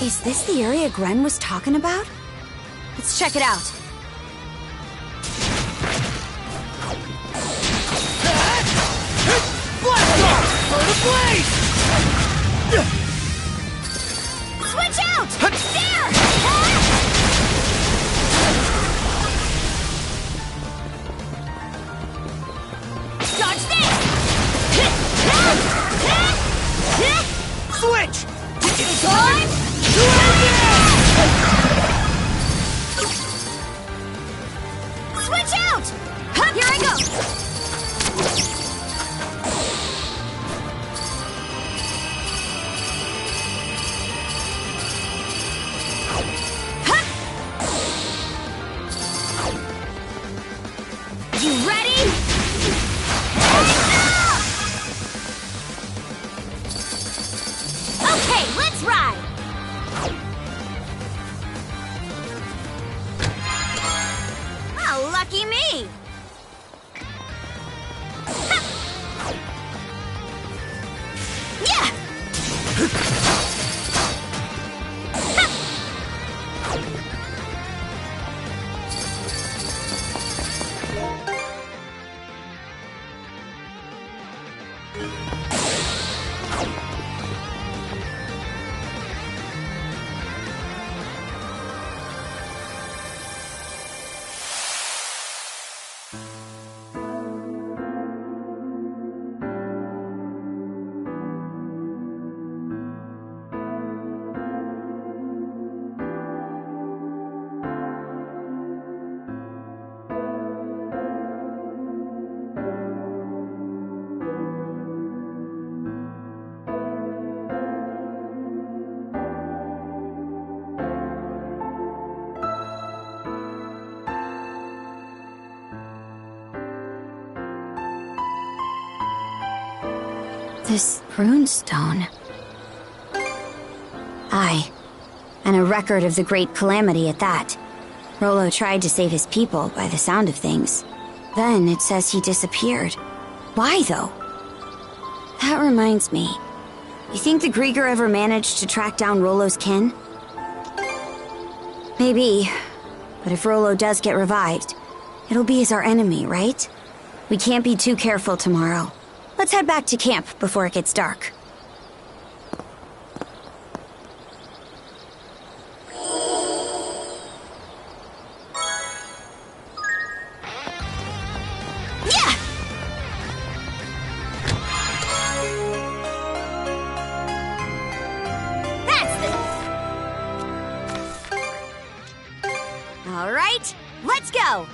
Is this the area Gren was talking about? Let's check it out. Blast off! For the blaze! Switch out! There! Dodge this! Switch! It's time! Switch out! Here I go! You ready? Okay, let's ride! Oh, lucky me! Yeah! This runestone. Aye, and a record of the Great Calamity at that. Rollo tried to save his people, by the sound of things. Then it says he disappeared. Why, though? That reminds me. You think the Grieger ever managed to track down Rollo's kin? Maybe. But if Rollo does get revived, it'll be as our enemy, right? We can't be too careful tomorrow. Let's head back to camp before it gets dark. Yeah! That's the... All right, let's go!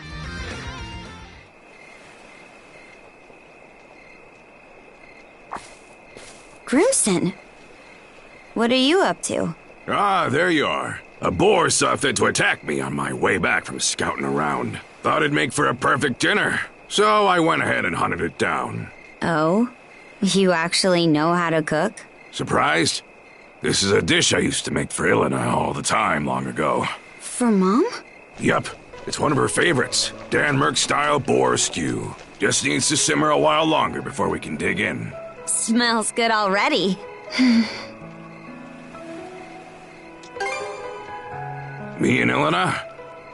Grimson, what are you up to? Ah, there you are. A boar saw fit to attack me on my way back from scouting around. Thought it'd make for a perfect dinner, so I went ahead and hunted it down. Oh? You actually know how to cook? Surprised? This is a dish I used to make for Ilena all the time long ago. For Mom? Yup, it's one of her favorites. Denmark-style boar stew. Just needs to simmer a while longer before we can dig in. Smells good already. Me and Ilena?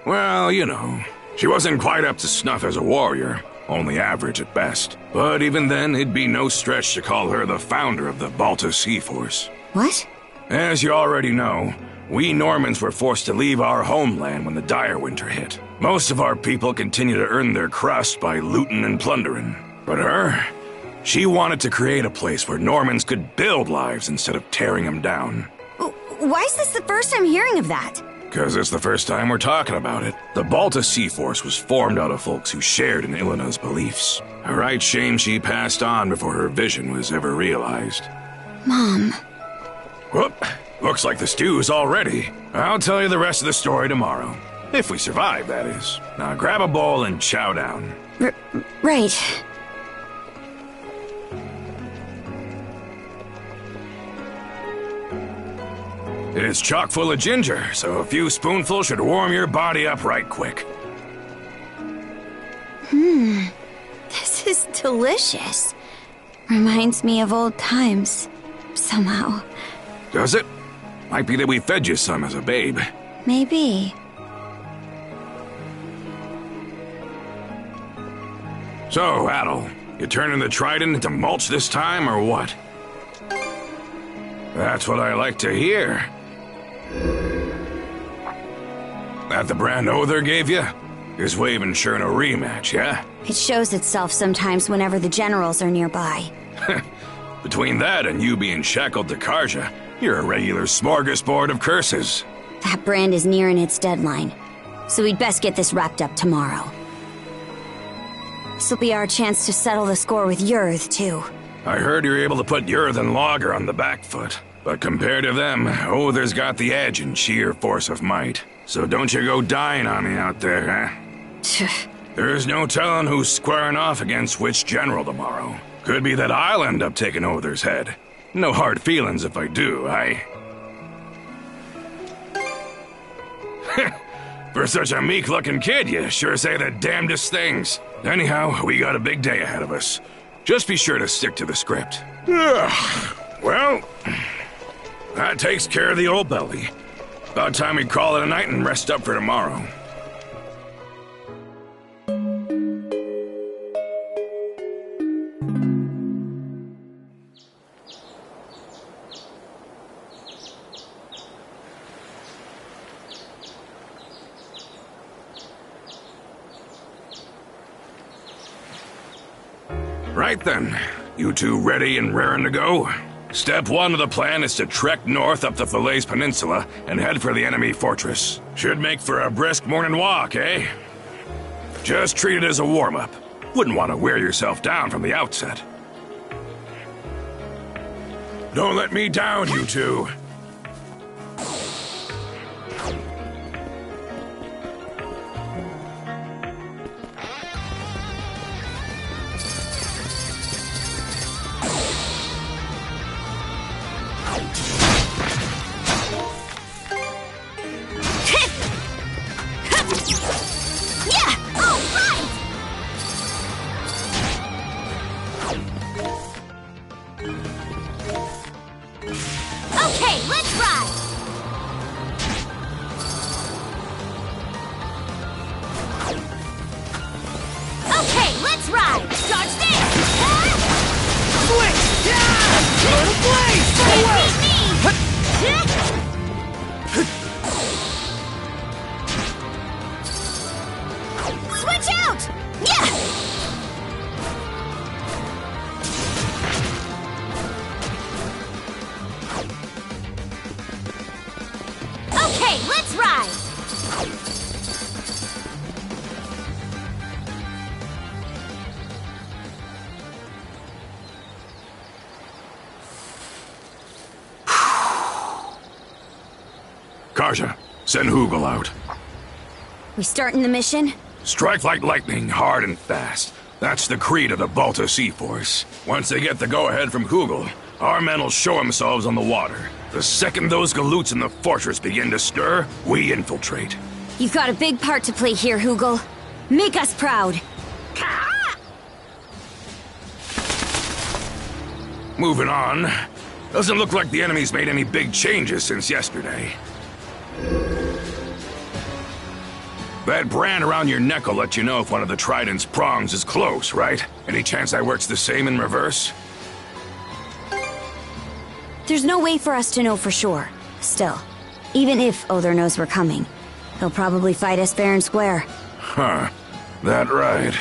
Well, you know, she wasn't quite up to snuff as a warrior, only average at best. But even then, it'd be no stretch to call her the founder of the Balta Sea Force. What? As you already know, we Normans were forced to leave our homeland when the dire winter hit. Most of our people continue to earn their crust by looting and plundering. But her? She wanted to create a place where Normans could build lives instead of tearing them down. Why is this the first I'm hearing of that? Because it's the first time we're talking about it. The Balta Sea Force was formed out of folks who shared in Ilena's beliefs. A right shame she passed on before her vision was ever realized. Mom. Whoop, looks like the stew's all ready. I'll tell you the rest of the story tomorrow. If we survive, that is. Now grab a bowl and chow down. Right. It's chock full of ginger, so a few spoonfuls should warm your body up right quick. This is delicious. Reminds me of old times, somehow. Does it? Might be that we fed you some as a babe. Maybe. So, Adel, you turning the trident into mulch this time, or what? That's what I like to hear. That the brand Other gave you? His way of ensuring a rematch, yeah? It shows itself sometimes whenever the generals are nearby. Between that and you being shackled to Karja, you're a regular smorgasbord of curses. That brand is nearing its deadline, so we'd best get this wrapped up tomorrow. This'll be our chance to settle the score with Yurth, too. I heard you're able to put Yurth and Logger on the back foot, but compared to them, Other's got the edge in sheer force of might. So don't you go dying on me out there, huh? There's no telling who's squaring off against which general tomorrow. Could be that I'll end up taking Other's head. No hard feelings if I do, For such a meek-looking kid, you sure say the damnedest things. Anyhow, we got a big day ahead of us. Just be sure to stick to the script. Well, that takes care of the old belly. About time we call it a night and rest up for tomorrow. Right then, you two ready and raring to go? Step one of the plan is to trek north up the Falaise Peninsula and head for the enemy fortress. Should make for a brisk morning walk, eh? Just treat it as a warm-up. Wouldn't want to wear yourself down from the outset. Don't let me down, you two. Karja, send Hugel out. We starting the mission? Strike like lightning, hard and fast. That's the creed of the Balta Sea Force. Once they get the go-ahead from Hugel, our men will show themselves on the water. The second those galoots in the fortress begin to stir, we infiltrate. You've got a big part to play here, Hugel. Make us proud. Moving on. Doesn't look like the enemy's made any big changes since yesterday. That brand around your neck will let you know if one of the trident's prongs is close, right? Any chance that works the same in reverse? There's no way for us to know for sure. Still, even if Other knows we're coming, he'll probably fight us fair and square. Huh. That right.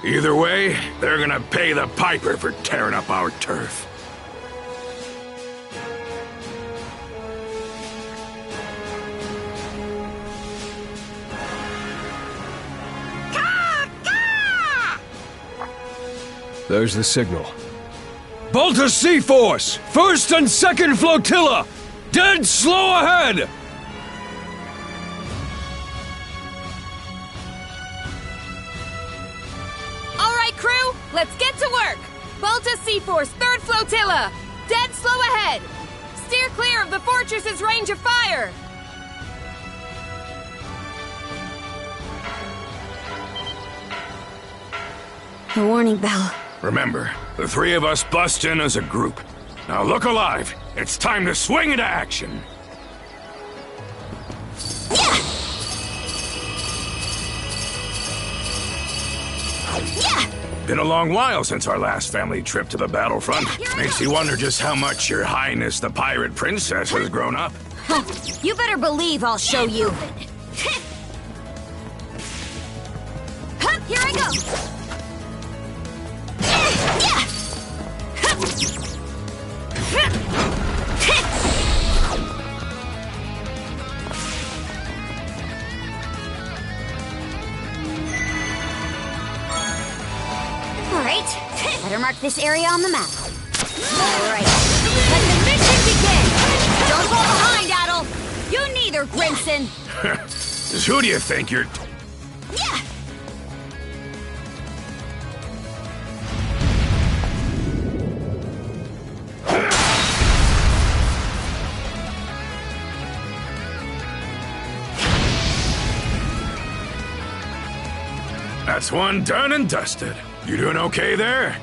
Either way, they're gonna pay the piper for tearing up our turf. There's the signal. Balta Sea Force! First and second flotilla! Dead slow ahead! All right, crew, let's get to work! Balta Sea Force, third flotilla! Dead slow ahead! Steer clear of the fortress's range of fire! The warning bell. Remember, the three of us bust in as a group. Now look alive. It's time to swing into action. Yeah! Been a long while since our last family trip to the battlefront. Makes you wonder just how much Your Highness the Pirate Princess has grown up. You better believe I'll show you. Here I go! Yeah! All right, better mark this area on the map. All right, let the mission begin! Don't fall behind, Adel! You neither, Grimson! Who do you think you're... Yeah! That's one done and dusted. You doing okay there?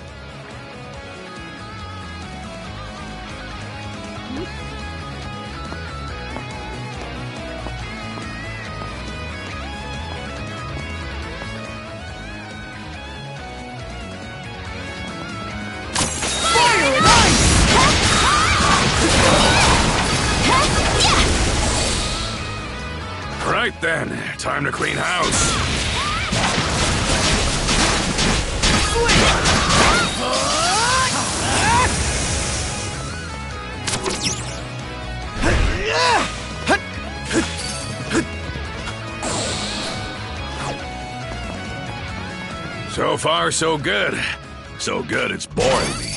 Right then, time to clean house. So far, so good. So good, it's boring me.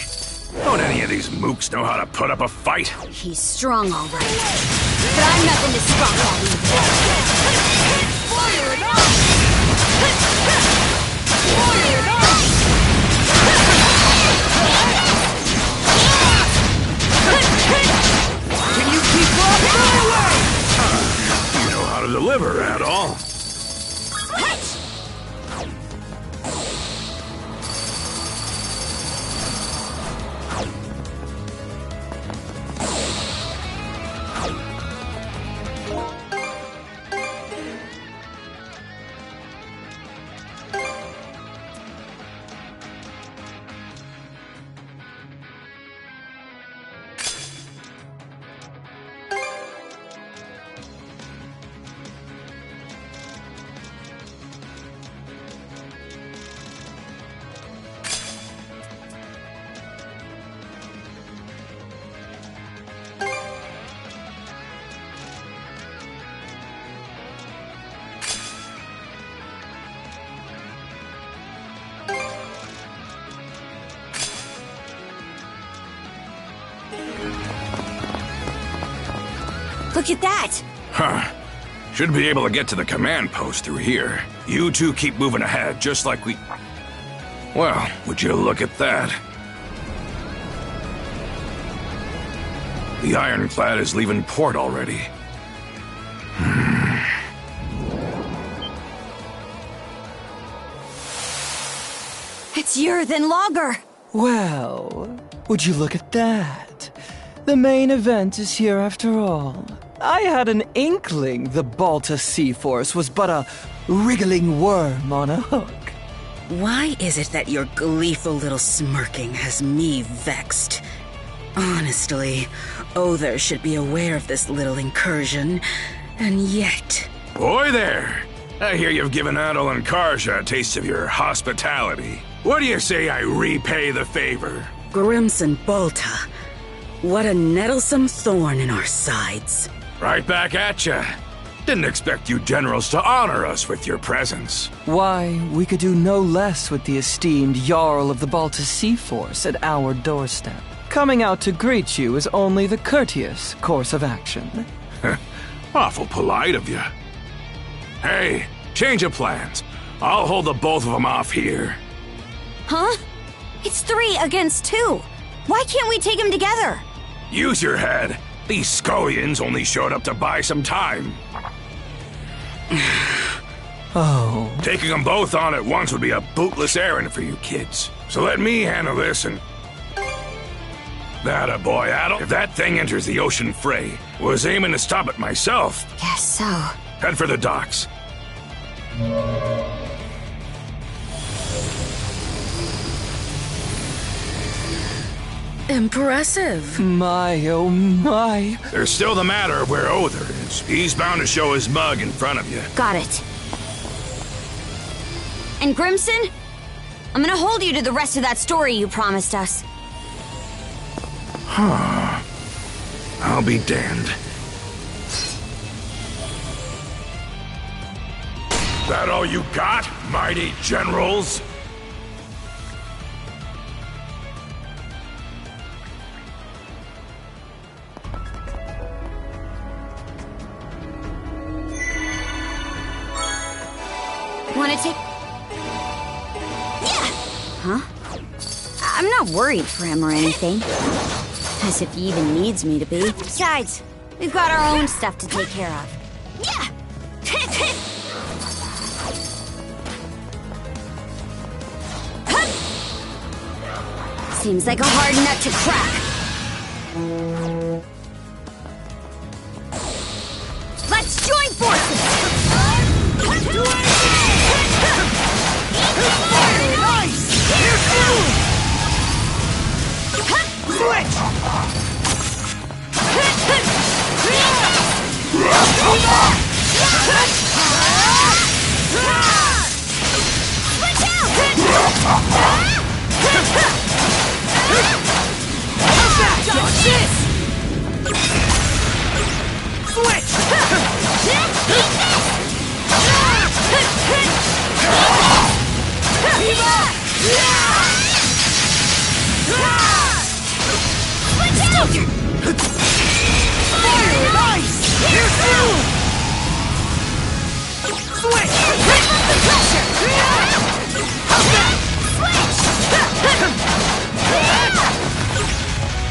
Don't any of these mooks know how to put up a fight? He's strong, all right. But I'm nothing to scoff at either. Fire it on! Fire it on! Can you keep up? You know how to deliver at all. Look at that! Huh. Should be able to get to the command post through here. You two keep moving ahead, just like we... Well, would you look at that? The ironclad is leaving port already. It's Yurthen Logger! Well, would you look at that? The main event is here after all. I had an inkling the Balta Sea Force was but a wriggling worm on a hook. Why is it that your gleeful little smirking has me vexed? Honestly, Other should be aware of this little incursion, and yet... Boy there! I hear you've given Adel and Karja a taste of your hospitality. What do you say I repay the favor? Grimson Balta, what a nettlesome thorn in our sides. Right back at ya. Didn't expect you generals to honor us with your presence. Why, we could do no less with the esteemed Jarl of the Balta Sea Force at our doorstep. Coming out to greet you is only the courteous course of action. Awful polite of you. Hey, change of plans. I'll hold the both of them off here. Huh? It's 3 against 2. Why can't we take them together? Use your head. These scullions only showed up to buy some time. Oh. Taking them both on at once would be a bootless errand for you kids. So let me handle this and... That a boy, Adel. If that thing enters the ocean fray, was aiming to stop it myself. Guess so. Head for the docks. Impressive. My, oh my. There's still the matter of where Other is. He's bound to show his mug in front of you. Got it. And Grimson? I'm gonna hold you to the rest of that story you promised us. I'll be damned. That all you got, mighty generals? Wanna take... Yeah! Huh? I'm not worried for him or anything. As if he even needs me to be. Besides, we've got our own stuff to take care of. Yeah! Seems like a hard nut to crack. Let's join forces! Nice! Switch! Switch out! Dodge this! Switch! Very nice! Here's through! Switch! Keep up the pressure! Switch!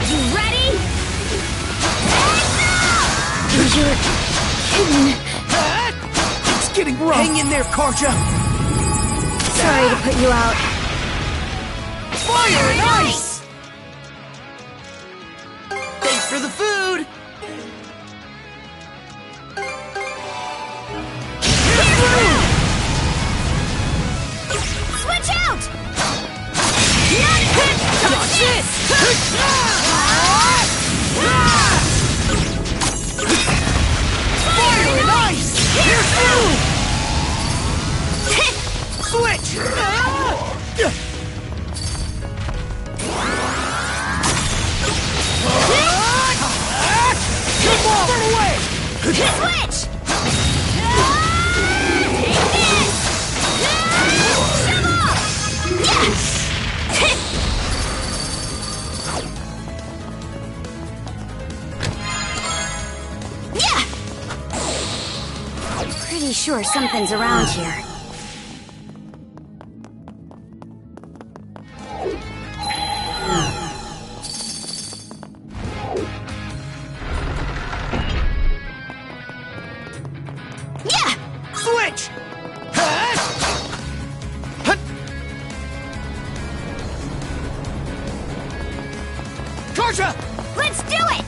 You ready? You're hidden. It's getting rough! Hang in there, Karja! Sorry to put you out. Fire and ice! Thanks for the food! Switch out! Dodge this! Fire and ice! Here's through! Switch! Come on! Run away! Switch! Yeah! Pretty sure something's around here. Switch! Karja! Let's do it!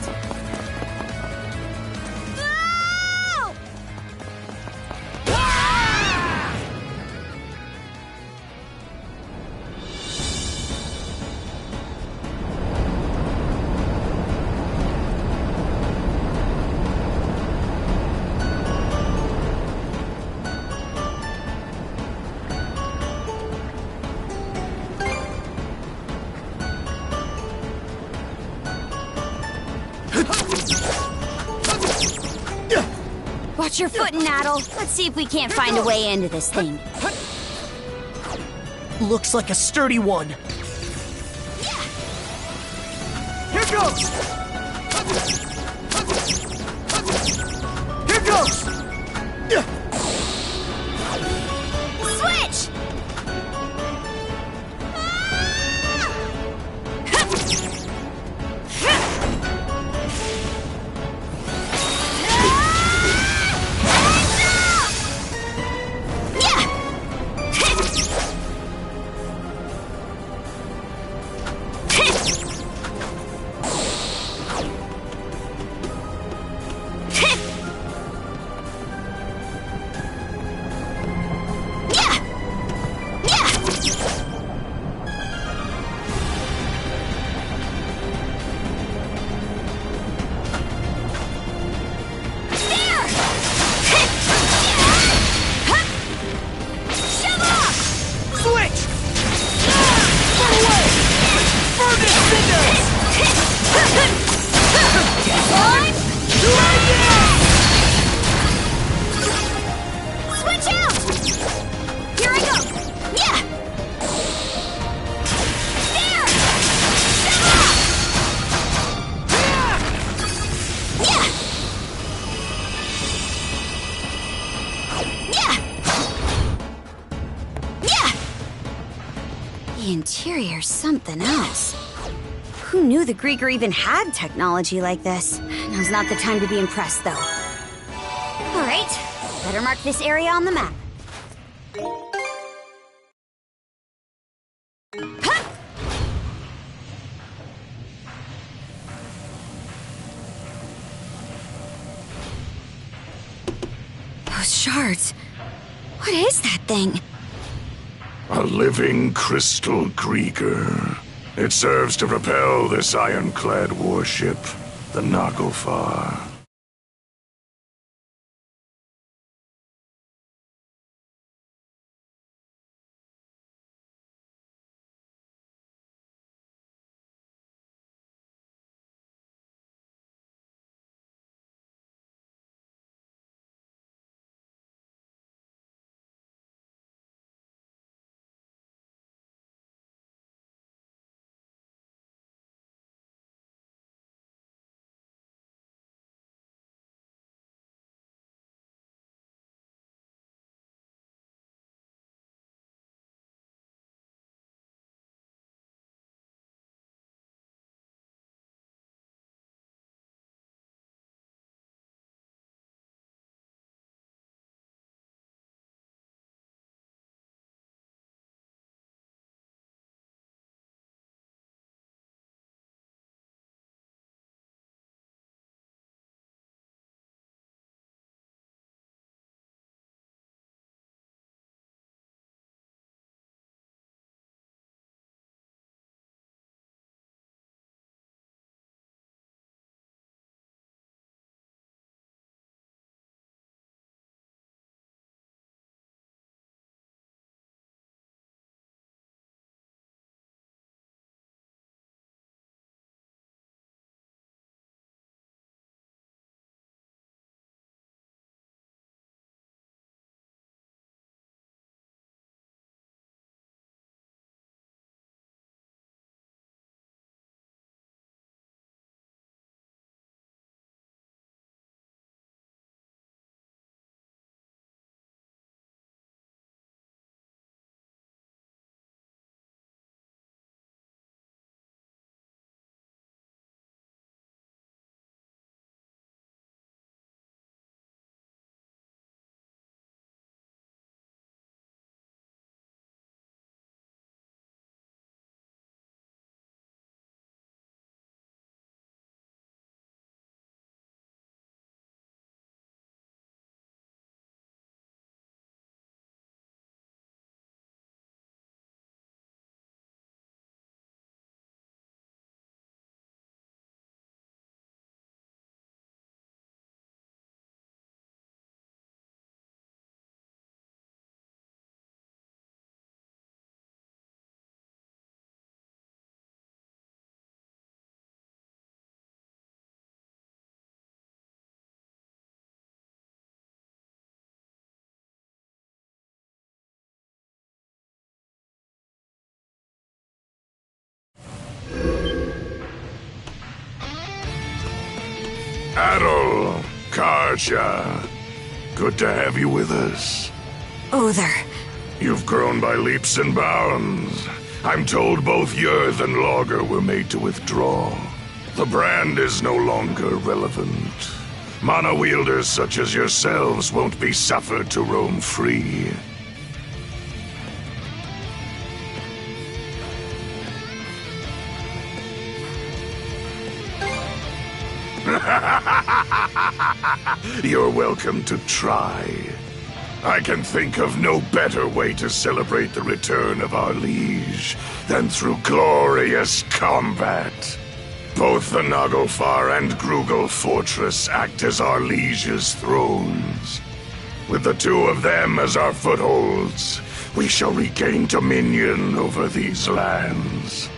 Watch your foot, Naddle. Let's see if we can't find a way into this thing. Looks like a sturdy one. Here goes! Here goes! Switch! The interior's something else. Who knew the Grieger even had technology like this? Now's not the time to be impressed, though. Alright, better mark this area on the map. Those shards. What is that thing? A living crystal Grieger. It serves to propel this ironclad warship, the Naglfar. Adol, Karja, good to have you with us. Other. You've grown by leaps and bounds. I'm told both Yerth and Logger were made to withdraw. The brand is no longer relevant. Mana-wielders such as yourselves won't be suffered to roam free. You're welcome to try. I can think of no better way to celebrate the return of our liege than through glorious combat. Both the Naglfar and Grugel Fortress act as our liege's thrones. With the two of them as our footholds, we shall regain dominion over these lands.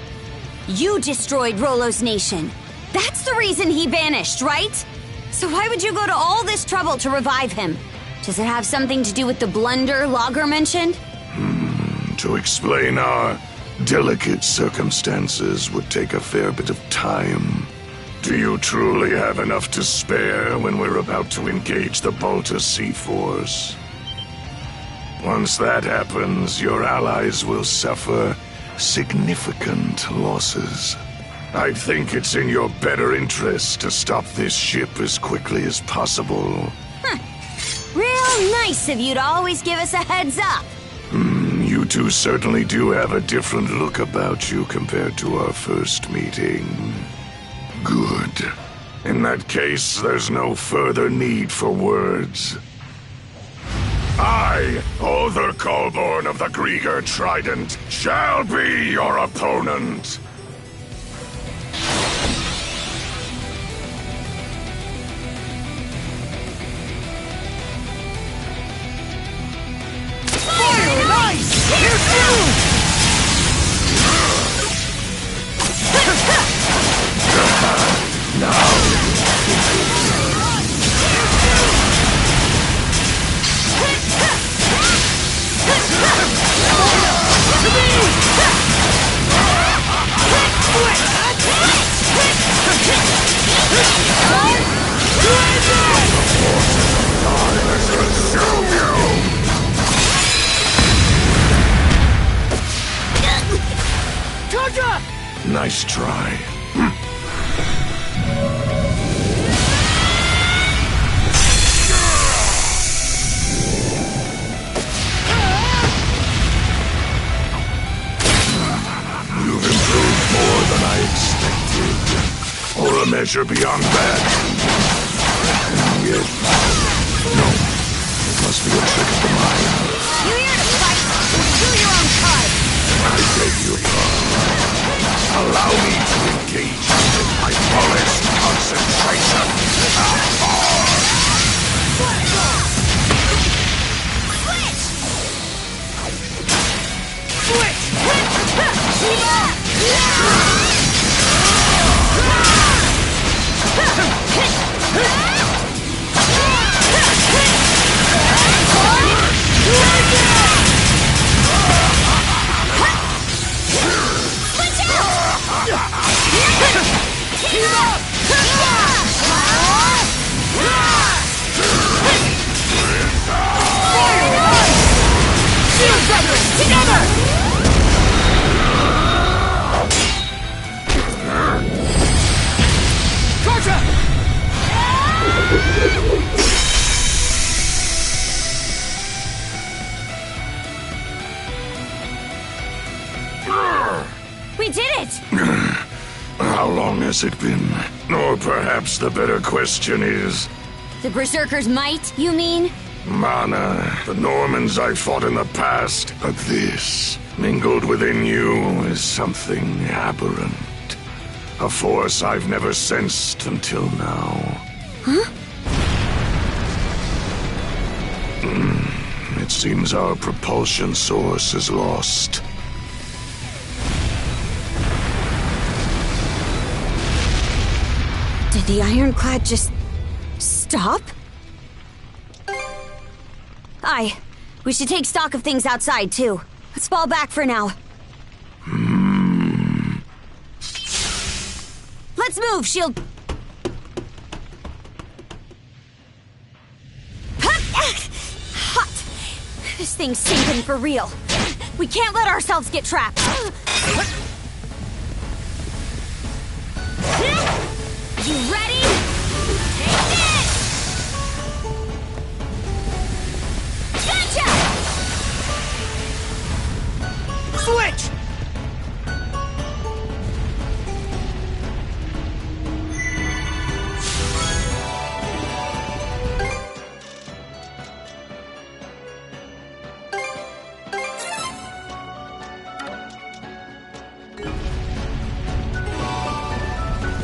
You destroyed Rollo's nation. That's the reason he vanished, right? So why would you go to all this trouble to revive him? Does it have something to do with the blunder Logger mentioned? To explain our delicate circumstances would take a fair bit of time. Do you truly have enough to spare when we're about to engage the Balta Sea Force? Once that happens, your allies will suffer, significant losses. I think it's in your better interest to stop this ship as quickly as possible. Real nice of you to always give us a heads up. You two certainly do have a different look about you compared to our first meeting. Good. In that case, there's no further need for words. I, Other Colborn of the Grieger Trident, shall be your opponent. Nice try. You've improved more than I expected. Or a measure beyond that. And yet... No. It must be a trick of the mind. You here to fight? Do your own part. I beg your pardon. Allow me to engage in my fullest concentration. We did it! How long has it been? Or perhaps the better question is... The Berserker's might, you mean? Mana, the Normans I fought in the past, but this, mingled within you, is something aberrant. A force I've never sensed until now. Huh? It seems our propulsion source is lost. Did the ironclad just... stop? Aye. We should take stock of things outside, too. Let's fall back for now. Let's move, Shield... Hot! This thing's sinking for real. We can't let ourselves get trapped. You ready? Take this! Gotcha! Switch!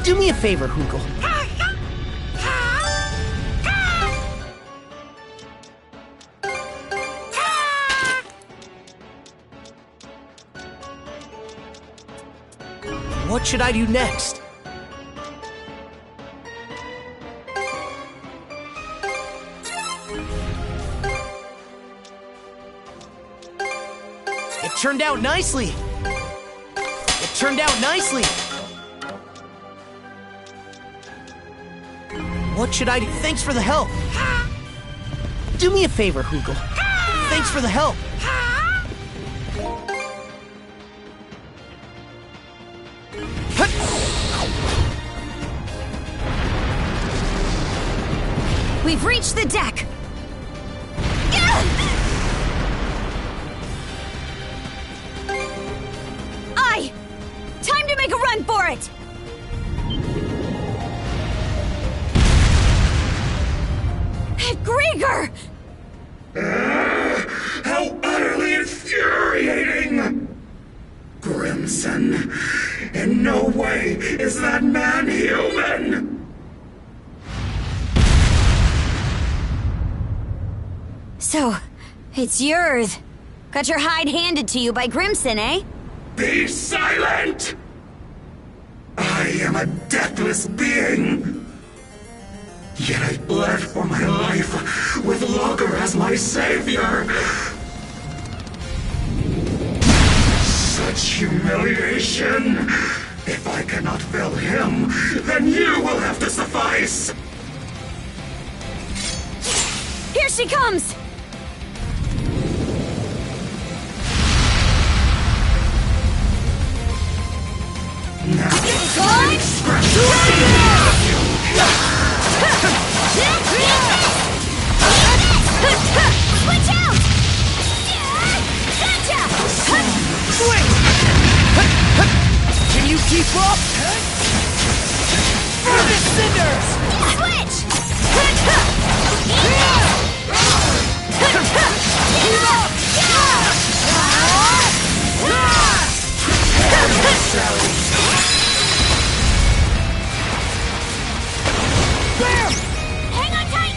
Do me a favor, Hoogle. What should I do next? It turned out nicely. It turned out nicely. What should I do? Thanks for the help. Do me a favor, Hoogle. Thanks for the help. We've reached the deck! Time to make a run for it! Grieger! How utterly infuriating! Grimson, in no way is that man human! So, it's yours. Got your hide handed to you by Grimson, eh? Be silent! I am a deathless being! Yet I bled for my life, with Logger as my savior! Such humiliation! If I cannot fill him, then you will have to suffice! Here she comes! Now, Switch out! Gotcha! Swing! Can you keep up? Fervent Cinders! Switch! Keep up! Bam! Hang on tight!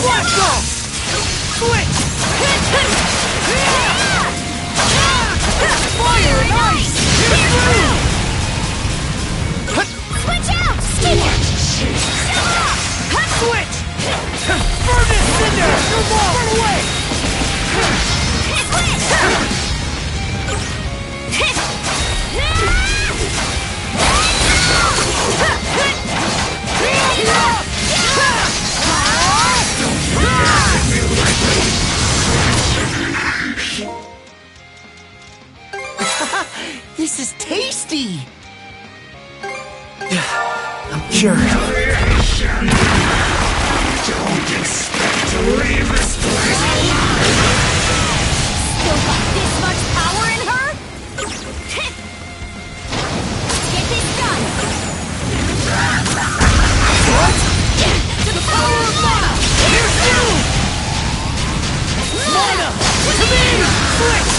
Let's go! Switch! Fire and ice! Switch out! Skinner! Switch! Fervent Cinder! Your ball! Run away! This is tasty! I'm cured. don't expect to leave this place alive! Still got this much power in her? Get this done! What? To the power of mana! Here's you! Mana! To me! Switch!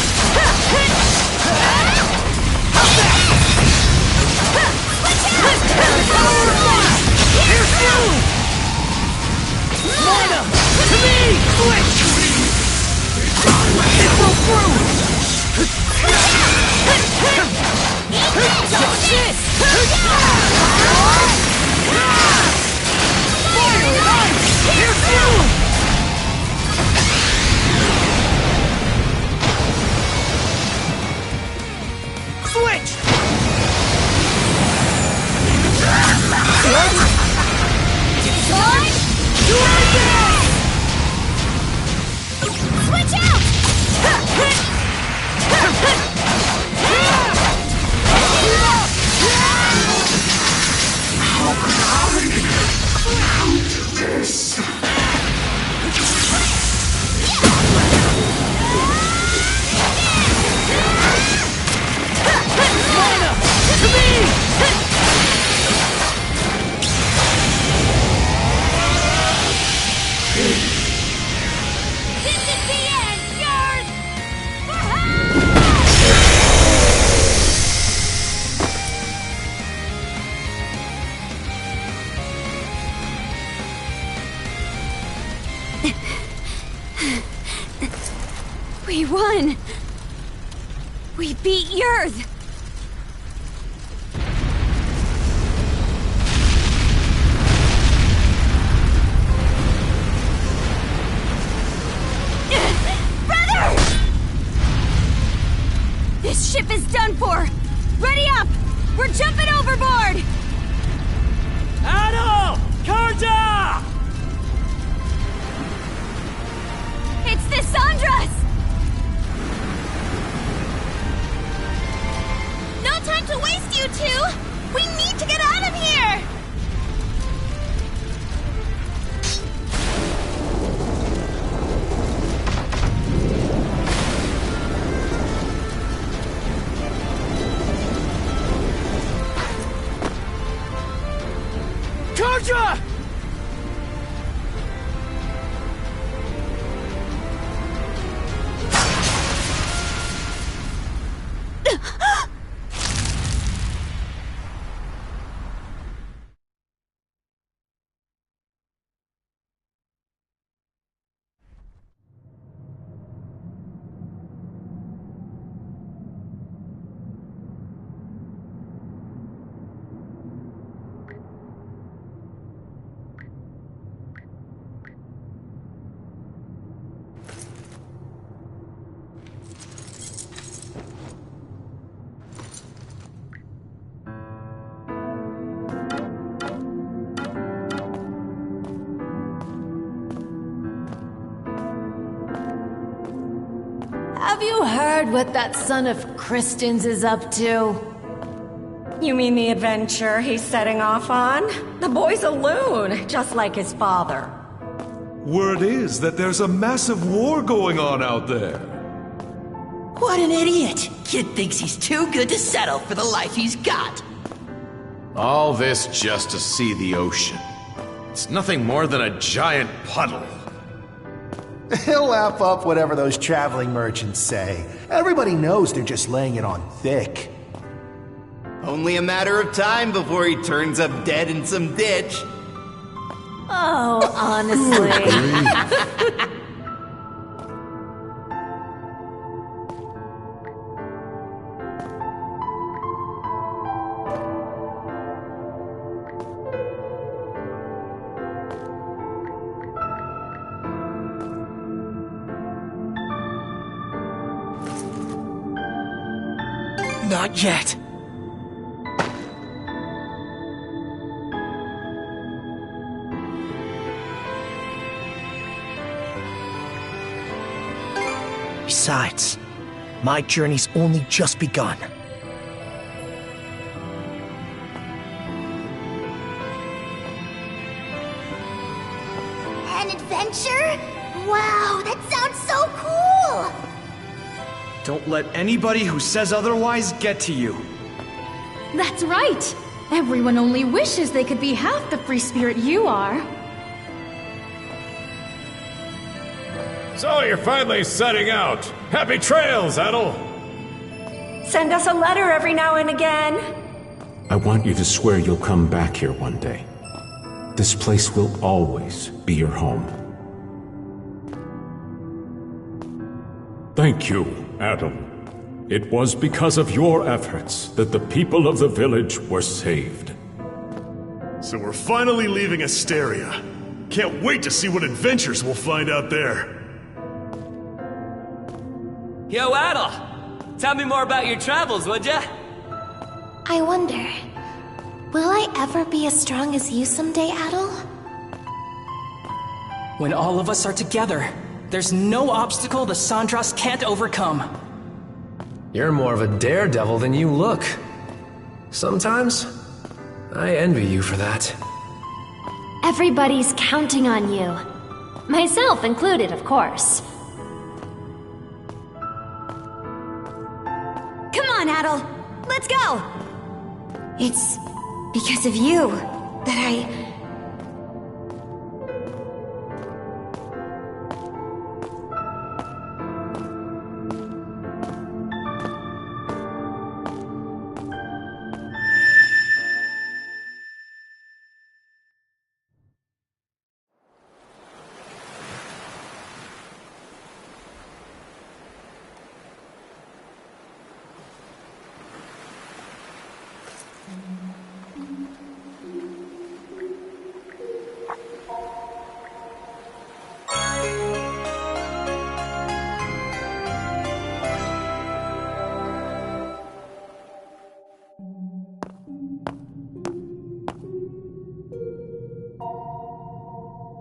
Here's you! Mana! To me! Switch! It will through! Touch this! Fire and ice! Here's you! Switch! What? Time? Do it again! Switch out! This... Mana! To me! This is the end, yours! We won! We beat Yurth! Brother! This ship is done for! Ready up! We're jumping overboard! Adol! Karja! It's the Sandras! you two! We need to get out of here! Karja! Have you heard what that son of Kristen's is up to? You mean the adventure he's setting off on? The boy's a loon, just like his father. Word is that there's a massive war going on out there. What an idiot! Kid thinks he's too good to settle for the life he's got. All this just to see the ocean. It's nothing more than a giant puddle. He'll lap up whatever those traveling merchants say. Everybody knows they're just laying it on thick. Only a matter of time before he turns up dead in some ditch. Oh, honestly. Not yet. Besides, my journey's only just begun. An adventure? Wow, that sounds so cool! Don't let anybody who says otherwise get to you. That's right! Everyone only wishes they could be half the free spirit you are. So you're finally setting out. Happy trails, Adel! Send us a letter every now and again. I want you to swear you'll come back here one day. This place will always be your home. Thank you, Adam. It was because of your efforts that the people of the village were saved. So we're finally leaving Asteria. Can't wait to see what adventures we'll find out there. Yo, Adel! Tell me more about your travels, would ya? I wonder, will I ever be as strong as you someday, Adel? When all of us are together, there's no obstacle the Sandras can't overcome. You're more of a daredevil than you look. Sometimes, I envy you for that. Everybody's counting on you. Myself included, of course. Come on, Adel. Let's go! It's because of you that I...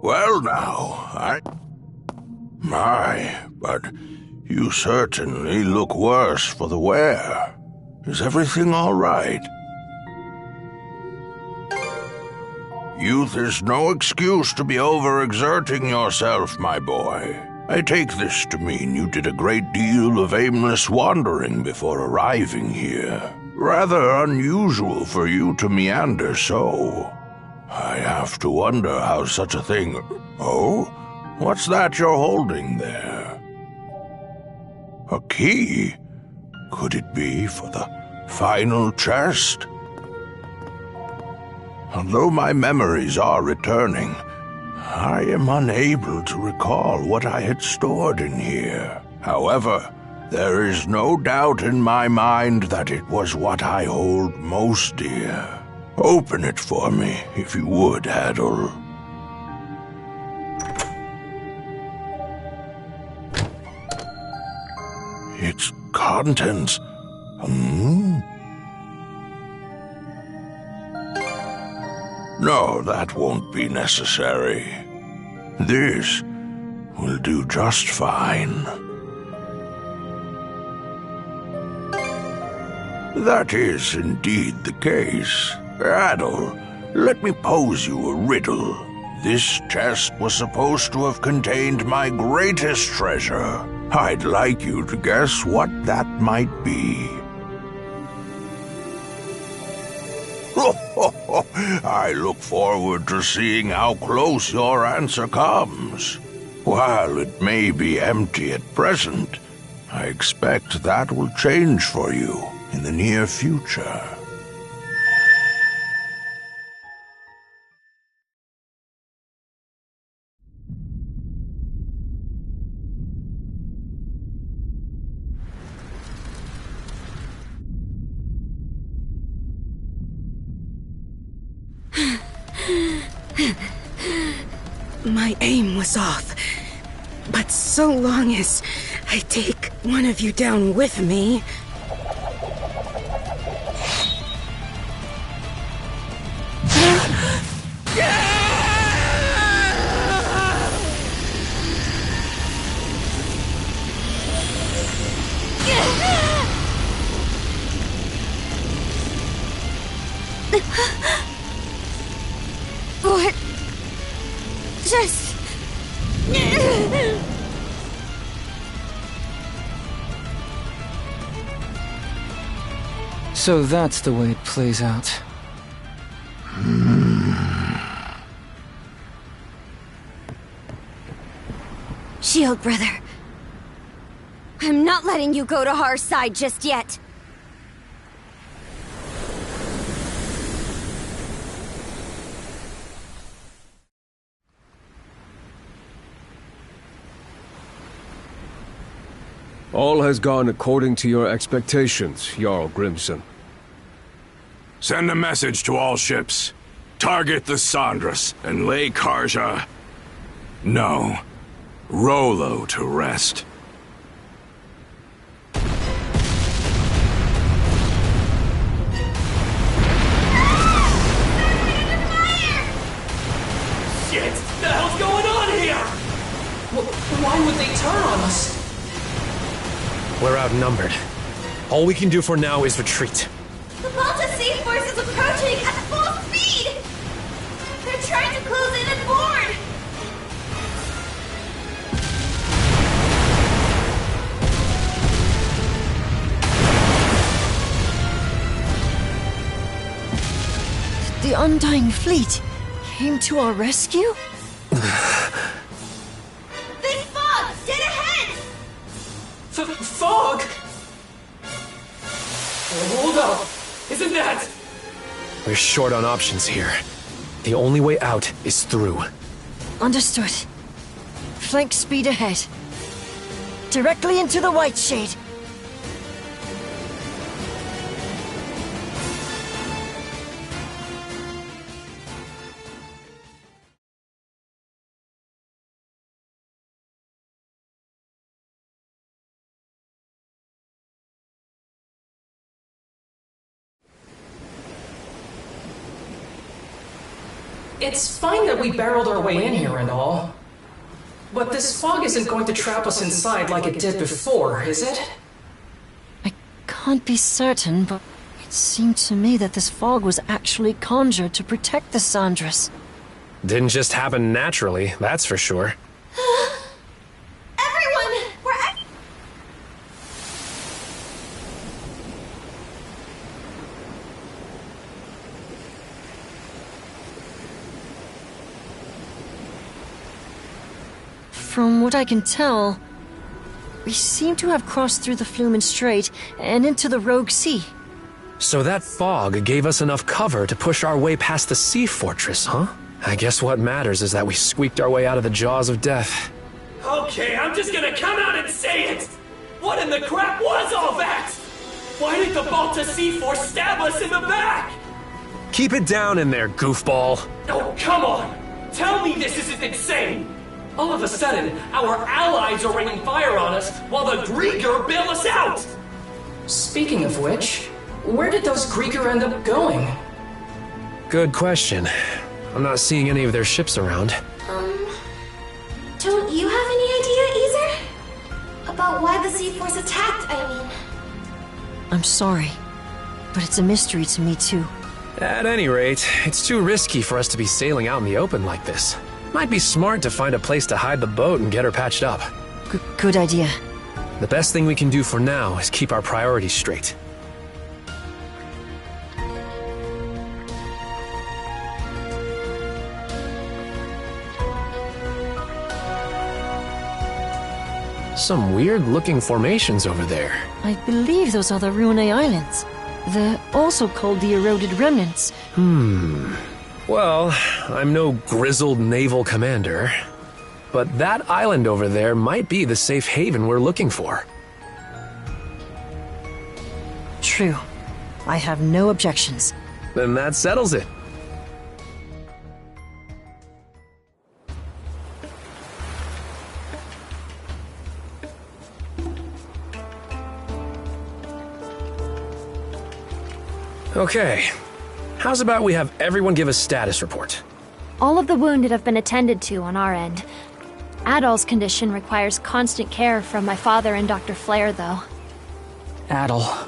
Well now, My, but you certainly look worse for the wear. Is everything all right? Youth is no excuse to be overexerting yourself, my boy. I take this to mean you did a great deal of aimless wandering before arriving here. Rather unusual for you to meander so. I have to wonder how such a thing... Oh? What's that you're holding there? A key? Could it be for the final chest? Although my memories are returning, I am unable to recall what I had stored in here. However, there is no doubt in my mind that it was what I hold most dear. Open it for me, if you would, Adol. Its contents... No, that won't be necessary. This will do just fine. That is indeed the case. Adol, let me pose you a riddle. This chest was supposed to have contained my greatest treasure. I'd like you to guess what that might be. I look forward to seeing how close your answer comes. While it may be empty at present, I expect that will change for you in the near future. My aim was off, but so long as I take one of you down with me... What? Just... So that's the way it plays out. Shield brother. I'm not letting you go to our side just yet. All has gone according to your expectations, Jarl Grimson. Send a message to all ships. Target the Sandras and lay Karja... No. Rollo to rest. Shit! The hell's going on here? Why would they turn on us? We're outnumbered. All we can do for now is retreat. The Balta Sea Force is approaching at full speed! They're trying to close in and board! The Undying Fleet came to our rescue? This fog! Dead ahead! Fog? Hold up! Isn't that... We're short on options here. The only way out is through. Understood. Flank speed ahead. Directly into the White Shade. It's fine that we barreled our way in here and all. But this fog isn't going to trap us inside like it did before, is it? I can't be certain, but it seemed to me that this fog was actually conjured to protect the Sandras. Didn't just happen naturally, that's for sure. Everyone! From what I can tell, we seem to have crossed through the Flumen Strait and into the Rogue Sea. So that fog gave us enough cover to push our way past the sea fortress, huh? I guess what matters is that we squeaked our way out of the jaws of death. Okay, I'm just gonna come out and say it! What in the crap was all that? Why did the Balta Sea Force stab us in the back? Keep it down in there, goofball. Oh, come on! Tell me this isn't insane! All of a sudden, our allies are raining fire on us while the Grieger bail us out! Speaking of which, where did those Grieger end up going? Good question. I'm not seeing any of their ships around. Don't you have any idea, Easer? About why the Sea Force attacked, I mean. I'm sorry, but it's a mystery to me too. At any rate, it's too risky for us to be sailing out in the open like this. Might be smart to find a place to hide the boat and get her patched up. Good idea. The best thing we can do for now is keep our priorities straight. Some weird-looking formations over there. I believe those are the Rune Islands. They're also called the Eroded Remnants. Well, I'm no grizzled naval commander, but that island over there might be the safe haven we're looking for. True. I have no objections. Then that settles it. Okay. How's about we have everyone give a status report? All of the wounded have been attended to on our end. Adol's condition requires constant care from my father and Dr. Flair, though. Adol.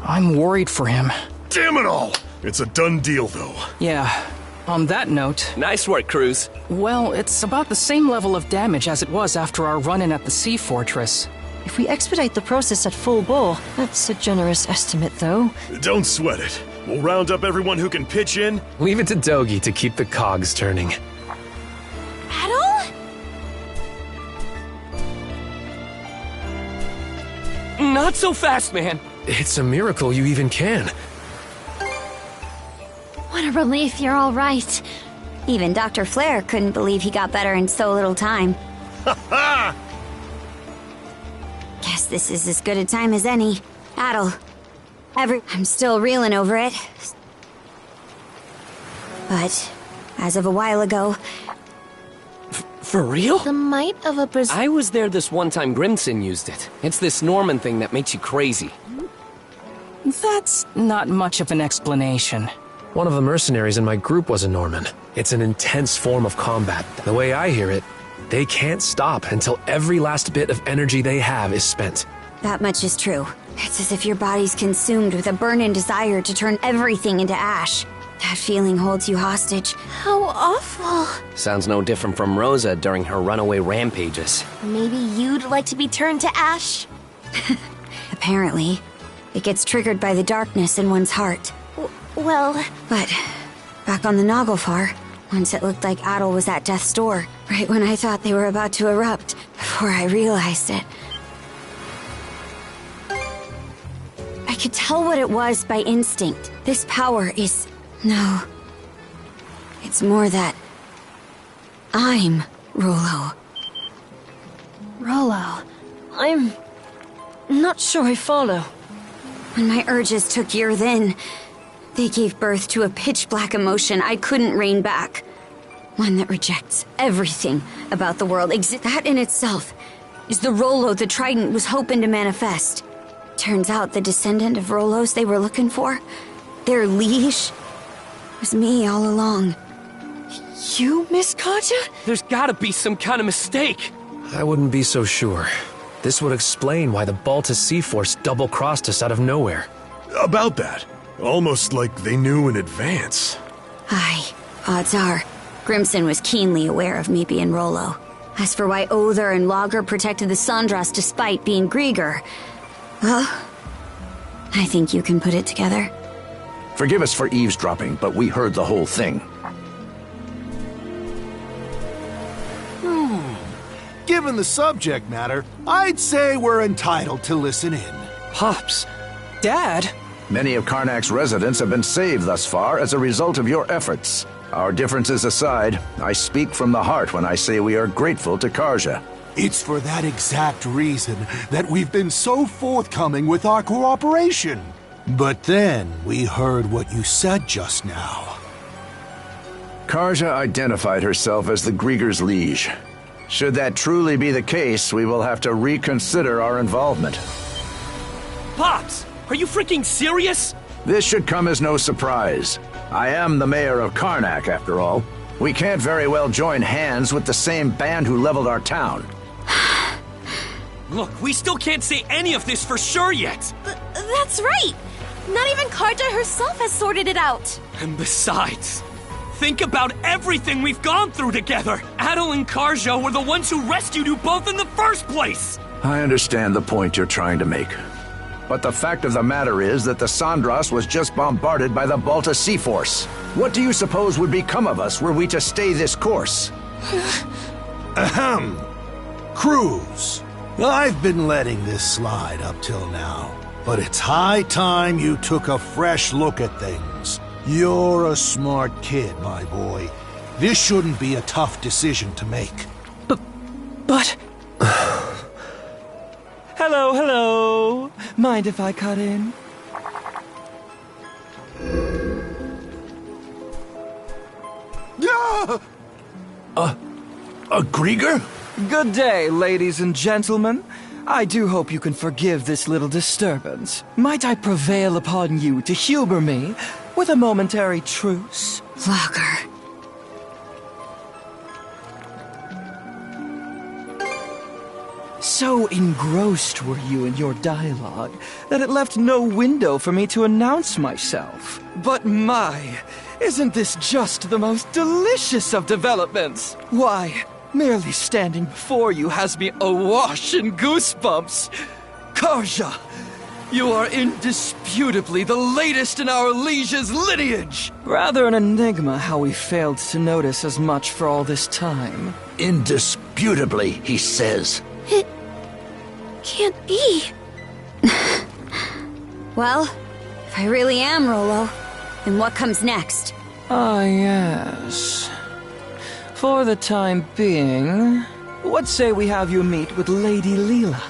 I'm worried for him. Damn it all! It's a done deal, though. Yeah. On that note... Nice work, Cruz. Well, it's about the same level of damage as it was after our run-in at the Sea Fortress. If we expedite the process at full bore, that's a generous estimate, though. Don't sweat it. We'll round up everyone who can pitch in. Leave it to Dogi to keep the cogs turning. Adol? Not so fast, man. It's a miracle you even can. What a relief you're all right. Even Dr. Flair couldn't believe he got better in so little time. Ha ha! Guess this is as good a time as any. Adol. I'm still reeling over it. But, as of a while ago... For real? The might of a I was there this one time Grimson used it. It's this Norman thing that makes you crazy. That's not much of an explanation. One of the mercenaries in my group was a Norman. It's an intense form of combat. The way I hear it, they can't stop until every last bit of energy they have is spent. That much is true. It's as if your body's consumed with a burning desire to turn everything into ash. That feeling holds you hostage. How awful. Sounds no different from Rosa during her runaway rampages. Maybe you'd like to be turned to ash? Apparently. It gets triggered by the darkness in one's heart. Well... But, back on the Naglfar, once it looked like Adol was at death's door, right when I thought they were about to erupt, before I realized it. I could tell what it was by instinct. This power is... No. It's more that... I'm Rollo. Rollo. I'm... not sure I follow. When my urges took year then, they gave birth to a pitch-black emotion I couldn't rein back. One that rejects everything about the world. That in itself is the Rollo the Trident was hoping to manifest. Turns out the descendant of Rollos they were looking for, their liege, was me all along. You, Miss Katja? There's gotta be some kind of mistake. I wouldn't be so sure. This would explain why the Balta Sea Force double-crossed us out of nowhere. About that. Almost like they knew in advance. Aye, odds are. Grimson was keenly aware of me being Rollo. As for why Other and Lager protected the Sandras despite being Grieger, well, I think you can put it together. Forgive us for eavesdropping, but we heard the whole thing. Given the subject matter, I'd say we're entitled to listen in. Pops. Dad? Many of Karnak's residents have been saved thus far as a result of your efforts. Our differences aside, I speak from the heart when I say we are grateful to Karja. It's for that exact reason that we've been so forthcoming with our cooperation. But then we heard what you said just now. Karja identified herself as the Grieger's liege. Should that truly be the case, we will have to reconsider our involvement. Pops, are you freaking serious? This should come as no surprise. I am the mayor of Karnak, after all. We can't very well join hands with the same band who leveled our town. Look, we still can't say any of this for sure yet. That's right! Not even Karja herself has sorted it out! And besides, think about everything we've gone through together! Adel and Karja were the ones who rescued you both in the first place! I understand the point you're trying to make. But the fact of the matter is that the Sandras was just bombarded by the Balta Sea Force. What do you suppose would become of us were we to stay this course? Ahem. Cruz. I've been letting this slide up till now. But it's high time you took a fresh look at things. You're a smart kid, my boy. This shouldn't be a tough decision to make. But... Hello. Mind if I cut in? A Grieger? Good day, ladies and gentlemen. I do hope you can forgive this little disturbance. Might I prevail upon you to humor me with a momentary truce? Lager. So engrossed were you in your dialogue that it left no window for me to announce myself. But my, isn't this just the most delicious of developments? Why, merely standing before you has me awash in goosebumps. Karja, you are indisputably the latest in our liege's lineage. Rather an enigma how we failed to notice as much for all this time. Indisputably, he says. It can't be. Well, if I really am Rollo, then what comes next? Ah, yes. For the time being, what say we have you meet with Lady Leela?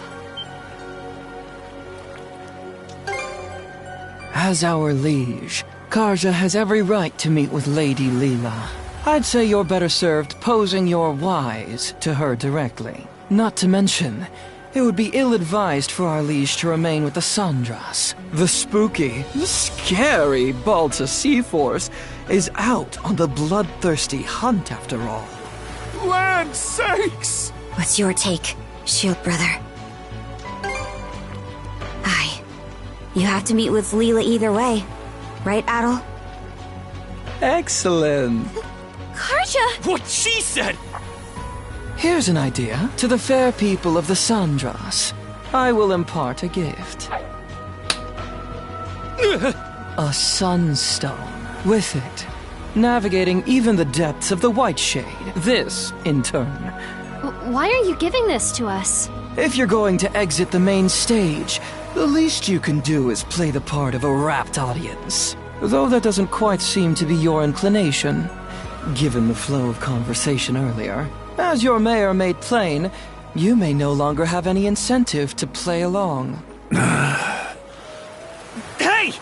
As our liege, Karja has every right to meet with Lady Leela. I'd say you're better served posing your whys to her directly. Not to mention, it would be ill-advised for our liege to remain with the Sandras. The spooky, scary Balta Sea Force is out on the bloodthirsty hunt after all. Land sakes! What's your take, Shield Brother? Aye. You have to meet with Leela either way. Right, Adel? Excellent. Karja! What she said! Here's an idea. To the fair people of the Sandras, I will impart a gift. A sunstone. With it, navigating even the depths of the White Shade. This, in turn. Why are you giving this to us? If you're going to exit the main stage, the least you can do is play the part of a rapt audience. Though that doesn't quite seem to be your inclination, given the flow of conversation earlier. As your mayor made plain, you may no longer have any incentive to play along. Hey!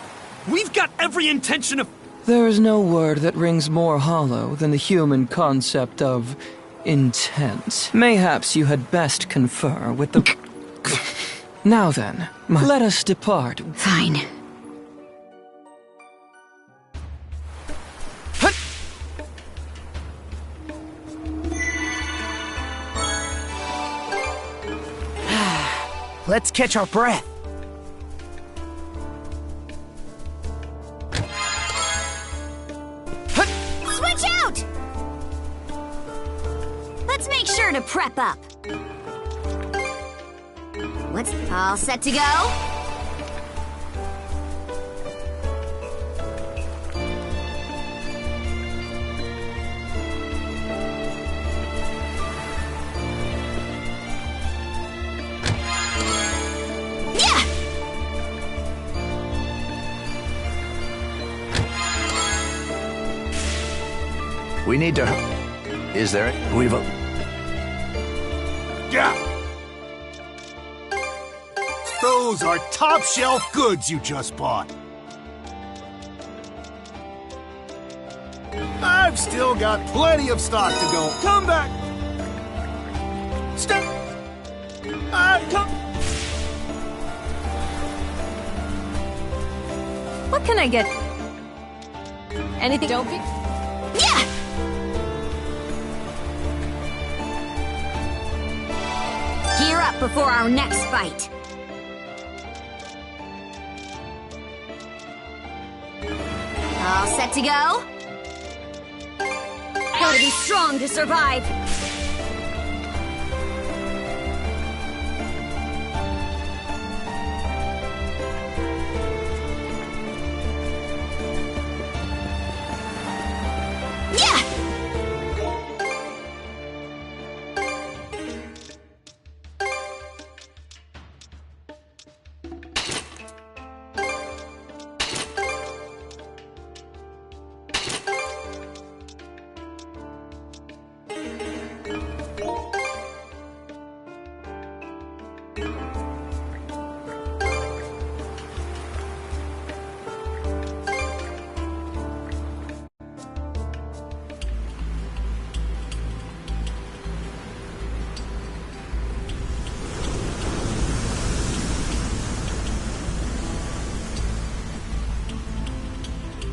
We've got every intention of... There is no word that rings more hollow than the human concept of intent. Mayhaps you had best confer with the... Now then, let us depart. Fine. Let's catch our breath. Switch out! sure to prep up. What's all set to go? We need to... Is there... We've... Yeah! Those are top-shelf goods you just bought. I've still got plenty of stock to go. Come back! Step! Come... What can I get? Anything? Don't be... Yeah! Gear up before our next fight. All set to go? Gotta be strong to survive.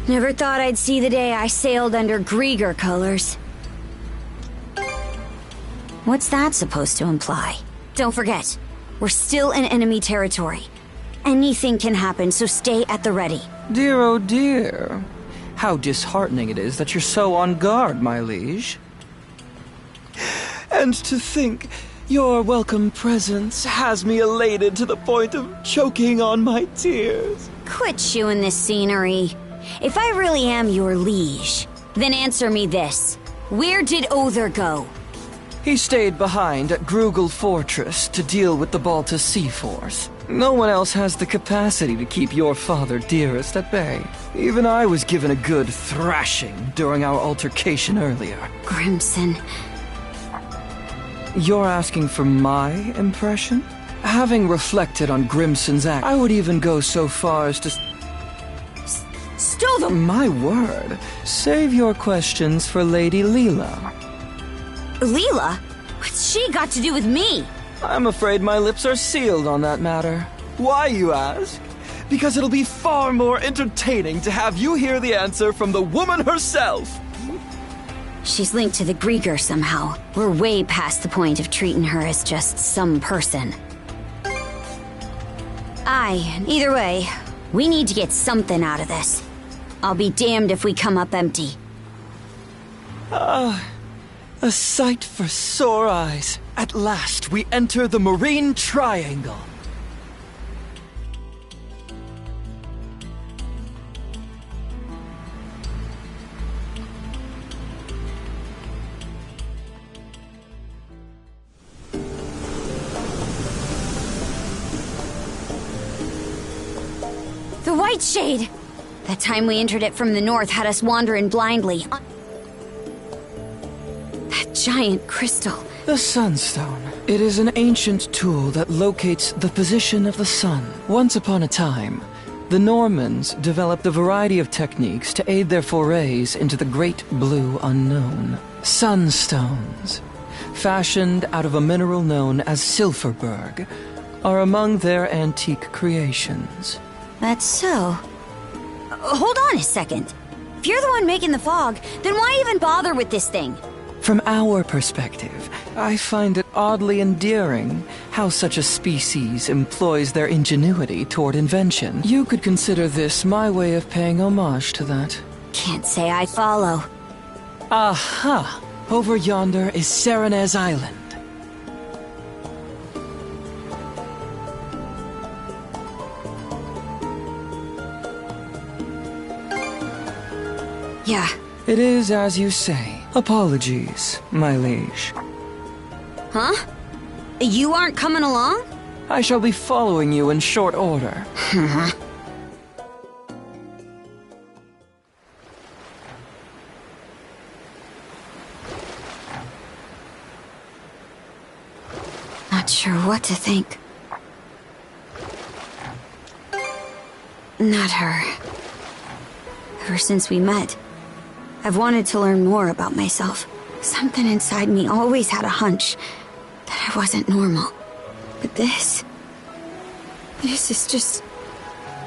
Never thought I'd see the day I sailed under Grieger colors. What's that supposed to imply? Don't forget, we're still in enemy territory. Anything can happen, so stay at the ready. Dear, oh dear. How disheartening it is that you're so on guard, my liege. And to think your welcome presence has me elated to the point of choking on my tears. Quit chewing this scenery. If I really am your liege, then answer me this. Where did Other go? He stayed behind at Grugel Fortress to deal with the Balta Sea Force. No one else has the capacity to keep your father dearest at bay. Even I was given a good thrashing during our altercation earlier. Grimson. You're asking for my impression? Having reflected on Grimson's act, I would even go so far as to... Stow them! My word. Save your questions for Lady Leela. Leela? What's she got to do with me? I'm afraid my lips are sealed on that matter. Why, you ask? Because it'll be far more entertaining to have you hear the answer from the woman herself. She's linked to the Grieger somehow. We're way past the point of treating her as just some person. Either way, we need to get something out of this. I'll be damned if we come up empty. A sight for sore eyes. At last, we enter the Marine Triangle. The White Shade! That time we entered it from the north had us wandering blindly. That giant crystal. The Sunstone. It is an ancient tool that locates the position of the sun. Once upon a time, the Normans developed a variety of techniques to aid their forays into the great blue unknown. Sunstones, fashioned out of a mineral known as Silverberg, are among their antique creations. That's so. Hold on a second. If you're the one making the fog, then why even bother with this thing? From our perspective, I find it oddly endearing how such a species employs their ingenuity toward invention. You could consider this my way of paying homage to that. Can't say I follow. Aha! Over yonder is Serenez Island. Yeah. It is as you say. Apologies, my liege. Huh? You aren't coming along? I shall be following you in short order. Not sure what to think. Not her. Ever since we met, I've wanted to learn more about myself. Something inside me always had a hunch that I wasn't normal. But this is just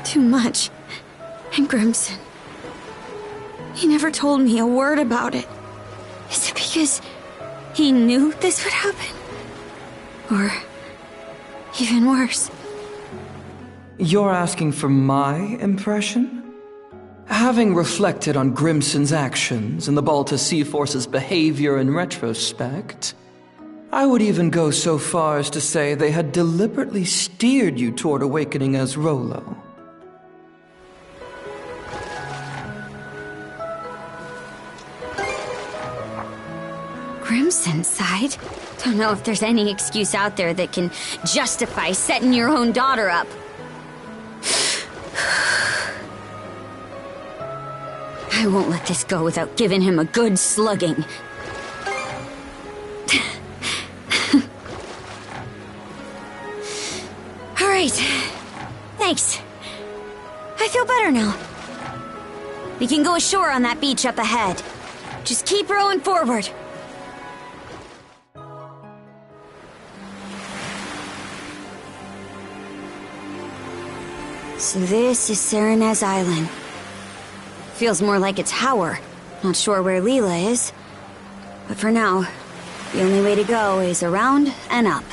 too much. And Grimson, he never told me a word about it. Is it because he knew this would happen? Or even worse? You're asking for my impression? Having reflected on Grimson's actions and the Balta Sea Force's behavior in retrospect, I would even go so far as to say they had deliberately steered you toward awakening as Rollo. Grimson's side? Don't know if there's any excuse out there that can justify setting your own daughter up. I won't let this go without giving him a good slugging. All right. Thanks. I feel better now. We can go ashore on that beach up ahead. Just keep rowing forward. So this is Serenez Island. Feels more like a tower. Not sure where Leela is. But for now, the only way to go is around and up.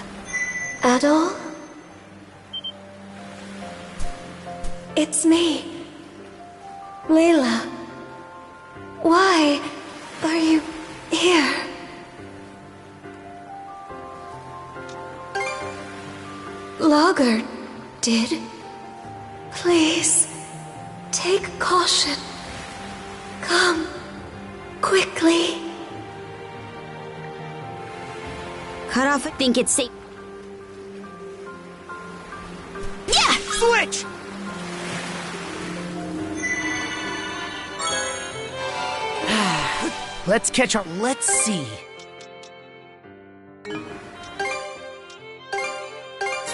Adol? It's me. Layla. Why are you here? Lager did. Please, take caution. Come, quickly. Cut off, I think it's safe. Yeah! Switch! Let's catch our... Let's see.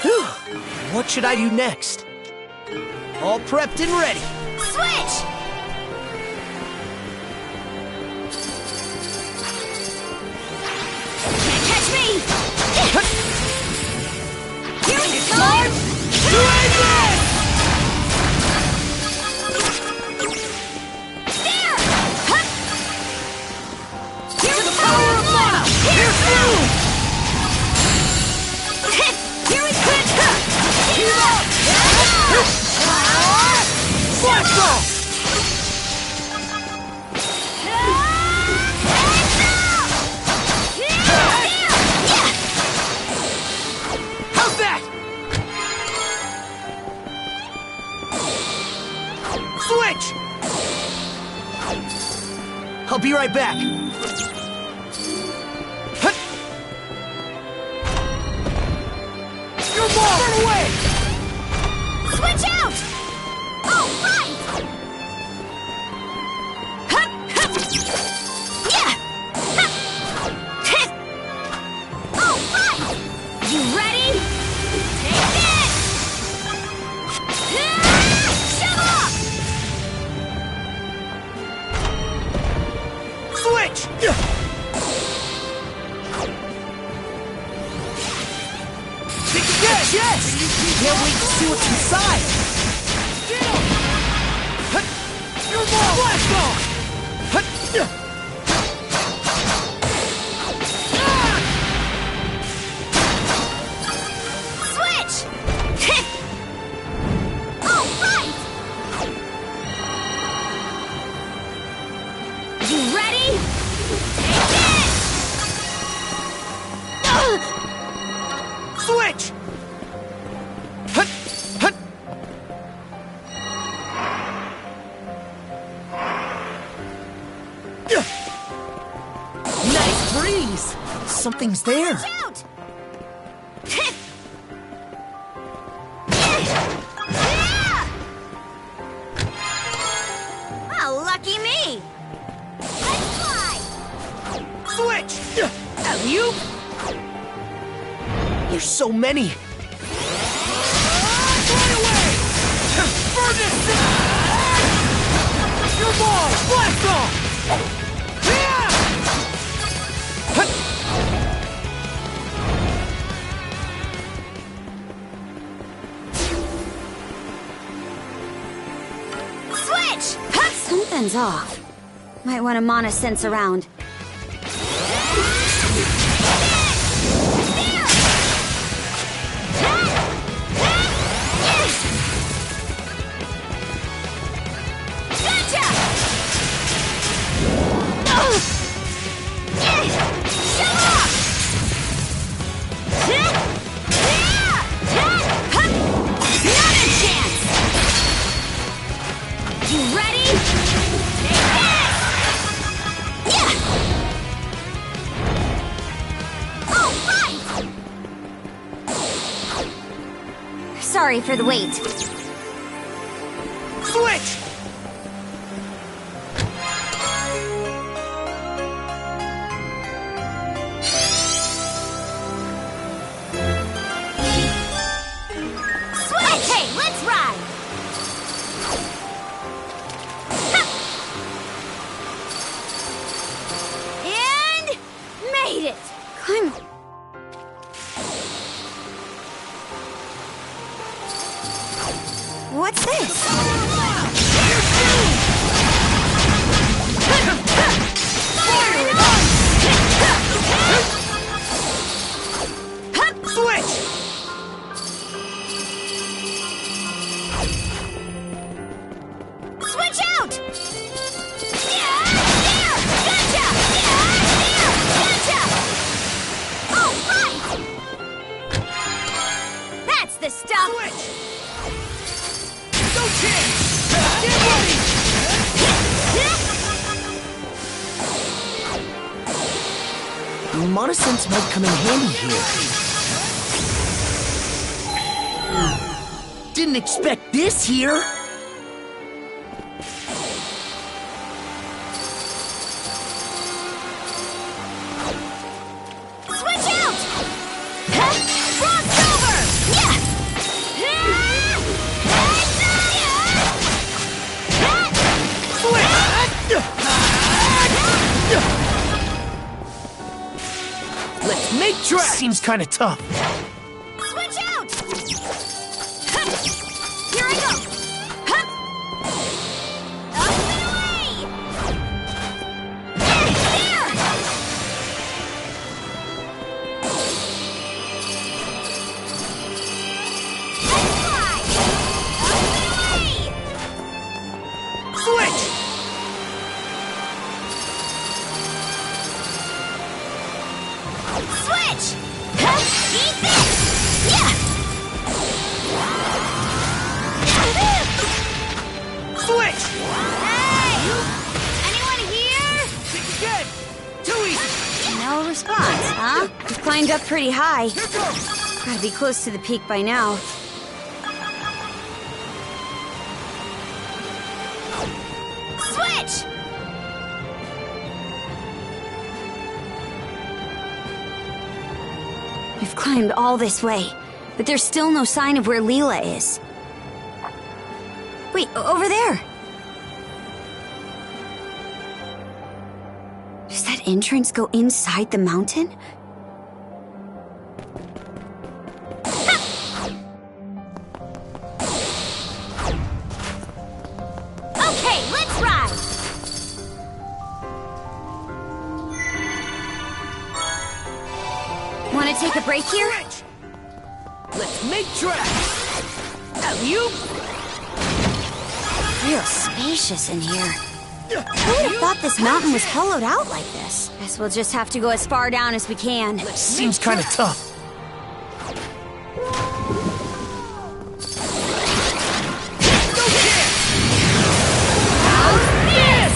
Whew. What should I do next? All prepped and ready. Switch! Can't catch me! Here we go! Time to end this! There! Here's the power of mana! Here through! Here we go! Heal up! Blast off! How's that? Switch! I'll be right back. Hut. Your ball! Run away! Switch out! All right! Hup, hup. Yeah! Hup. Hit. All right! You ready? Take this! Shove off! Switch! Yes! Can't wait to see what's inside! Your ball! Blast off! Switch! All right! You ready? Take this! Nice breeze! Something's there. Shoot! Oh, lucky me! Let's fly! Switch! Alley-oop! There's so many! Fly away! Burn this thing! Your ball! Blast off! Switch! Something's off. Might want to mana sense around. Sorry for the wait. Switch! Okay, let's ride! And made it! Climb. What's this? Switch! Switch out! Gotcha! All right! That's the stuff! No chance! Get ready! Mana sense might come in handy here. Didn't expect this here! Switch out! Crossover! Yeah! Let's make tracks! Seems kinda tough. Switch out! Here I go! Up and away! There! Let's fly! Up and away! Switch! Switch! Eat this! Yeah! Switch! Hey! Anyone here? Think again! Too easy! No response, huh? You've climbed up pretty high. Gotta be close to the peak by now. Switch! We've climbed all this way, but there's still no sign of where Leela is. Wait, over there! Does that entrance go inside the mountain? Okay, let's ride! Want to take a break here? Let's make tracks! Alley-oop! Real spacious in here. Who would have thought this mountain was hollowed out like this? Guess we'll just have to go as far down as we can. Seems kinda tough. How's this?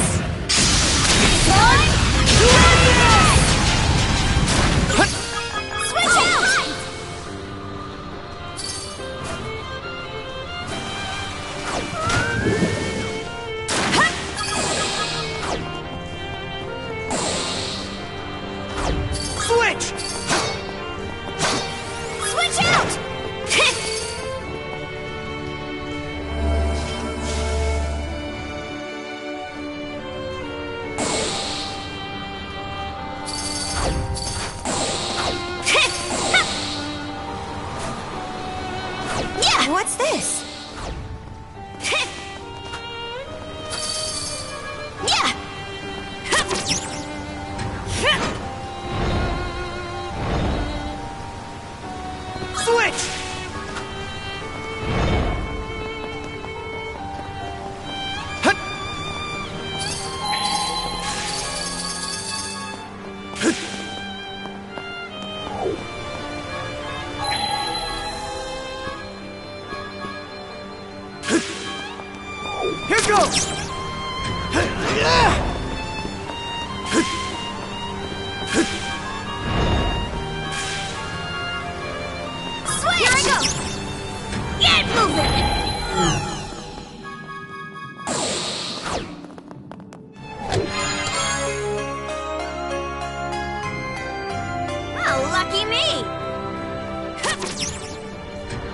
Lucky me!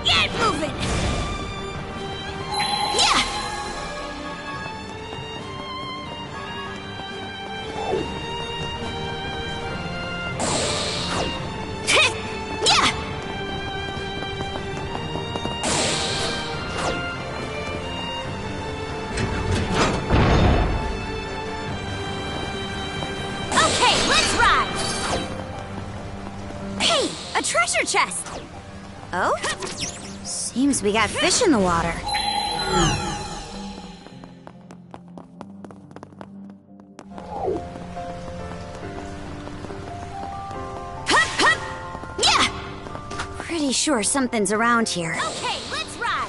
Get moving! Yeah! Yeah! Okay, let's ride! Hey, a treasure chest! Oh? Seems we got fish in the water. Hup, hup! Yeah! Pretty sure something's around here. Okay, let's ride!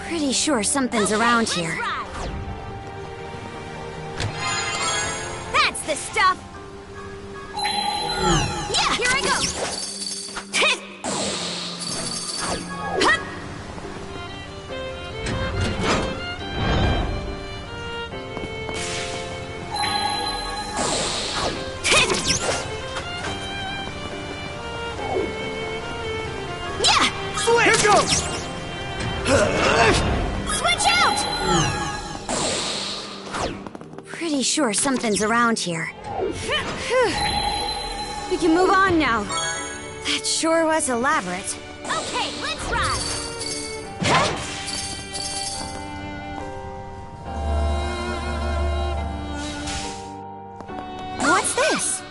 Pretty sure something's around here. That's the stuff! Yeah, here I go! Hup! Yeah! Here goes! Switch out! Pretty sure something's around here. We can move on now. That sure was elaborate. Okay, let's ride! What's this?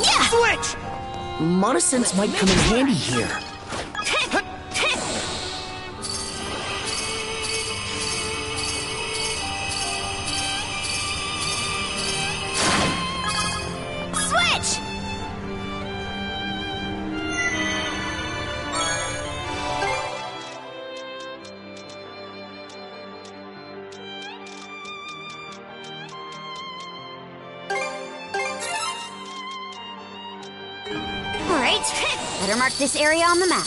Yeah! Switch! Monosense might come in handy here. Switch! All right, better mark this area on the map.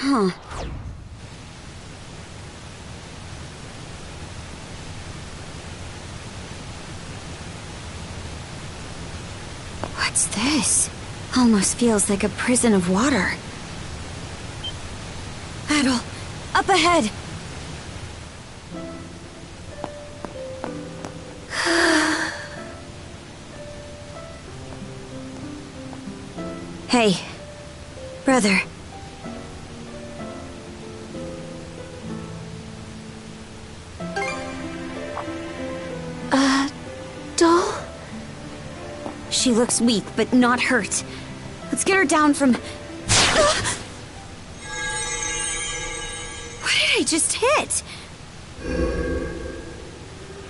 Huh. What's this? Almost feels like a prison of water. Adol, up ahead! Hey, brother. Doll? She looks weak, but not hurt. Let's get her down from... What did I just hit?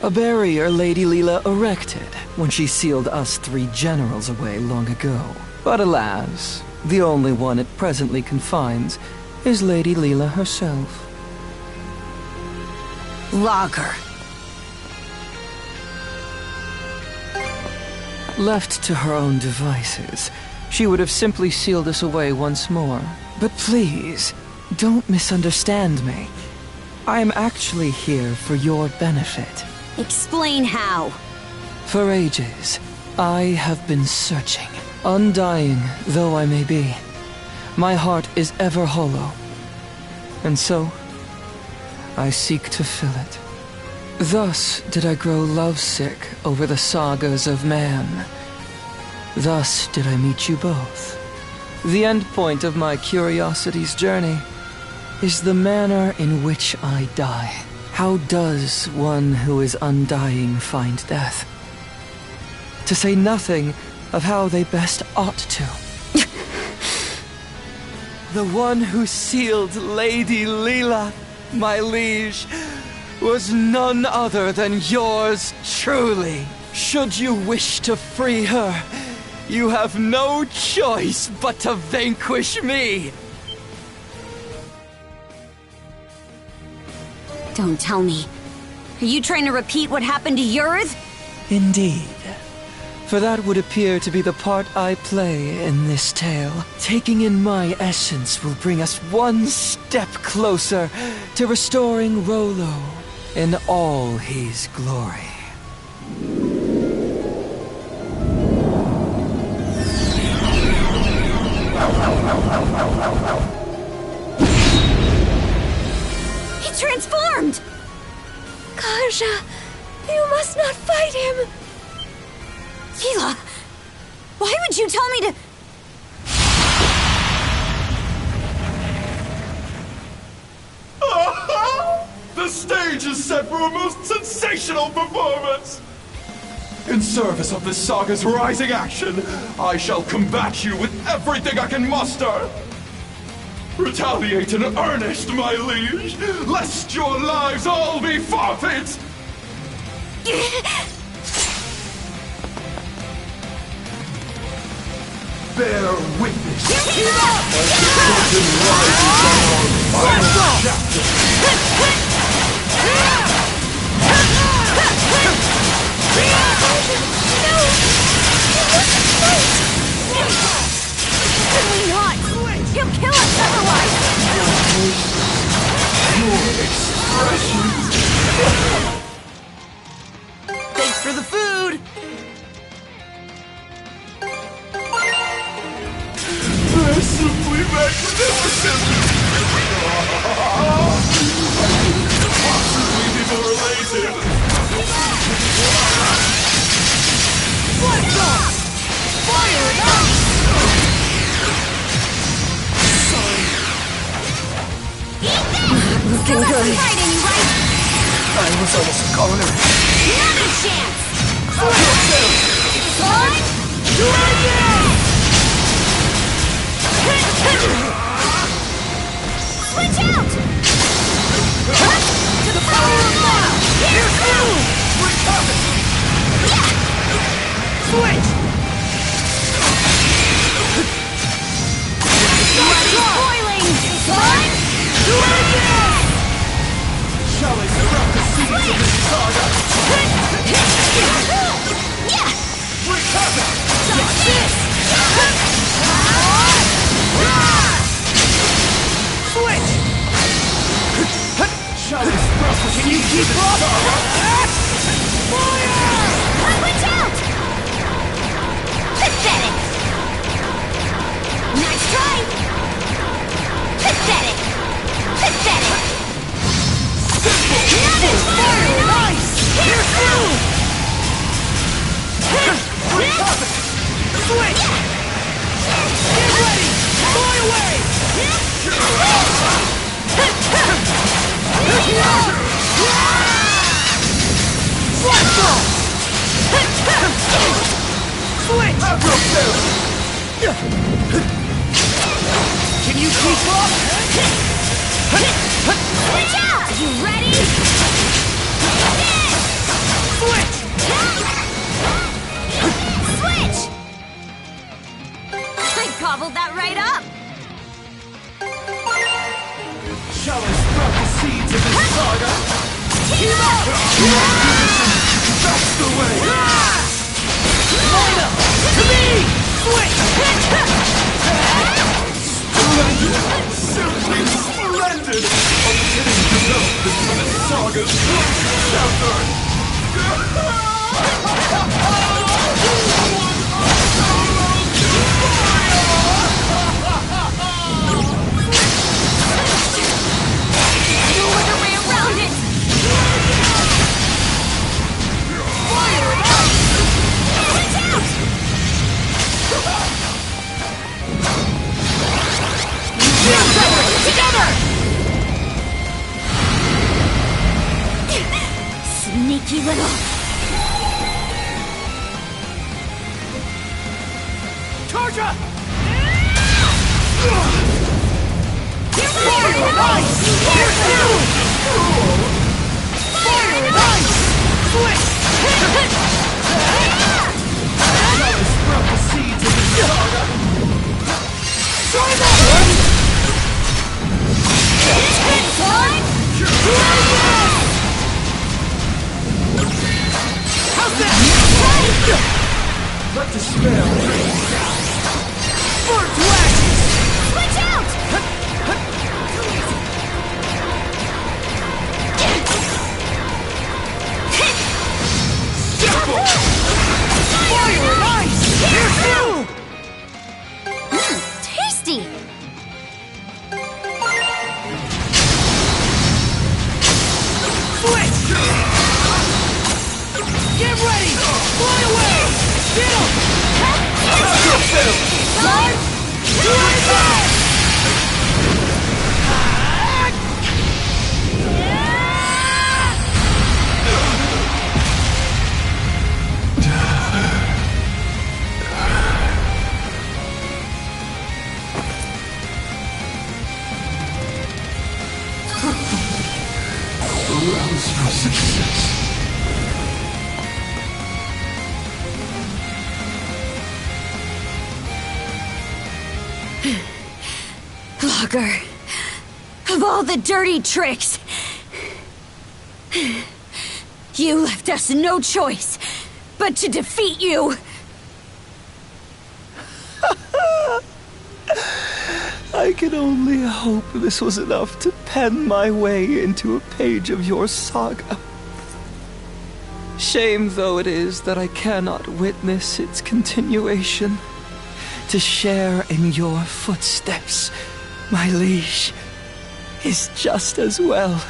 A barrier Lady Leela erected when she sealed us 3 generals away long ago. But alas, the only one it presently confines is Lady Leela herself. Lager. Left to her own devices, she would have simply sealed us away once more. But please, don't misunderstand me. I am actually here for your benefit. Explain how. For ages, I have been searching. Undying though I may be, my heart is ever hollow. And so, I seek to fill it. Thus did I grow lovesick over the sagas of man. Thus did I meet you both. The end point of my curiosity's journey is the manner in which I die. How does one who is undying find death? To say nothing of how they best ought to. The one who sealed Lady Leela, my liege, was none other than yours truly. Should you wish to free her, you have no choice but to vanquish me. Don't tell me. Are you trying to repeat what happened to Yurith? Indeed. for that would appear to be the part I play in this tale. Taking in my essence will bring us one step closer to restoring Rollo in all his glory. He transformed! Kaja, you must not fight him! Hila, why would you tell me to... The stage is set for a most sensational performance! In service of this saga's rising action, I shall combat you with everything I can muster! Retaliate in earnest, my liege, lest your lives all be forfeit! Bear witness as the curtain rises on our final chapter! Certainly not! He'll kill us otherwise! Your expressions! Thanks for the food! They're simply magnificent! Possibly people related! Let's go! Fire it up! Looking good. Fighting, right? I was almost a goner. Another chance! Time to end it! Switch out! To the power of love! Here's through! Switch! Blood is boiling! Time to end it! Shall I surround the seeds of this saga? Wreak havoc! Like this! Switch! Shall I sprout the Can you keep up? Fire! Watch out! Pathetic! Nice try! Pathetic! Pathetic! Another fire! Nice! Here through! Switch! Get ready! Fly away! Let's go! Switch! Can you keep up? Switch out! You ready? Switch! Switch! I gobbled that right up! Shall I sprout the seeds of this saga? Team up! That's the way! Line up! To me! Switch! Splendid! Simply splendid! A fitting development for this saga's first chapter! No other way around it! Fire it up! Switch out! Together! Sneaky little... Charge up! Fire and ice! Here through! Fire and ice! Switch! Shall I sprout the seeds of this saga? Try that one! Time! How's that? not despair! Burn to ashes! Switch out! Fire and ice! Here too! Tasty! Switch! Get ready! Fly away! Shield! Time to advance! Grounds for success. Logger, of all the dirty tricks, you left us no choice but to defeat you. I can only hope this was enough to pen my way into a page of your saga. Shame though it is that I cannot witness its continuation. To share in your footsteps, my liege, is just as well.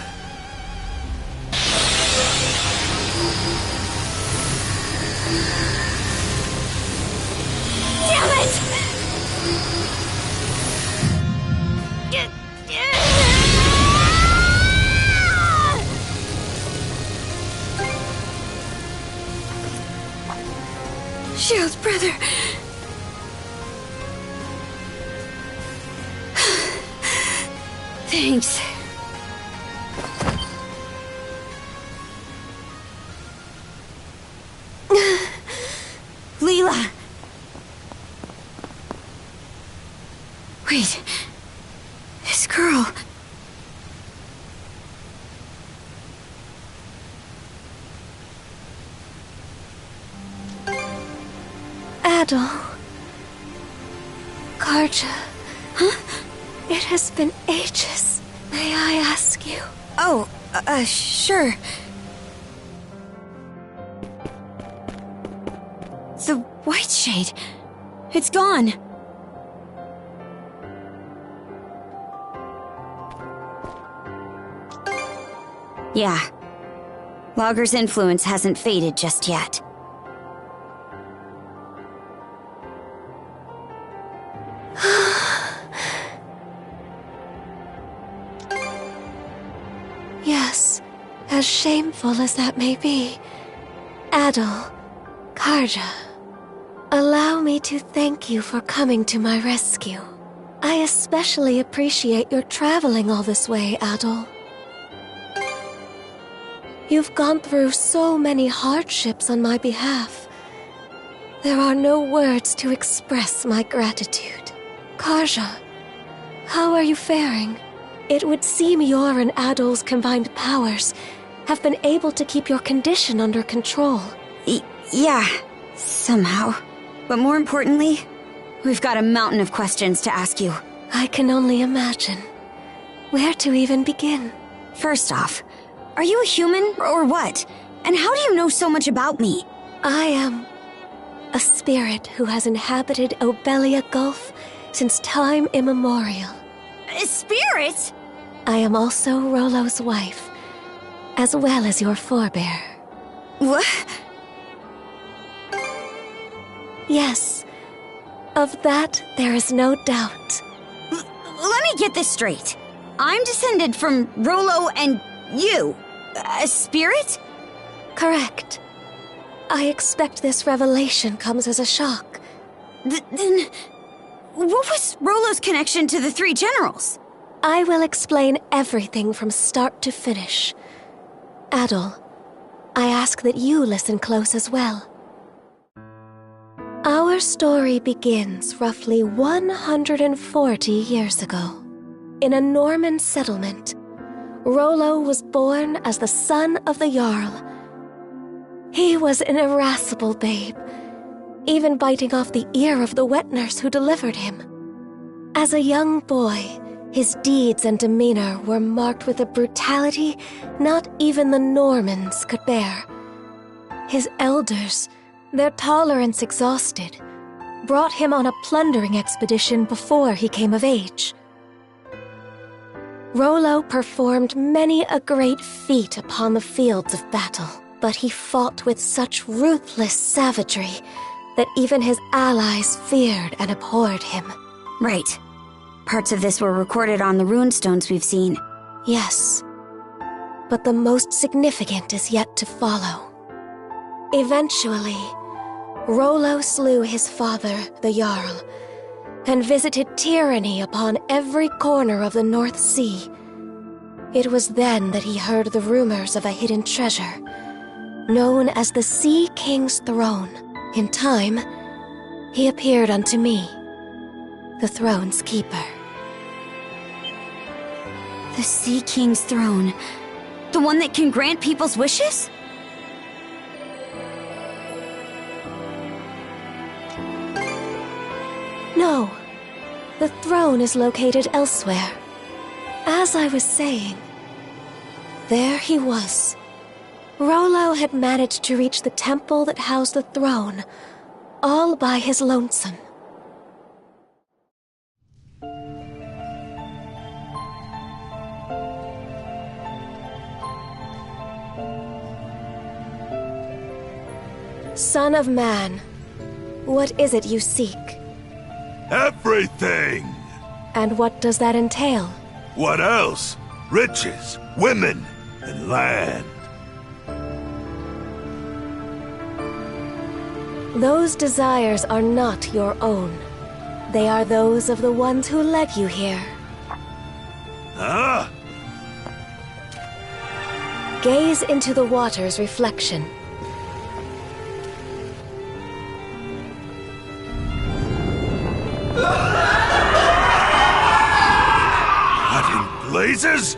Damn it! Shield, brother. Thanks. Leela. Wait. This girl. Adol. Karja. Huh? It has been ages. May I ask you? Oh, sure. The white shade. It's gone. Yeah. Logger's influence hasn't faded just yet. Yes, as shameful as that may be, Adol, Karja, allow me to thank you for coming to my rescue. I especially appreciate your traveling all this way, Adol. You've gone through so many hardships on my behalf. There are no words to express my gratitude. Karja, how are you faring? It would seem your and Adol's combined powers have been able to keep your condition under control. Yeah, somehow. But more importantly, we've got a mountain of questions to ask you. I can only imagine. Where to even begin? First off, are you a human or what? And how do you know so much about me? I am a spirit who has inhabited Obelia Gulf since time immemorial. A spirit? I am also Rollo's wife, as well as your forebear. What? Yes, of that there is no doubt. Let me get this straight. I'm descended from Rollo and you. A spirit? Correct. I expect this revelation comes as a shock. Then, what was Rollo's connection to the three generals? I will explain everything from start to finish. Adol, I ask that you listen close as well. Our story begins roughly 140 years ago. In a Norman settlement, Rollo was born as the son of the Jarl. He was an irascible babe, even biting off the ear of the wet nurse who delivered him. As a young boy, his deeds and demeanor were marked with a brutality not even the Normans could bear. His elders, their tolerance exhausted, brought him on a plundering expedition before he came of age. Rollo performed many a great feat upon the fields of battle, but he fought with such ruthless savagery that even his allies feared and abhorred him. Right. Parts of this were recorded on the runestones we've seen. Yes. But the most significant is yet to follow. Eventually, Rollo slew his father, the Jarl, and visited tyranny upon every corner of the North Sea. It was then that he heard the rumors of a hidden treasure, known as the Sea King's Throne. In time, he appeared unto me, the throne's keeper. The Sea King's Throne? The one that can grant people's wishes? No, the throne is located elsewhere. As I was saying, there he was. Rollo had managed to reach the temple that housed the throne, all by his lonesome. Son of man, what is it you seek? Everything! And what does that entail? What else? Riches, women, and land. Those desires are not your own. They are those of the ones who led you here. Huh? Gaze into the water's reflection. What in blazes?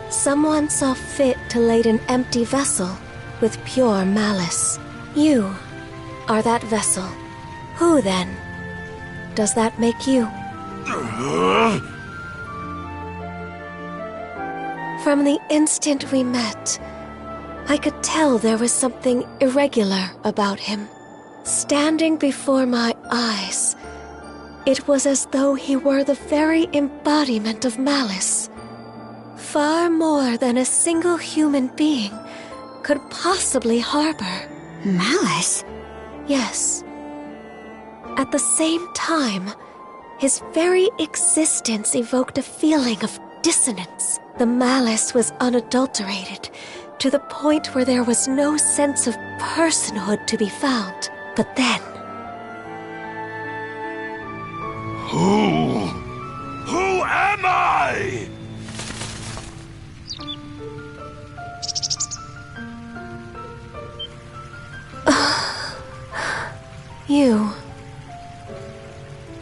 Someone saw fit to lade an empty vessel with pure malice. You are that vessel. Who, then, does that make you? From the instant we met, I could tell there was something irregular about him. Standing before my eyes, it was as though he were the very embodiment of malice. Far more than a single human being could possibly harbor. Malice? Yes. At the same time, his very existence evoked a feeling of dissonance. The malice was unadulterated, to the point where there was no sense of personhood to be found. But then... Who am I? You...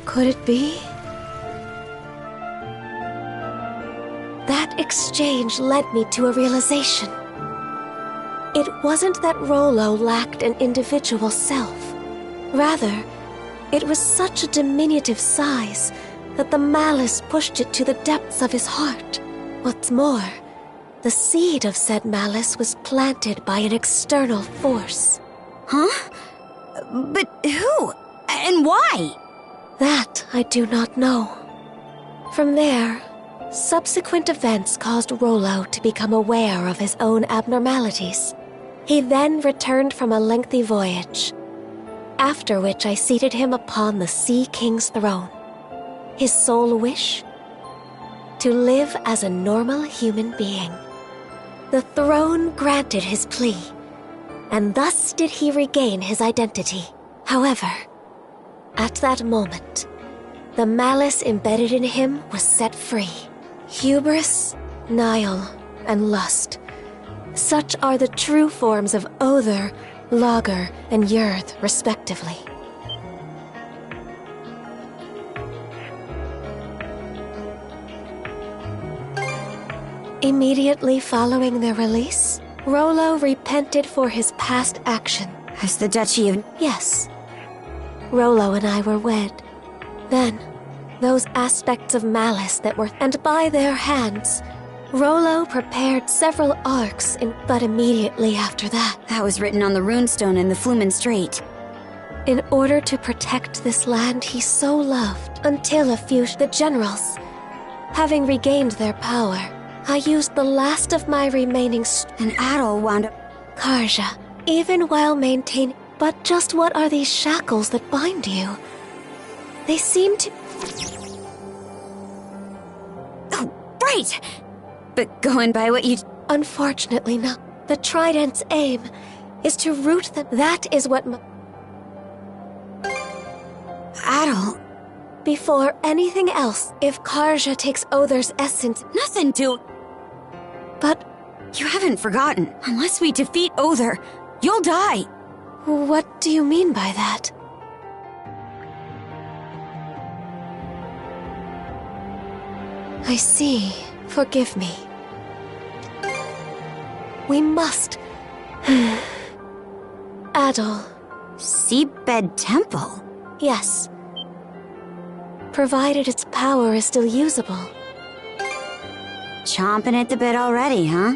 Could it be? That exchange led me to a realization. It wasn't that Rollo lacked an individual self. Rather, it was such a diminutive size that the malice pushed it to the depths of his heart. What's more, the seed of said malice was planted by an external force. Huh? But who? And why? That I do not know. From there, subsequent events caused Rollo to become aware of his own abnormalities. He then returned from a lengthy voyage, after which I seated him upon the Sea King's throne. His sole wish? To live as a normal human being. The throne granted his plea, and thus did he regain his identity. However, at that moment, the malice embedded in him was set free. Hubris, Nile, and lust. Such are the true forms of Other, Lager, and Yurth, respectively. Immediately following their release, Rollo repented for his past action. As the Duchy of... Yes. Rollo and I were wed. Then, those aspects of malice that were, and by their hands, Rollo prepared several arcs, but immediately after that... That was written on the runestone in the Flumen Strait. In order to protect this land he so loved, until the generals, having regained their power, I used the last of my remaining and Adol wound up... Karja, even while maintaining... But just what are these shackles that bind you? They seem to... Oh, right! But going by what you... Unfortunately not. The Trident's aim is to root them. That is what Adol... Before anything else, if Karja takes Other's essence... Nothing to... But... You haven't forgotten. Unless we defeat Other, you'll die. What do you mean by that? I see. Forgive me. We must... Adol. Seabed Temple? Yes. Provided its power is still usable. Chomping at the bit already, huh?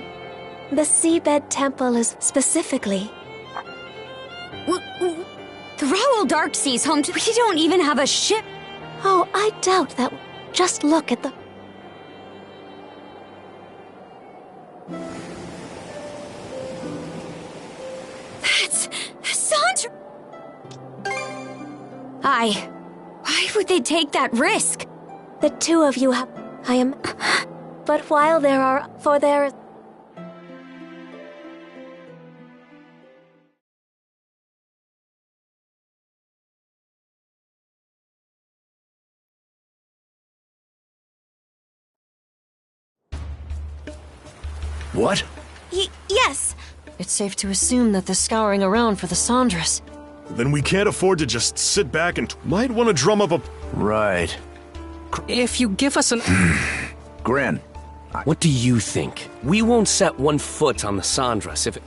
The Seabed Temple is specifically... The Raoul Darksea's home to... We don't even have a ship! Oh, I doubt that... Just look at the... That's... Sandra... Why would they take that risk? The two of you have... I am... But while there are... For there... What? Yes. It's safe to assume that they're scouring around for the Sandras. Then we can't afford to just sit back and might want to drum up a... Right. If you give us an... Gren. What do you think? We won't set one foot on the Sandras if it...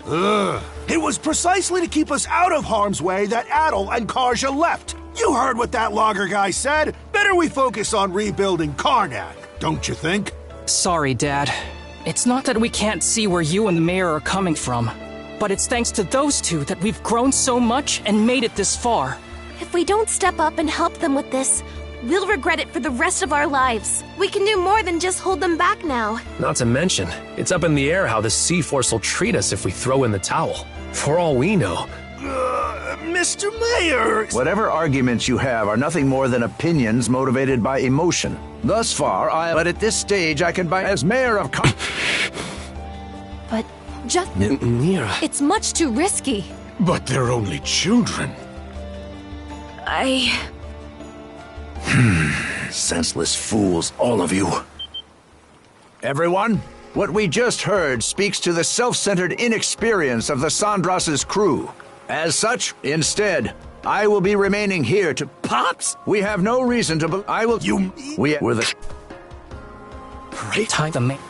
It was precisely to keep us out of harm's way that Adol and Karja left. You heard what that logger guy said. Better we focus on rebuilding Karnak, don't you think? Sorry, Dad. It's not that we can't see where you and the mayor are coming from, but it's thanks to those two that we've grown so much and made it this far. If we don't step up and help them with this, we'll regret it for the rest of our lives. We can do more than just hold them back now. Not to mention, it's up in the air how the Sea Force will treat us if we throw in the towel. For all we know. Mr. Mayor! Whatever arguments you have are nothing more than opinions motivated by emotion. Thus far, but at this stage I can buy as mayor of But just... Mira. It's much too risky. But they're only children. Senseless fools, all of you. Everyone, what we just heard speaks to the self-centered inexperience of the Sandras's crew. As such, instead, I will be remaining here to... Pops? We have no reason to... I will... We're the... Great time to make...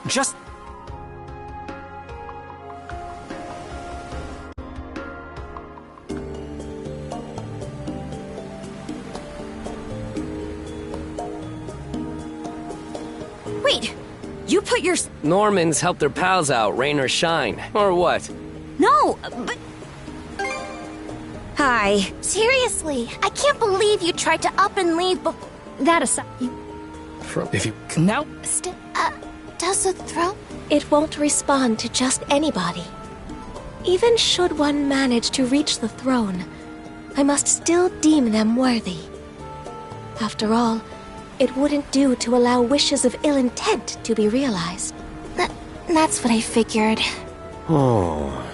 Just... Wait, you put your... Normans help their pals out, rain or shine, or what? No, but... Hi. Seriously, I can't believe you tried to up and leave before... That aside... If you... Now... Does the throne... It won't respond to just anybody. Even should one manage to reach the throne, I must still deem them worthy. After all, it wouldn't do to allow wishes of ill intent to be realized. That's what I figured. Oh.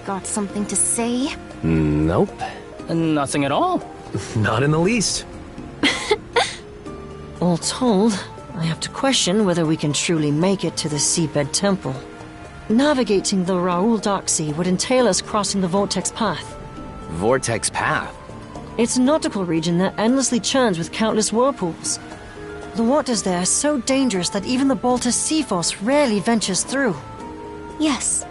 Got something to say? Nope. Nothing at all. Not in the least. All told, I have to question whether we can truly make it to the Seabed Temple. Navigating the Raoul Darksea would entail us crossing the Vortex Path. Vortex Path? It's a nautical region that endlessly churns with countless whirlpools. The waters there are so dangerous that even the Baltus Sea Force rarely ventures through. Yes.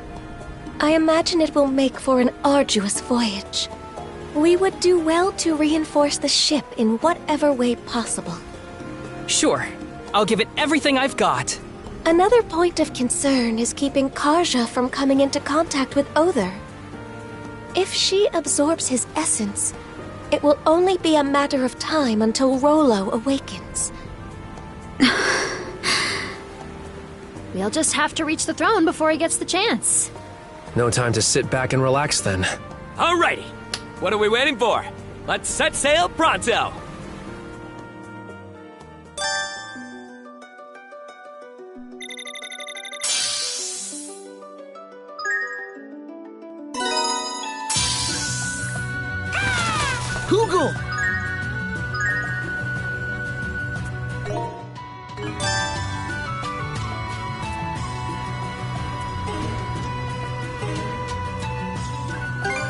I imagine it will make for an arduous voyage. We would do well to reinforce the ship in whatever way possible. Sure. I'll give it everything I've got. Another point of concern is keeping Karja from coming into contact with Other. If she absorbs his essence, it will only be a matter of time until Rollo awakens. We'll just have to reach the throne before he gets the chance. No time to sit back and relax then. Alrighty. What are we waiting for? Let's set sail pronto! Google!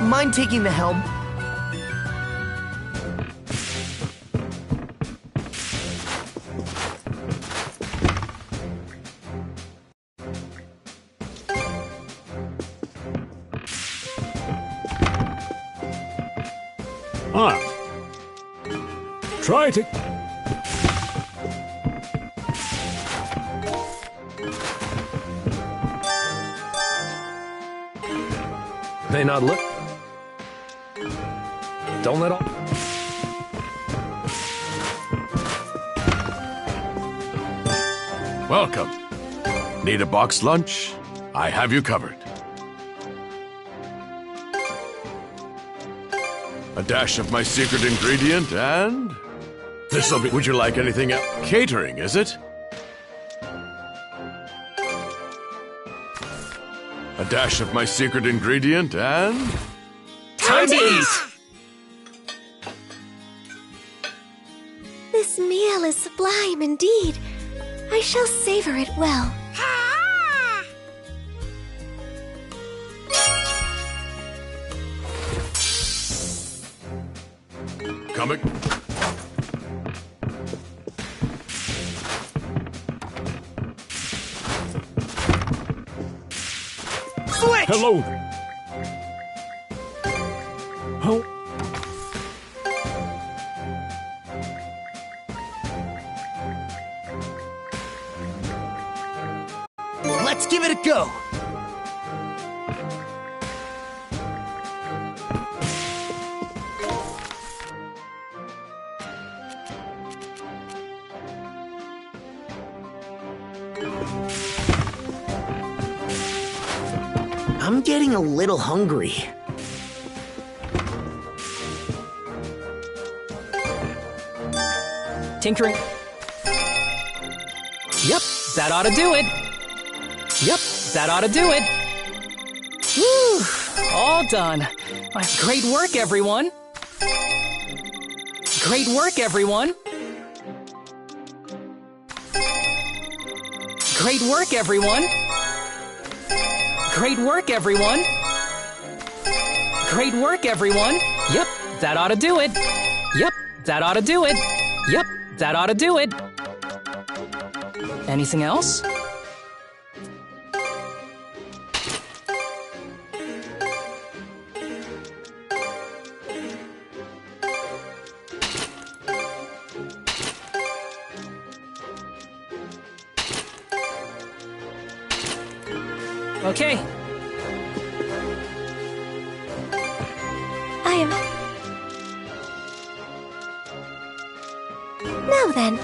Mind taking the helm? Try to... May not look... Don't let all... Welcome. Need a boxed lunch? I have you covered. A dash of my secret ingredient and... This'll be... Would you like anything else? Catering, is it? A dash of my secret ingredient and... Time to eat! This meal is sublime indeed. I shall savor it well. Coming. Switch! Hello. Oh. Let's give it a go! I'm getting a little hungry. Tinkering. Yep, that ought to do it. Yep, that ought to do it. Whew, all done. Great work, everyone. Great work, everyone. Great work, everyone. Great work, everyone. Great work, everyone. Yep, that ought to do it. Yep, that ought to do it. Yep, that ought to do it. Anything else? Okay. I am... Now then.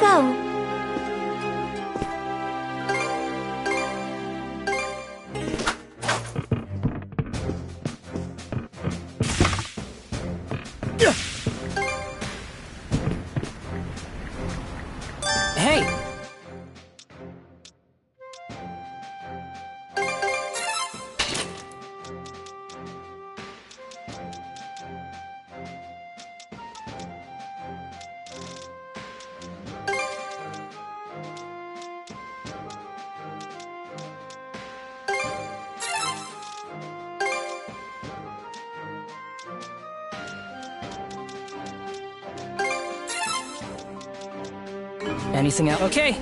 Go. Anything else? Okay.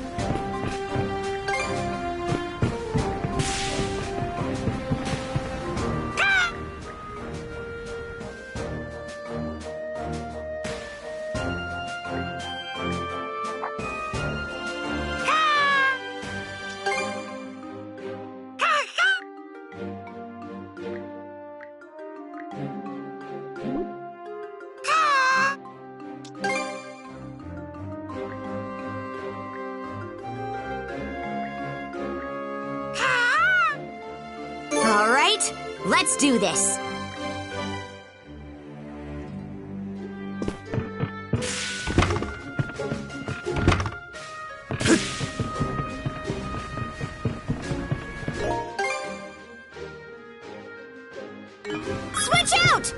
All right, let's do this. Switch out!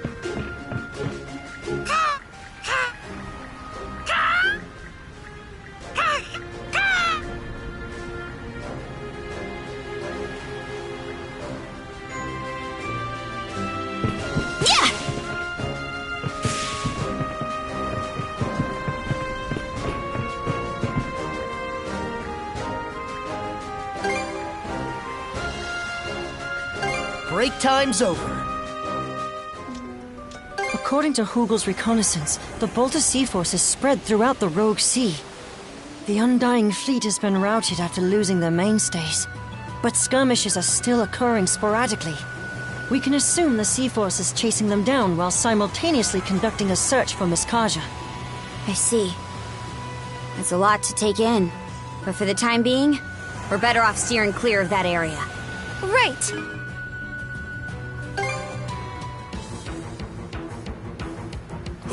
Break time's over. According to Hugel's reconnaissance, the Bolter Sea Force is spread throughout the Rogue Sea. The Undying Fleet has been routed after losing their mainstays, but skirmishes are still occurring sporadically. We can assume the Sea Force is chasing them down while simultaneously conducting a search for Miss Kaja. I see. That's a lot to take in. But for the time being, we're better off steering clear of that area. Right!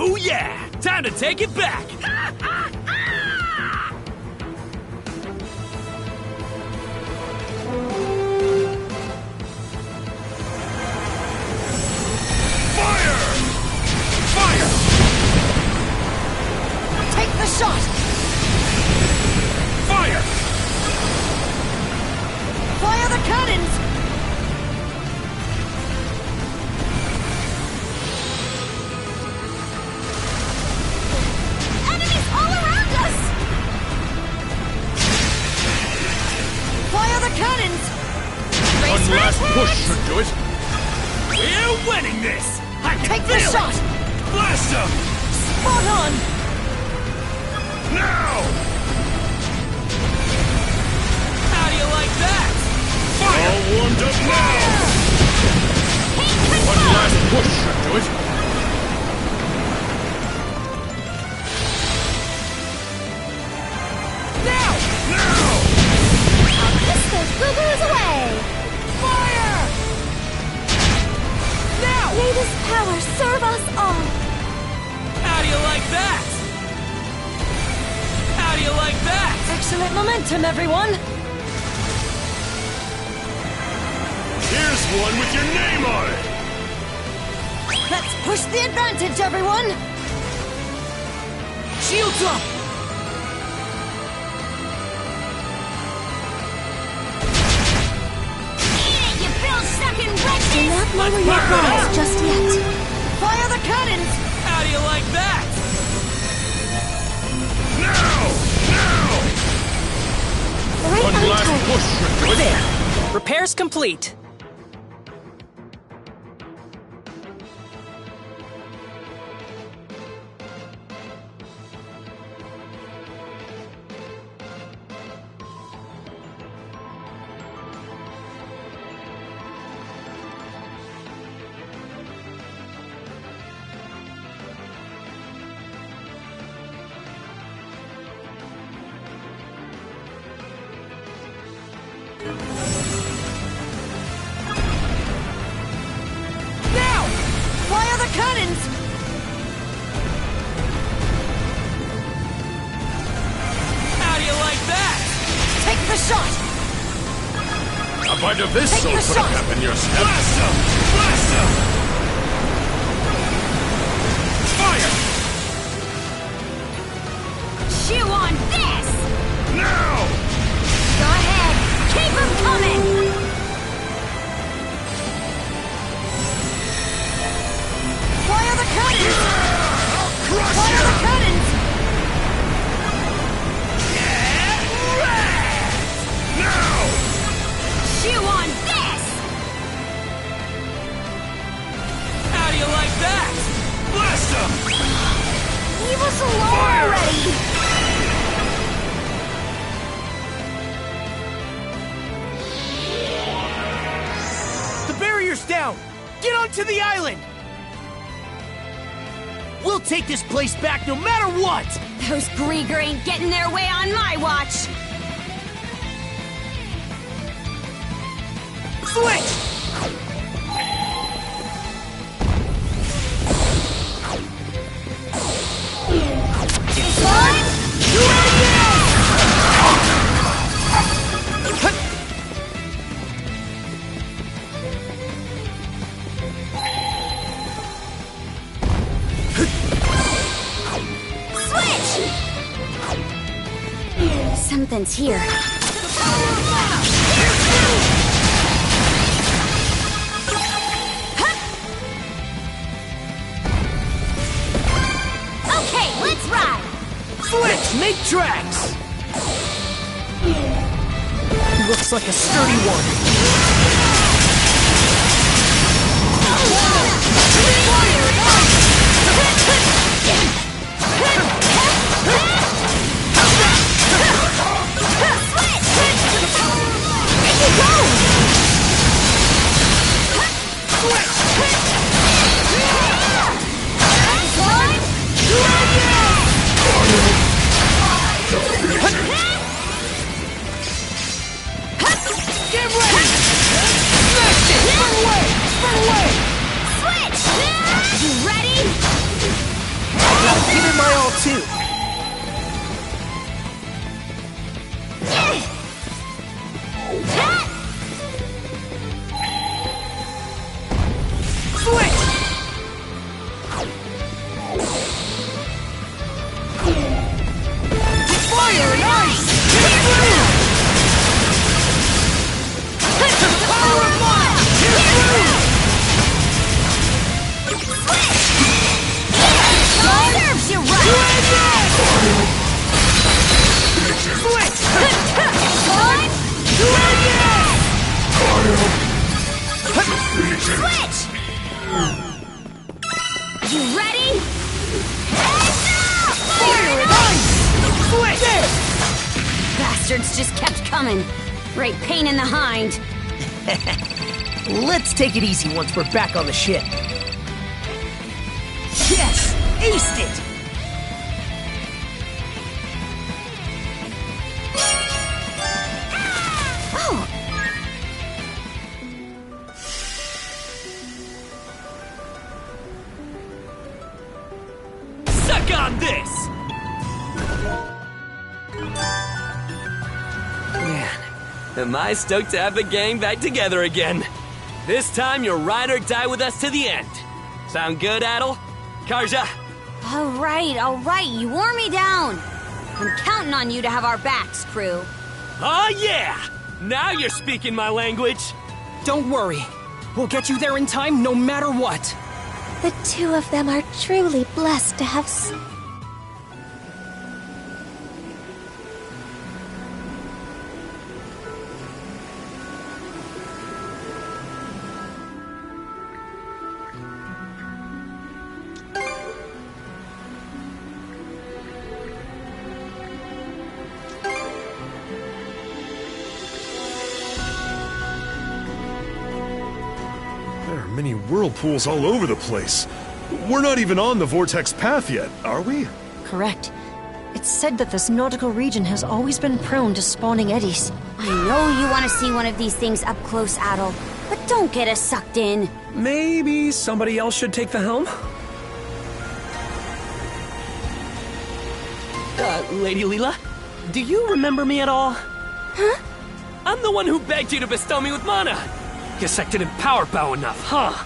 Oh yeah! Time to take it back! Take the shot! Fire! Fire the cannons! Enemies all around us! Fire the cannons! One last push should do it. We're winning this! I can Take the feel shot! it! Blast them! Spot on! Now! How do you like that? All warmed up now! One last push should do it. Now! Now! I'll kiss those boogers away! Fire! Now! May this power serve us all! How do you like that? How do you like that? Excellent momentum, everyone! Here's one with your name on it. Let's push the advantage, everyone! Shields up! Eat it, you bill-sucking Do wretches! not lower your guards just yet. Fire the cannons! How do you like that? Now! Now! Right One on last target. push should do it. There. Repairs complete. Now! Fire the cannons! How do you like that? Take the shot! A bite of this Take will the put shot. a pep in your step. Blast them! Blast them! Fire! Chew on this! Now! Go ahead, keep 'em coming! Fire the cannons! I'll crush Fire you! the cannons! Yeah! Get onto the island! We'll take this place back no matter what! Those Grieger ain't getting their way on my watch! Switch! Something's here. Okay, let's ride! Switch! Make tracks! Looks like a sturdy one. Give it my all, too. Switch! Fire and ice! Power of mine! Serves you right! Switch! Switch! You ready? Fire and ice! Switch! Bastards just kept coming. Right pain in the hind. Let's take it easy once we're back on the ship. Yes! Aced it! Oh! Suck on this! Man, am I stoked to have the gang back together again. This time you'll ride or die with us to the end. Sound good, Adel? Karja? All right, you wore me down. I'm counting on you to have our backs, crew. Oh yeah! Now you're speaking my language! Don't worry. We'll get you there in time no matter what. The two of them are truly blessed to have There are many whirlpools all over the place. We're not even on the vortex path yet, are we? Correct. It's said that this nautical region has always been prone to spawning eddies. I know you want to see one of these things up close, Adel, but don't get us sucked in. Maybe somebody else should take the helm? Lady Leela? Do you remember me at all? Huh? I'm the one who begged you to bestow me with mana. Guess I didn't power bow enough, huh?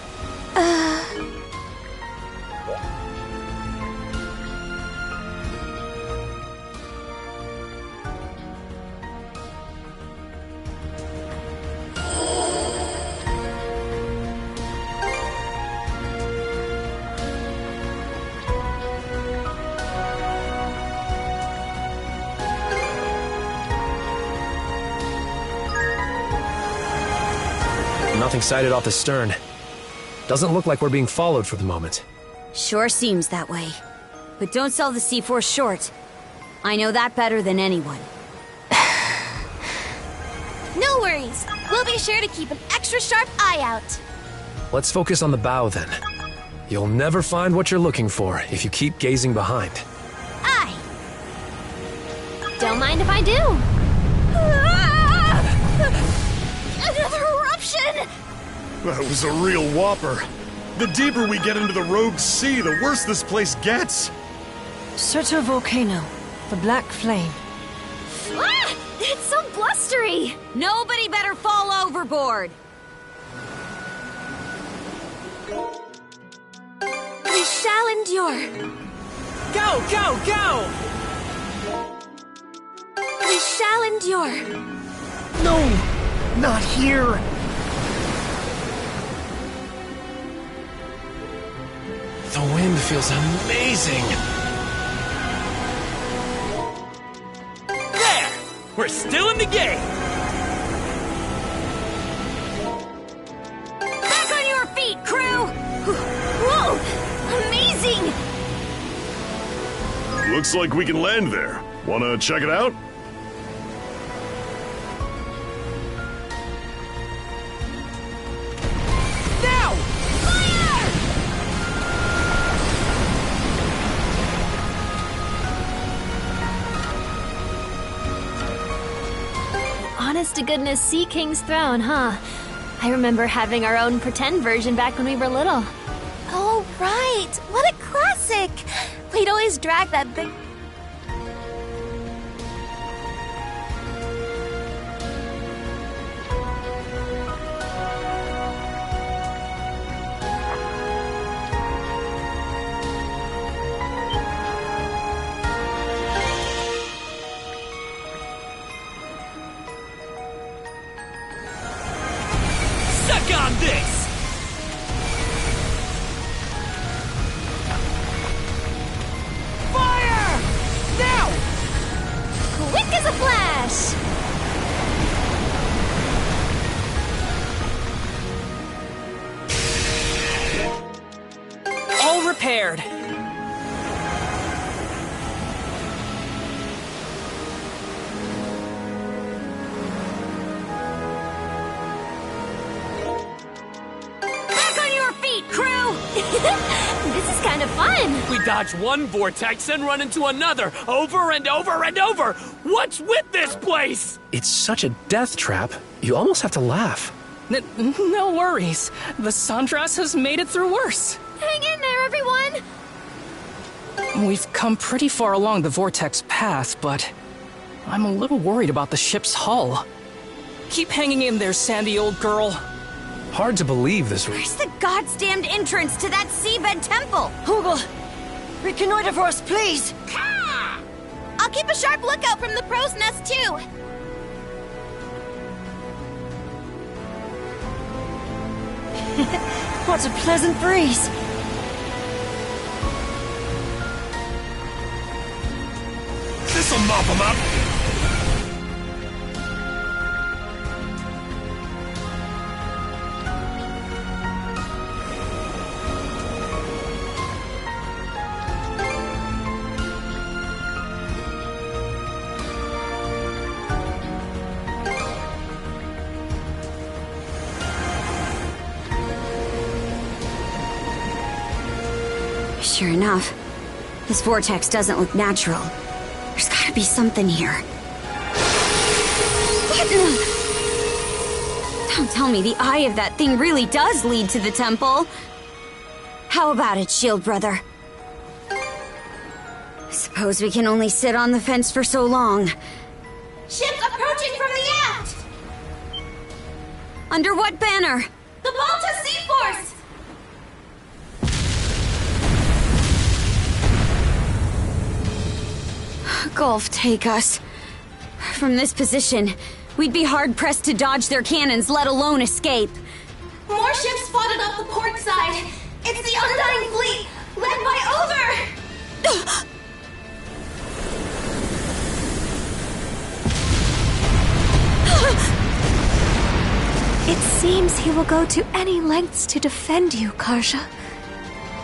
Nothing sighted off the stern. Doesn't look like we're being followed for the moment. Sure seems that way. But don't sell the C-Force short. I know that better than anyone. No worries. We'll be sure to keep an extra sharp eye out. Let's focus on the bow then. You'll never find what you're looking for if you keep gazing behind. Aye. Don't mind if I do. Another eruption! That was a real whopper. The deeper we get into the Rogue Sea, the worse this place gets. Volcano, the black flame. Ah! It's so blustery! Nobody better fall overboard! We shall endure. Go, go, go! We shall endure. No! Not here! The wind feels amazing! There! We're still in the game! Back on your feet, crew! Whoa! Amazing! Looks like we can land there. Wanna check it out? Now! Fire! Honest to goodness Sea King's throne, huh? I remember having our own pretend version back when we were little. Oh, right. What a classic. We'd always drag that big... Suck on this! Fire! Now! Quick as a flash! All repaired. Back on your feet, crew! This is kind of fun! We dodge one vortex and run into another, over and over and over! What's with this place? It's such a death trap, you almost have to laugh. No worries. The Sandras has made it through worse. Hang in there, everyone! We've come pretty far along the vortex path, but I'm a little worried about the ship's hull. Keep hanging in there, Sandy, old girl. Hard to believe this. Where's the goddamned entrance to that seabed temple? Hugel, reconnoiter for us, please! I'll keep a sharp lookout from the crow's nest, too. What a pleasant breeze! This'll mop them up! Sure enough, this vortex doesn't look natural. There's gotta be something here. What? Don't tell me the eye of that thing really does lead to the temple. How about it, Shield Brother? Suppose we can only sit on the fence for so long. Ships approaching from the aft! Under what banner? The Balta Sea Force! Gulf take us. From this position, we'd be hard-pressed to dodge their cannons, let alone escape. More ships spotted off the port side. It's the Undying Fleet, led by Over! It seems he will go to any lengths to defend you, Karja.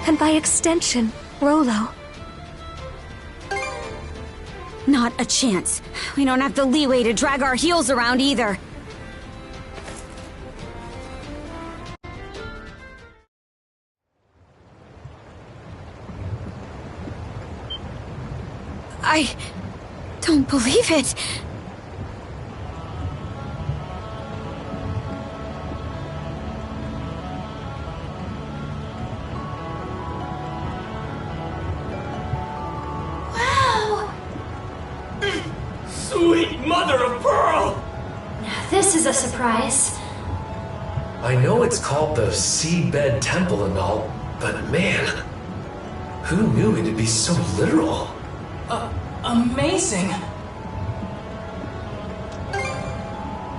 And by extension, Rolo. Not a chance. We don't have the leeway to drag our heels around either. I don't believe it. Wow! Sweet mother of pearl! This is a surprise. I know it's called the Seabed Temple and all, but man, who knew it'd be so literal? Amazing.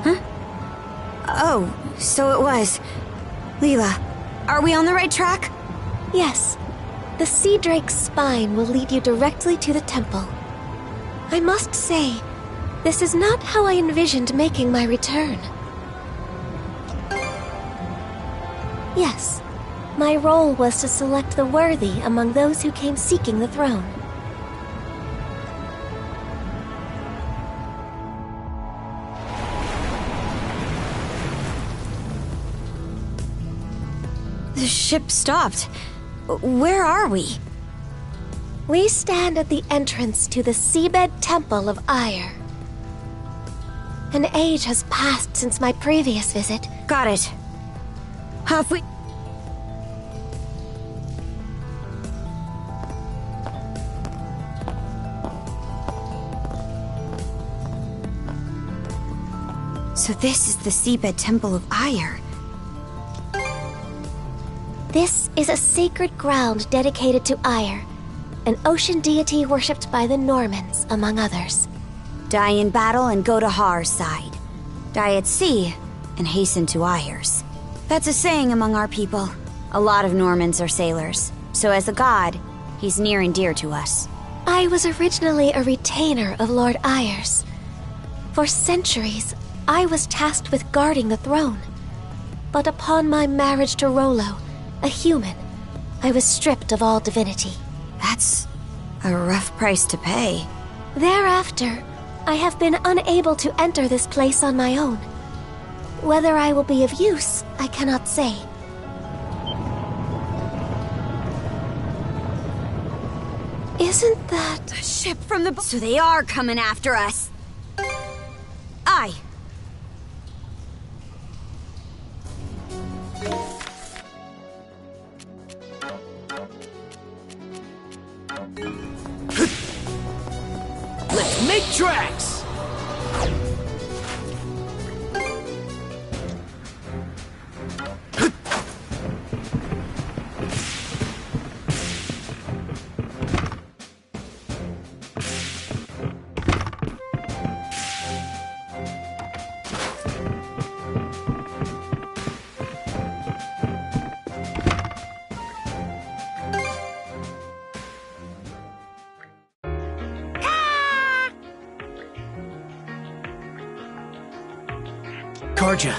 Huh? Oh, so it was. Leela, are we on the right track? Yes. The sea drake's spine will lead you directly to the temple. I must say, this is not how I envisioned making my return. Yes, my role was to select the worthy among those who came seeking the throne. The ship stopped. Where are we? We stand at the entrance to the Seabed Temple of Ire. An age has passed since my previous visit. Got it. Have we... So this is the Seabed Temple of Ire. This is a sacred ground dedicated to Ire, an ocean deity worshipped by the Normans, among others. Die in battle and go to Har's side. Die at sea and hasten to Ire's. That's a saying among our people. A lot of Normans are sailors, so as a god, he's near and dear to us. I was originally a retainer of Lord Ire's. For centuries, I was tasked with guarding the throne. But upon my marriage to Rollo, a human, I was stripped of all divinity. That's a rough price to pay. Thereafter, I have been unable to enter this place on my own. Whether I will be of use, I cannot say. Isn't that... a ship from the... So they are coming after us. Aye. Let's make tracks! Karja.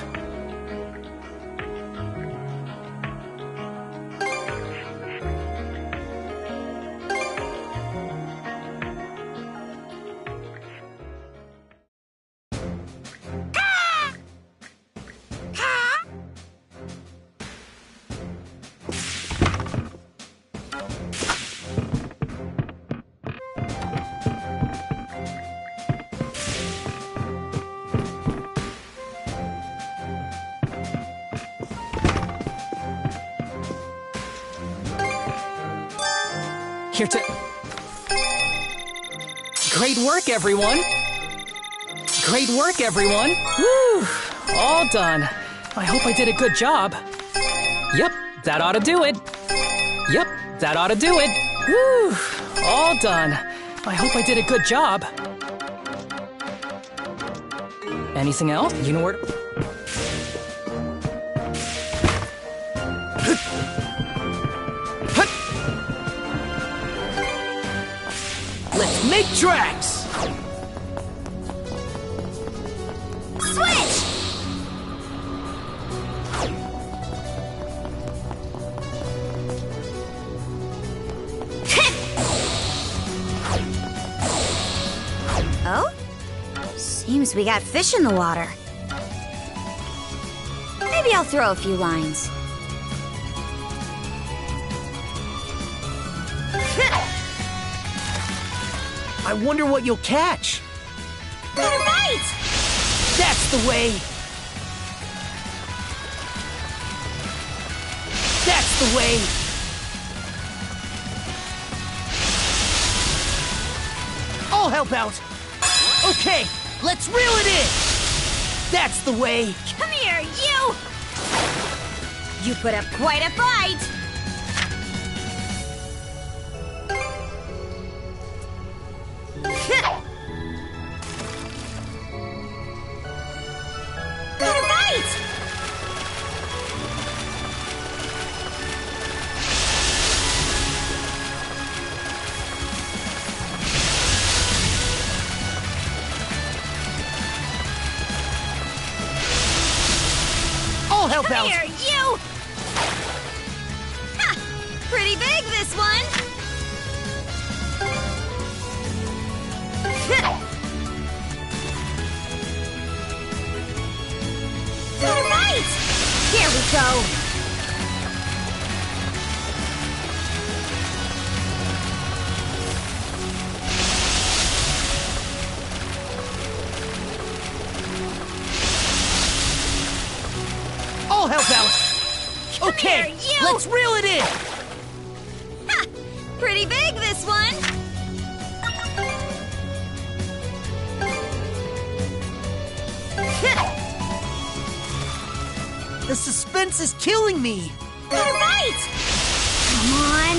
Here to... Great work, everyone! Great work, everyone! Woo! All done. I hope I did a good job. Yep, that ought to do it. Yep, that ought to do it. Woo! All done. I hope I did a good job. Anything else? You know where to... Let's make tracks! Switch! Oh? Seems we got fish in the water. Maybe I'll throw a few lines. I wonder what you'll catch. Right! That's the way. That's the way. I'll help out. Okay, let's reel it in. That's the way. Come here, you! You put up quite a fight! Right! I'll help out. Here, you! Ha! Pretty big, this one! Right! Here we go! I'll help out. Okay, here, you! let's reel it in. Ha! Pretty big, this one! The suspense is killing me. Right! Come on!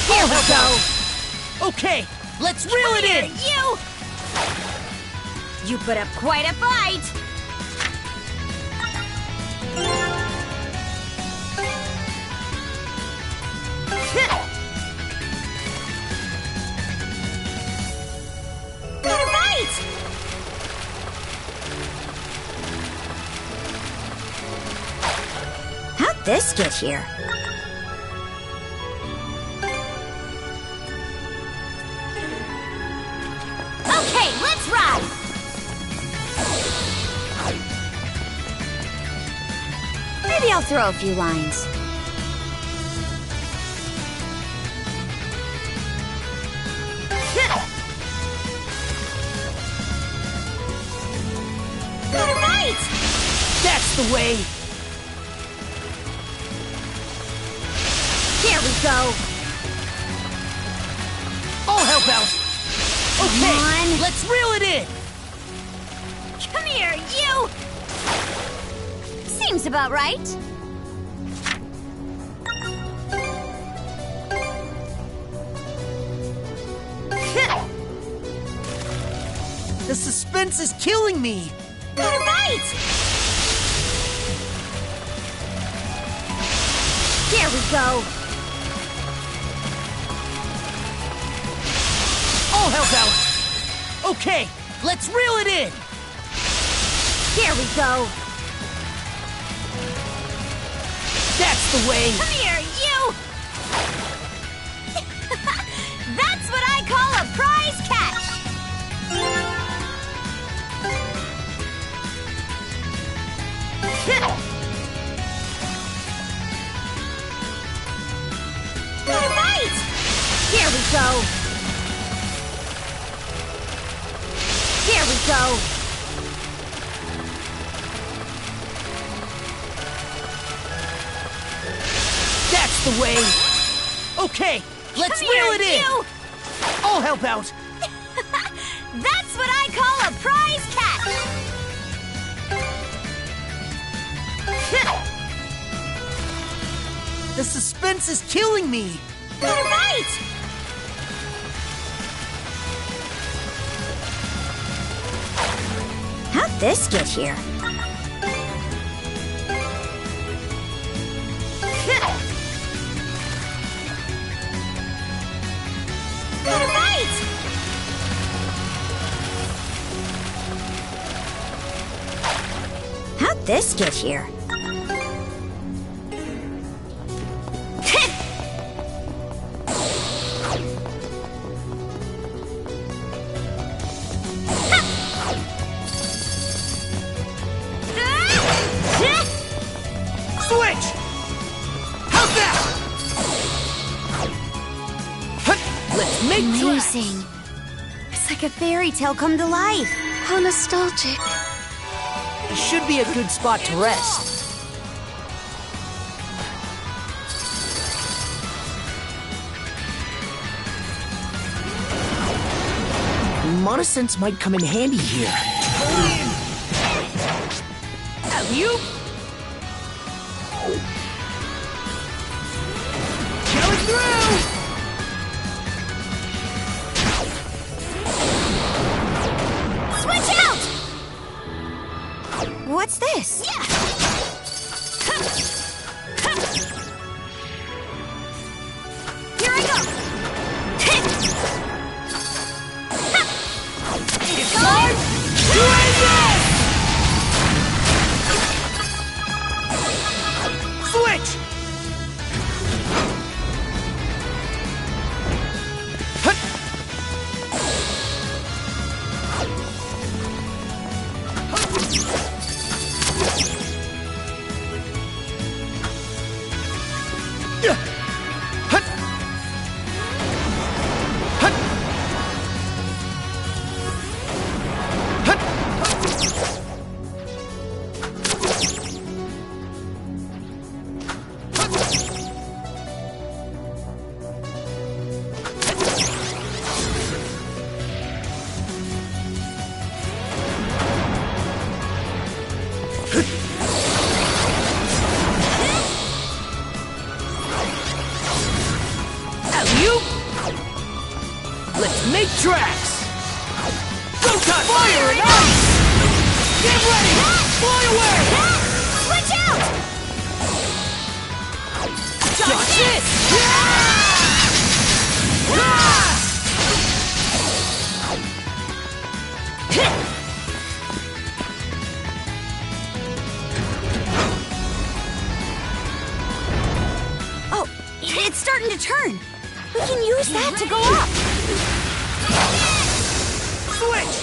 Here we go. Okay, let's reel it in. You! You put up quite a fight! Right! How'd this get here? Okay, let's ride! Maybe I'll throw a few lines. Right! That's the way. Here we go! I'll help out. Okay, on. let's reel it in. Come here, you! Seems about right. The suspense is killing me. Right! Here we go! I'll help out. Okay, let's reel it in. Here we go! That's the way. Come here, you! That's what I call a prize catch! Right! Here we go! Here we go! That's the way. Okay, let's Come reel here, it in. you! I'll help out. That's what I call a prize catch! The suspense is killing me. Right! How'd this get here? Right! How'd this get here? Let's make Amazing. It's like a fairy tale come to life. How nostalgic. It should be a good spot to rest. Monosense might come in handy here. You? Going through! Switch out! What's this? Yeah! Here I go! It's time to end this! Switch! Let's make tracks! Go time! Fire and ice! Get ready! Fly away! Switch out! Watch this! Oh, it's starting to turn. We can use that to go up. Switch!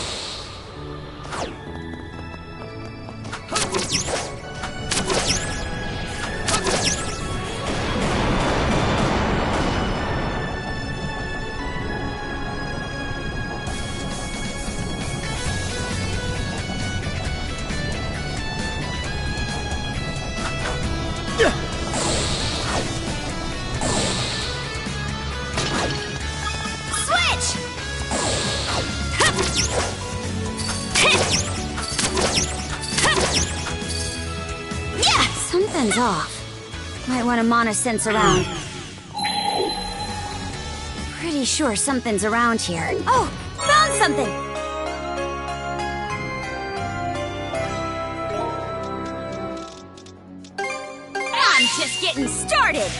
Something's off. Might want to monosense around. Pretty sure something's around here. Oh, found something! I'm just getting started!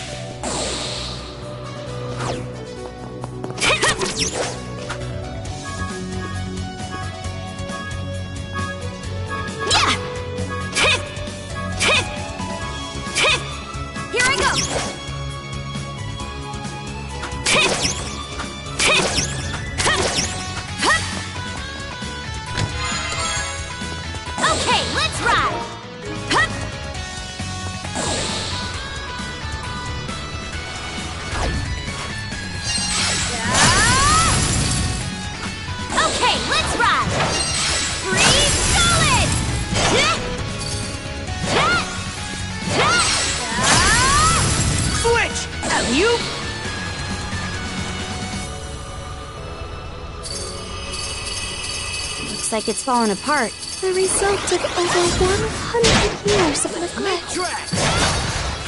Looks like it's fallen apart. The result of over 100 years of neglect.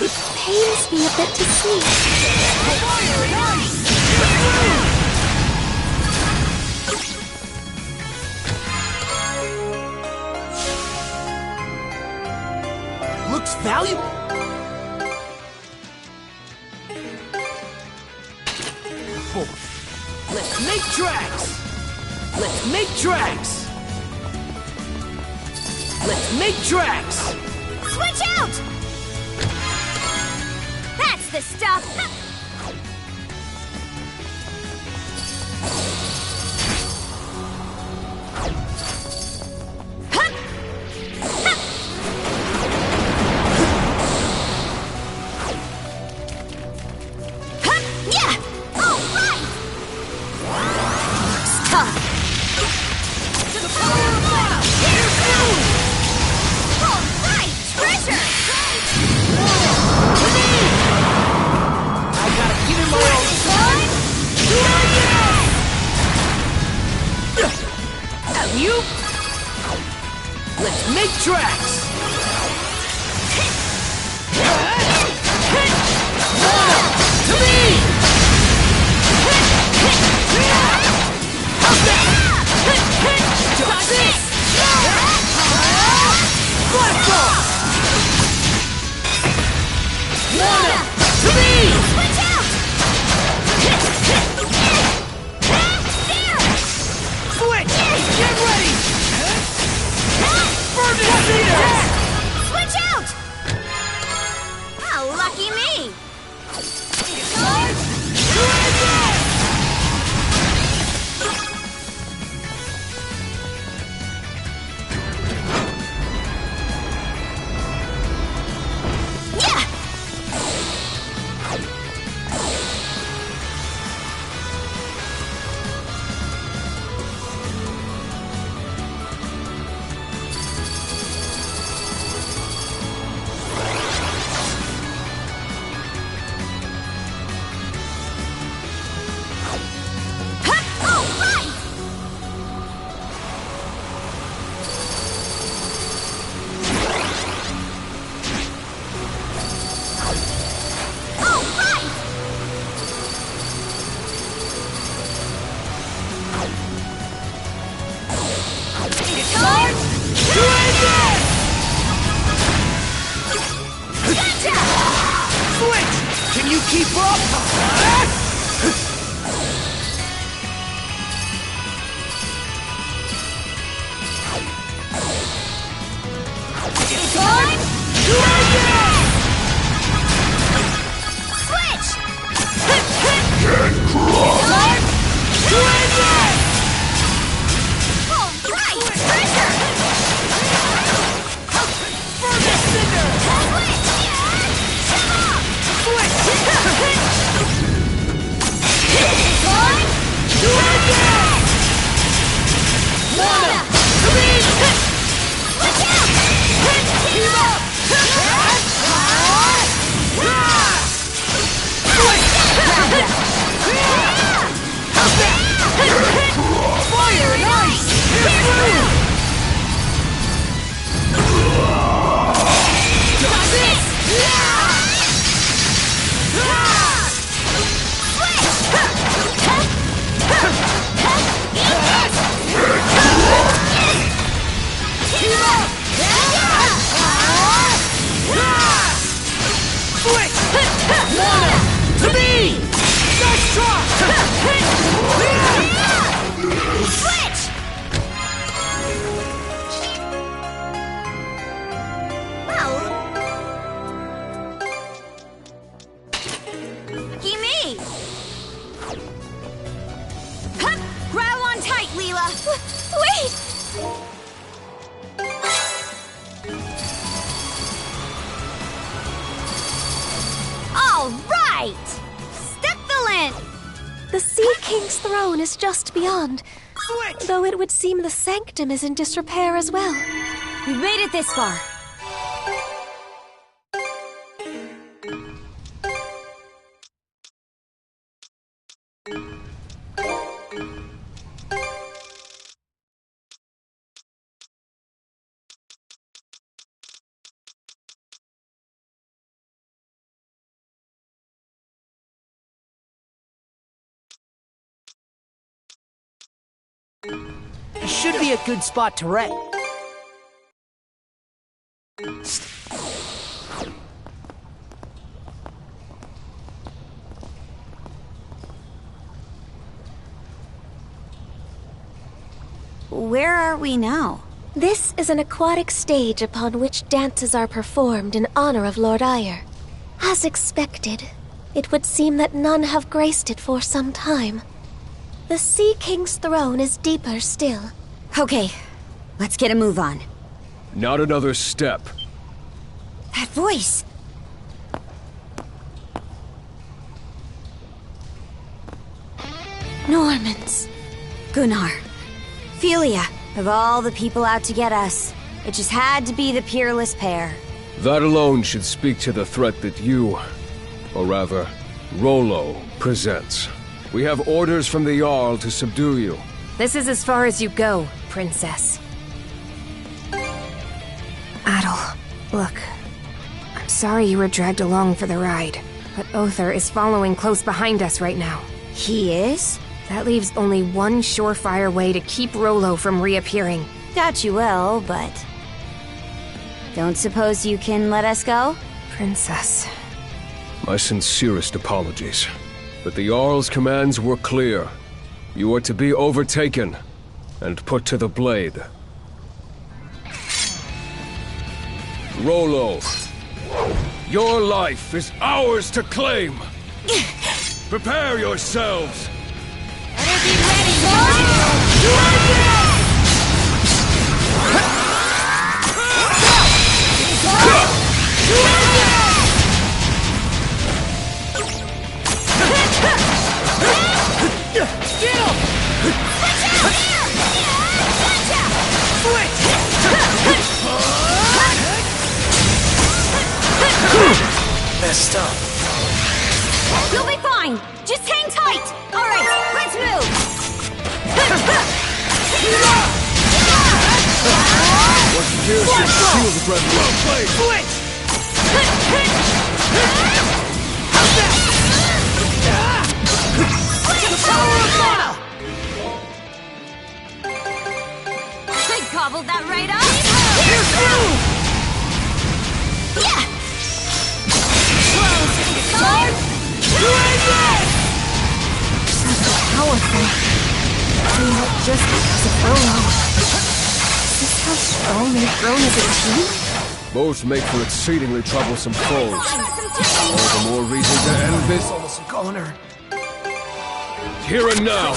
It pains me a bit to see. Looks valuable. Let's make tracks! Let's make tracks! Let's make tracks! Switch out! That's the stuff! tracks! To me! How's that? Dodge this! Blast off! Lana! To me! Watch out! Switch! Get ready! Burn it! Switch out! Oh, lucky me! Can you keep up? It's time to end it! Switch! Get crushed! To end it! All right! Pressure! Furnace Cinder! Switch! Time to end it! Lana! To me! Watch out! Keep up! Fire and ice! It's through! Got this! Switch! Lana! To me! Nice try! Switch! Lucky me! Hup! Grab on tight, Leela! Wait! All right! Step the land! The Sea King's throne is just beyond. Though it would seem the sanctum is in disrepair as well. We've made it this far. It should be a good spot to rest. Where are we now? This is an aquatic stage upon which dances are performed in honor of Lord Ire. As expected, it would seem that none have graced it for some time. The Sea King's throne is deeper still. Okay, let's get a move on. Not another step. That voice! Normans. Gunnar. Philia. Of all the people out to get us, it just had to be the peerless pair. That alone should speak to the threat that you, or rather, Rollo, presents. We have orders from the Jarl to subdue you. This is as far as you go, Princess. Adol. Look, I'm sorry you were dragged along for the ride, but Othar is following close behind us right now. He is? That leaves only one surefire way to keep Rollo from reappearing. Doubt you will, but... Don't suppose you can let us go? Princess. My sincerest apologies. But the Jarl's commands were clear. You are to be overtaken and put to the blade. Rollo, your life is ours to claim. Prepare yourselves. Better be ready, Messed up. You'll be fine! Just hang tight! Alright, let's move! What's fierce is shield breath. Well played! Switch! The power of mana! I gobbled that right up! Here's through! Yeah! Close! Powerful. And not just because of Rollo. Is this how strong they've grown as a team? Both make for exceedingly troublesome foes. All the more reason to end this almost goner. Here and now.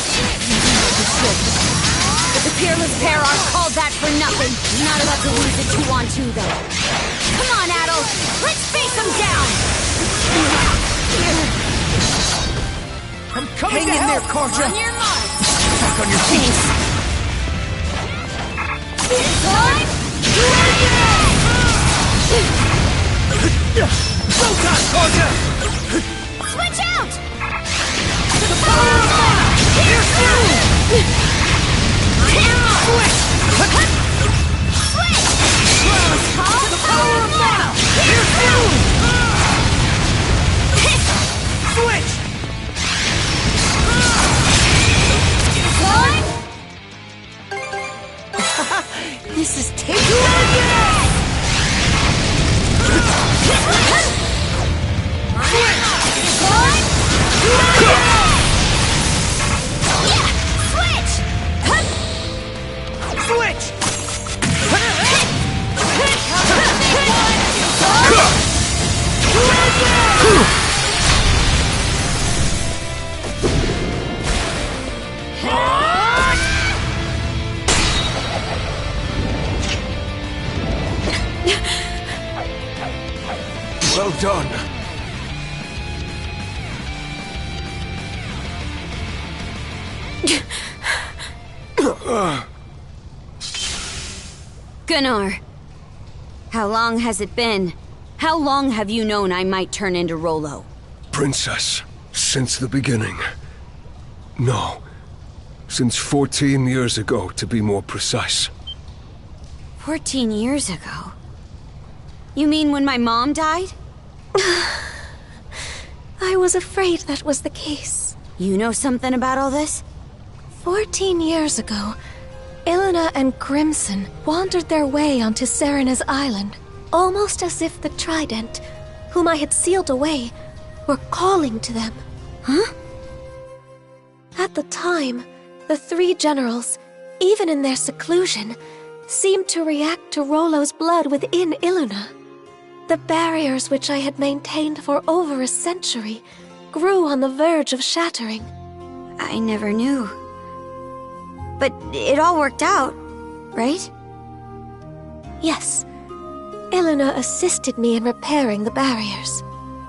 The peerless pair aren't called that for nothing. Not about to lose it 2-on-2, though. Come on, Adol. Let's face them down! I'm coming in there, Karja! On your mark! Back on your feet! Time! Go time, Karja! Switch out! The power of mana! Here's through! Switch! Switch! The power of mana! Here's through! Switch! This is taking Switch! Well done. Gunnar, how long has it been? How long have you known I might turn into Rollo? Princess, since the beginning. No, since 14 years ago, to be more precise. 14 years ago? You mean when my mom died? I was afraid that was the case. You know something about all this? 14 years ago, Ilona and Crimson wandered their way onto Serena's island, almost as if the Trident, whom I had sealed away, were calling to them. Huh? At the time, the three generals, even in their seclusion, seemed to react to Rollo's blood within Ilona. The barriers which I had maintained for over a century grew on the verge of shattering. I never knew. But it all worked out, right? Yes. Ilona assisted me in repairing the barriers.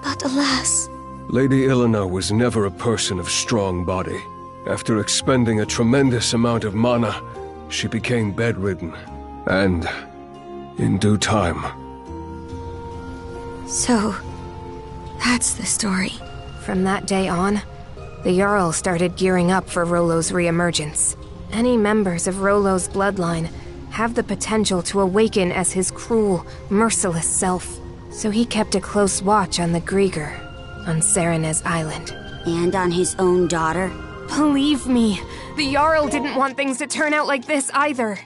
But alas... Lady Ilona was never a person of strong body. After expending a tremendous amount of mana, she became bedridden. And, in due time... So, that's the story. From that day on, the Jarl started gearing up for Rollo's reemergence. Any members of Rollo's bloodline have the potential to awaken as his cruel, merciless self. So he kept a close watch on the Grieger, on Serenez Island. And on his own daughter? Believe me, the Jarl didn't want things to turn out like this either.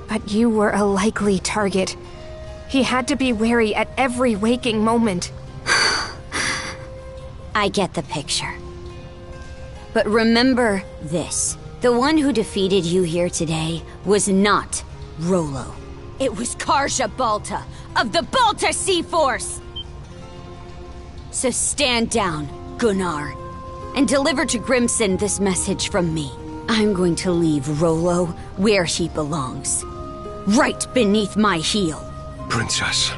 But you were a likely target. He had to be wary at every waking moment. I get the picture. But remember this. The one who defeated you here today was not Rollo. It was Karja Balta of the Balta Sea Force! So stand down, Gunnar, and deliver to Grimson this message from me. I'm going to leave Rollo where he belongs. Right beneath my heel. Princess.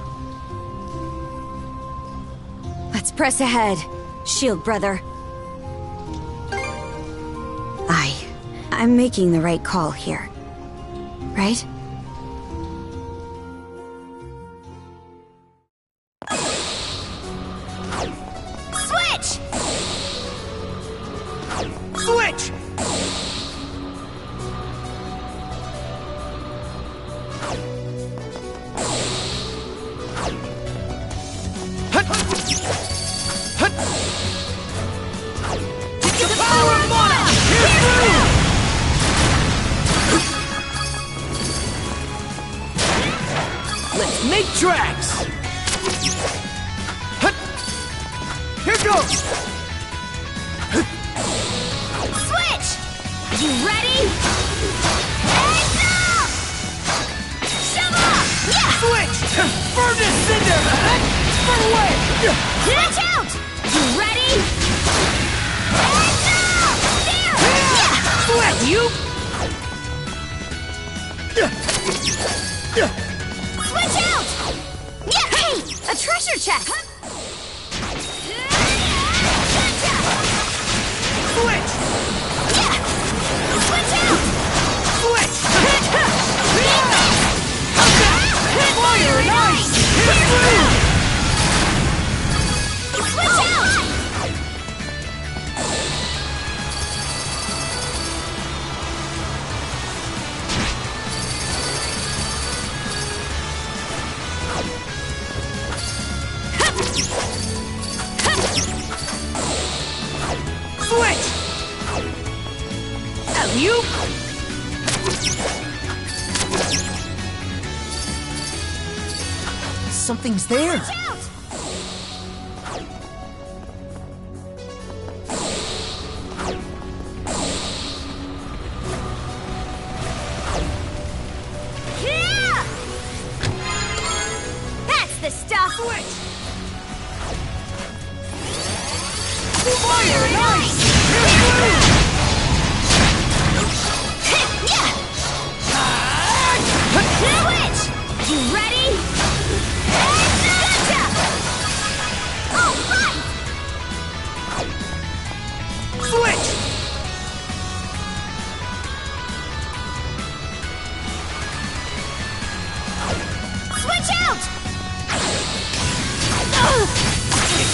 Let's press ahead, Shield Brother. I'm making the right call here. Right? Switch! Switch! The power of mana! Here's through! Let's make tracks! Here goes! Switch! You ready? And now! Shove off! Yeah! Switch! Burn this cinder! Burn away! Switch out! You ready? And now! There! Yeah! Switch! You! Switch out! Yeah! Hey! A treasure chest! Switch! Yeah! Switch out! Switch! Fire and ice! Hit through! Switch out! Switch! You! Something's there. Yeah! That's the stuff! Switch! Fire and ice! Here's through! Switch! You ready? Gotcha! Oh, right! Switch! Switch out!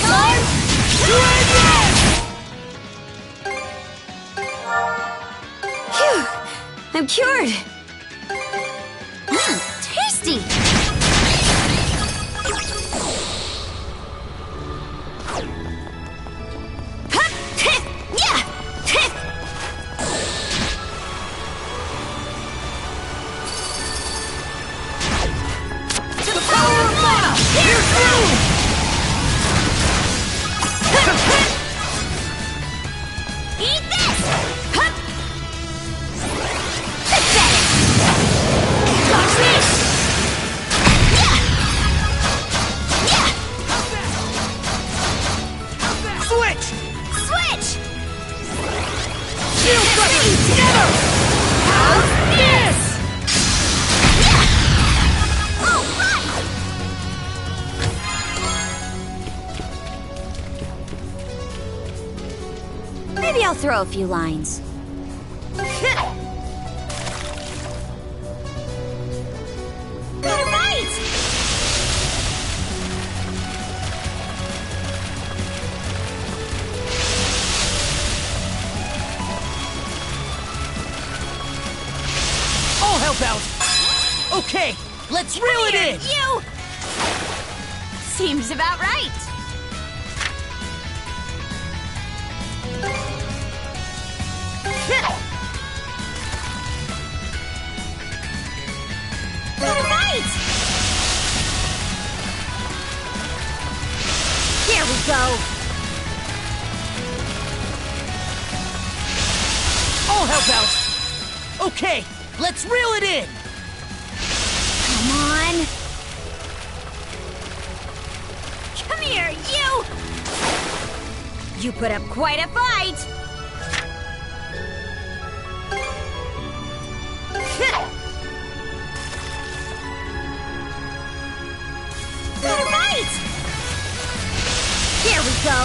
Time to advance! Phew! I'm cured! Tasty! The power of mana! Here's through! Eat this! Touch this! Switch! Switch! Shield Brother! Together! How's this? Oh, right! Maybe I'll throw a few lines. Got it right! I'll help out. Okay, let's reel it in. You! Seems about right. Got it right! Here we go. I'll help out. Okay, let's reel it in. Come on. Come here, you! You put up quite a fight. Got it right! Here we go.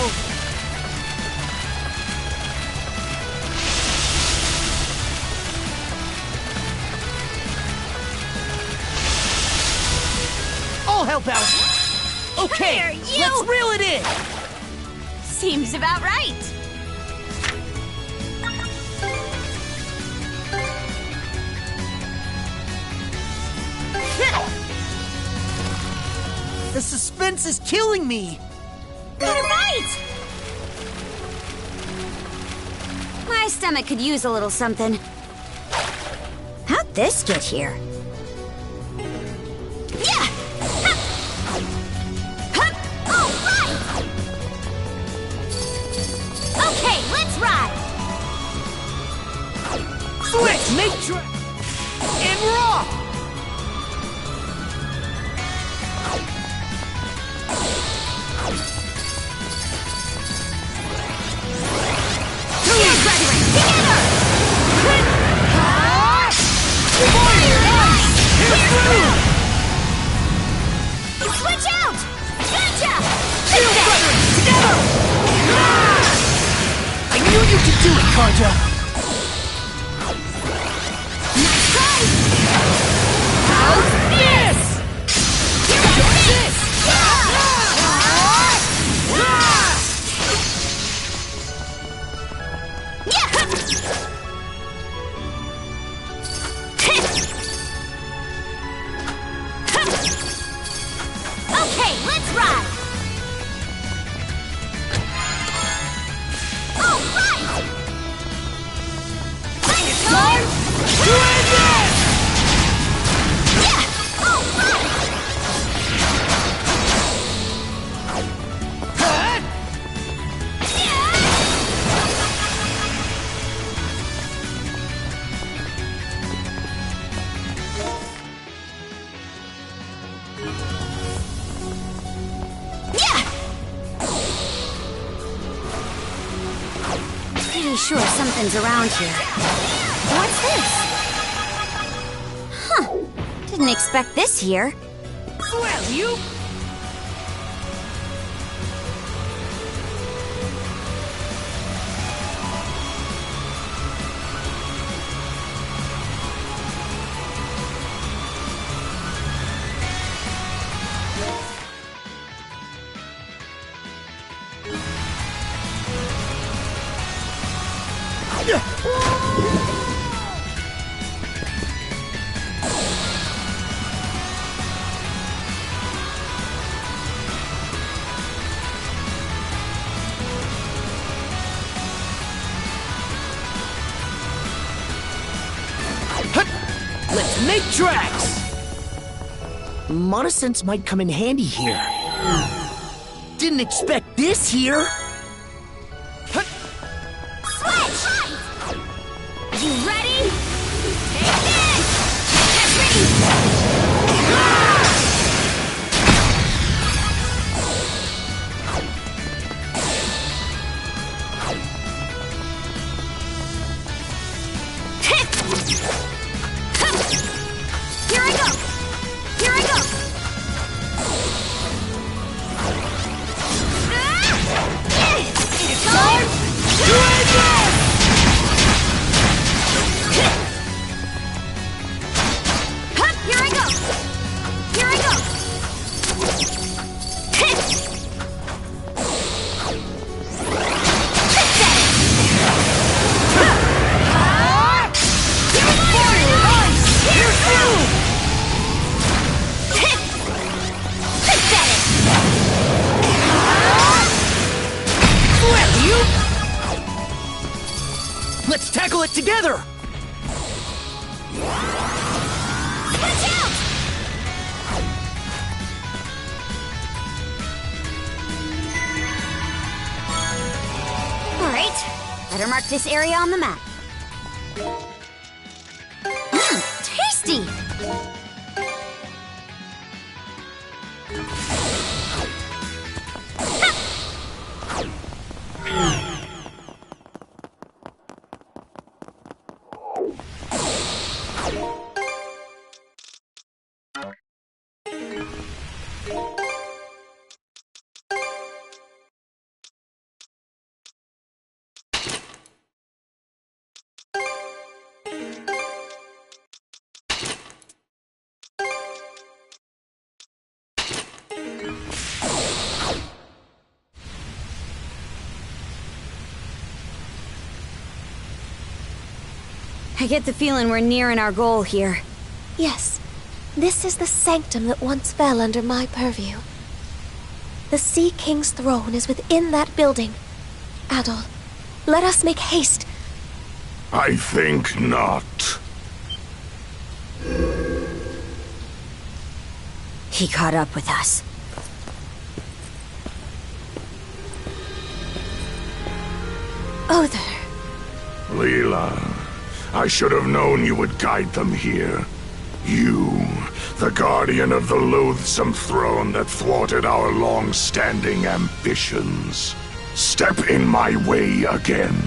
I'll help out. Okay, Come here, you! let's reel it in. Seems about right. The suspense is killing me. Got it right! My stomach could use a little something. How'd this get here? Yeah! Hup! Hup! All right! Okay, let's ride! Switch, make and rock! Switch out! Gotcha! Together! I knew you could do it, Karja! Nice try! How's this? Here goes this! Okay, let's ride! All right! Let's go! Yeah! All right! Pretty sure something's around here. What's this? Huh. Didn't expect this here. Well, you... Let's make tracks! Mana sense might come in handy here. Didn't expect this here! Switch! You ready? Take this! Get ready! Here I go! Here I go! Yeah! handle it together! Watch out! All right, better mark this area on the map. Tasty! I get the feeling we're nearing our goal here. Yes, this is the sanctum that once fell under my purview. The Sea King's throne is within that building. Adol, let us make haste. I think not. He caught up with us. Other. Leela, I should have known you would guide them here. You, the guardian of the loathsome throne that thwarted our long-standing ambitions. Step in my way again,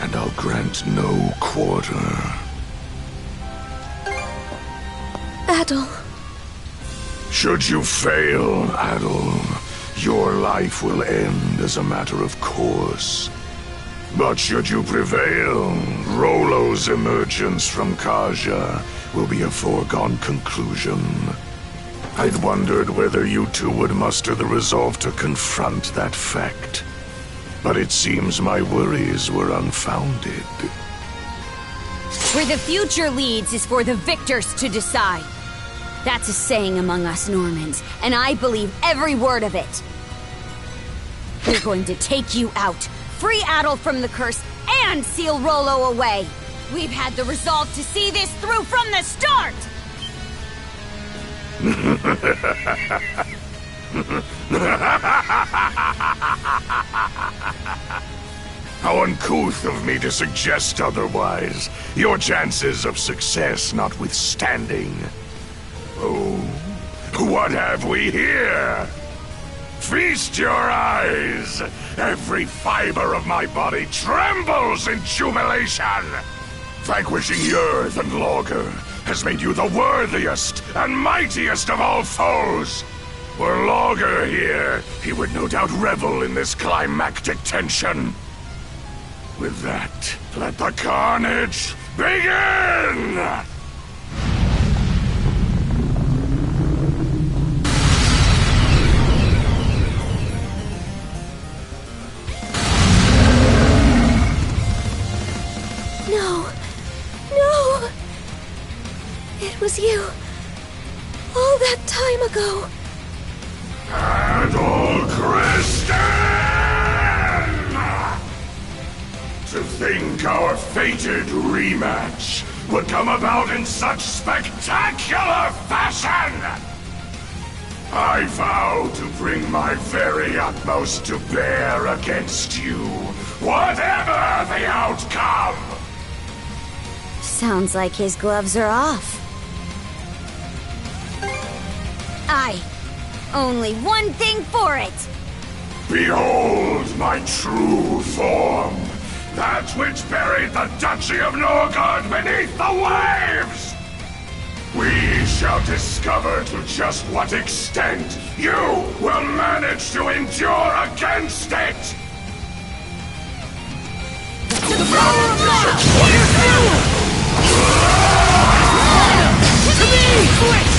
and I'll grant no quarter. Adol. Should you fail, Adol, your life will end as a matter of course. But should you prevail, Rollo's emergence from Kaja will be a foregone conclusion. I'd wondered whether you two would muster the resolve to confront that fact. But it seems my worries were unfounded. Where the future leads is for the victors to decide. That's a saying among us Normans, and I believe every word of it. We're going to take you out, free Adol from the curse, and seal Rollo away. We've had the resolve to see this through from the start! How uncouth of me to suggest otherwise, your chances of success notwithstanding. Oh, what have we here? Feast your eyes! Every fiber of my body trembles in jubilation! Vanquishing Yerth and Logger has made you the worthiest and mightiest of all foes! Were Logger here, he would no doubt revel in this climactic tension. With that, let the carnage begin! No. No! It was you. All that time ago. Adol Kristen! To think our fated rematch would come about in such spectacular fashion! I vow to bring my very utmost to bear against you, whatever the outcome! Sounds like his gloves are off. Only one thing for it! Behold my true form! That which buried the Duchy of Norgard beneath the waves! We shall discover to just what extent you will manage to endure against it! To the power of love! To me! Switch!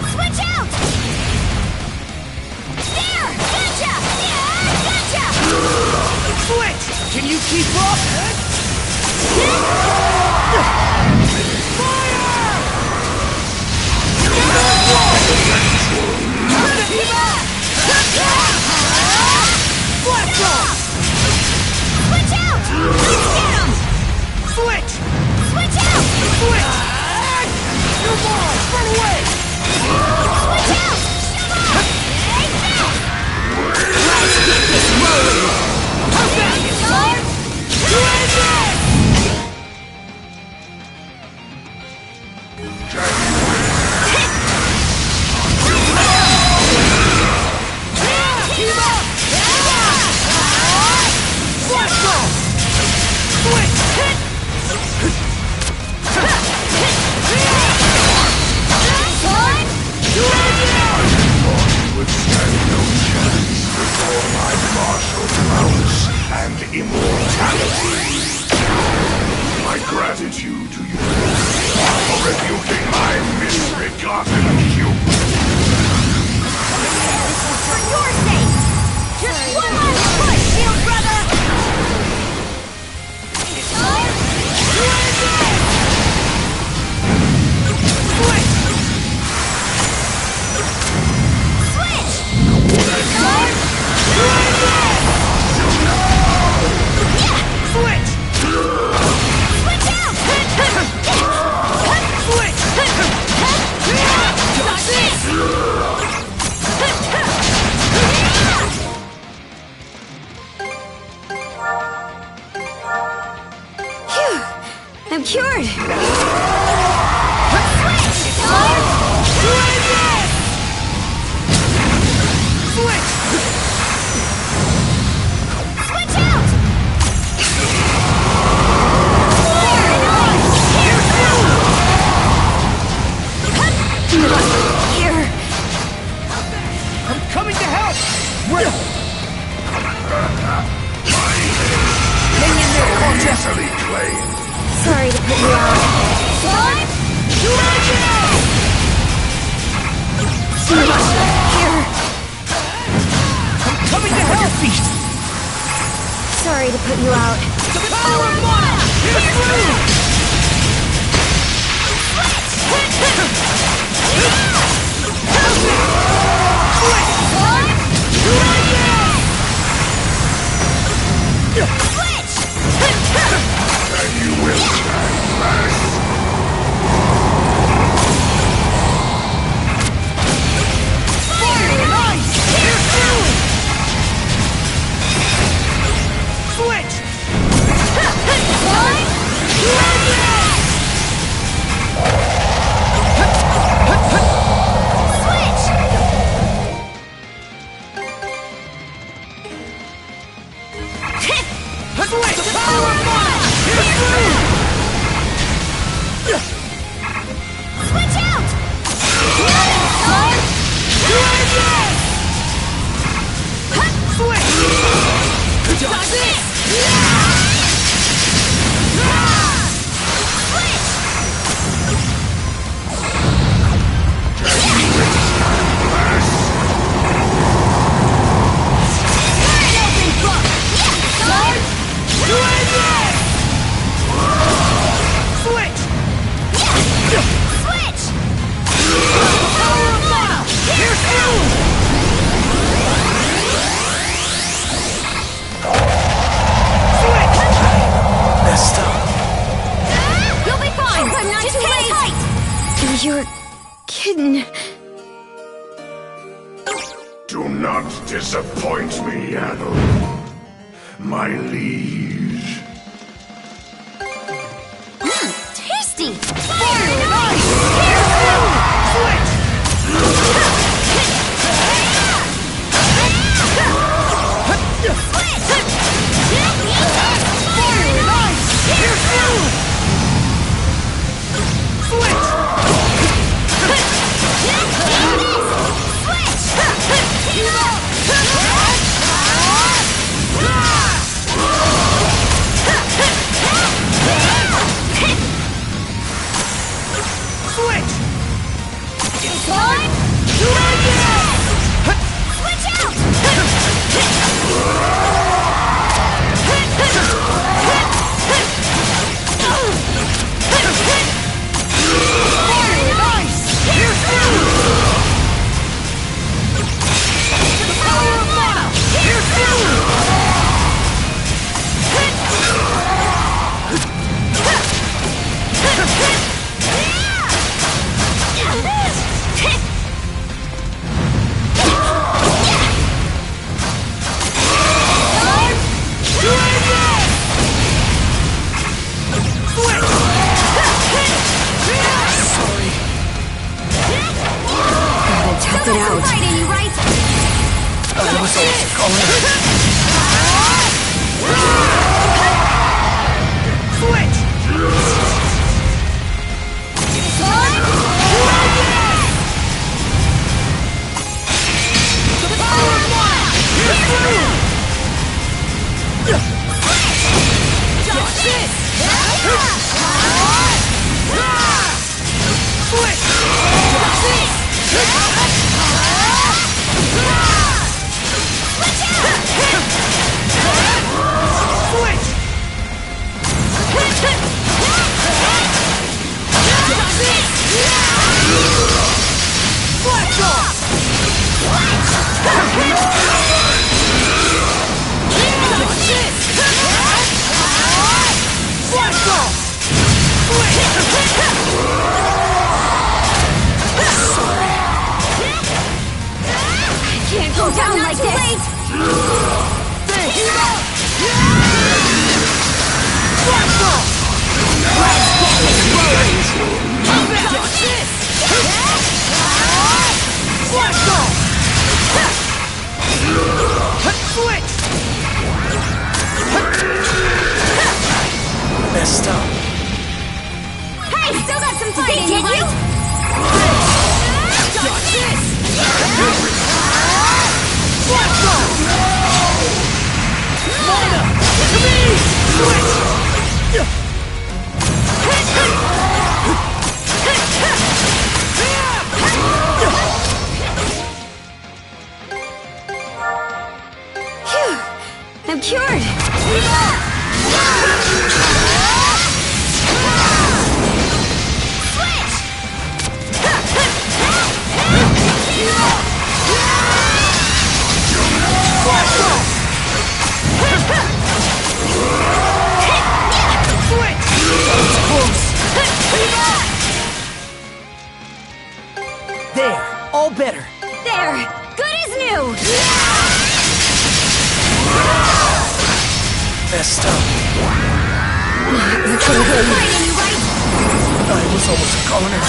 Switch out! There! Gotcha! Yeah! Gotcha! Switch! Can you keep up? Switch out! Let's get him! Switch! Switch out! Switch! You're more! Run away! Switch out! Let's get this rolling! Come back! And immortality. My gratitude to you for rebuking my misbegotten youth. For your sake! Just one last push, shield brother! Switch! Switch! Switch out! Switch! Dodge this! Phew! I'm cured! Switch out! Here! I'm coming to help! Hang in there, Concha! Easily claimed. Sorry to put you out. Here! I'm coming to help! Feet! Sorry to put you out. The power of mana! Here's through! And you will stand fast. Fire and ice! Here's through! Switch! Switch! The power of mana! Here's through! Switch out! Switch! Dodge this! Switch! Switch! Power of mana! Here's through! Switch! Messed up. You'll be fine! I'm not too late! Tight. You're kidding. Do not disappoint me, Adol. my liege. Tasty! Can't go down like this! Messed up. Hey, still got some fight in you, right? Phew! I'm cured! There, all better. There! Good as new! Messed up. I was almost a goner.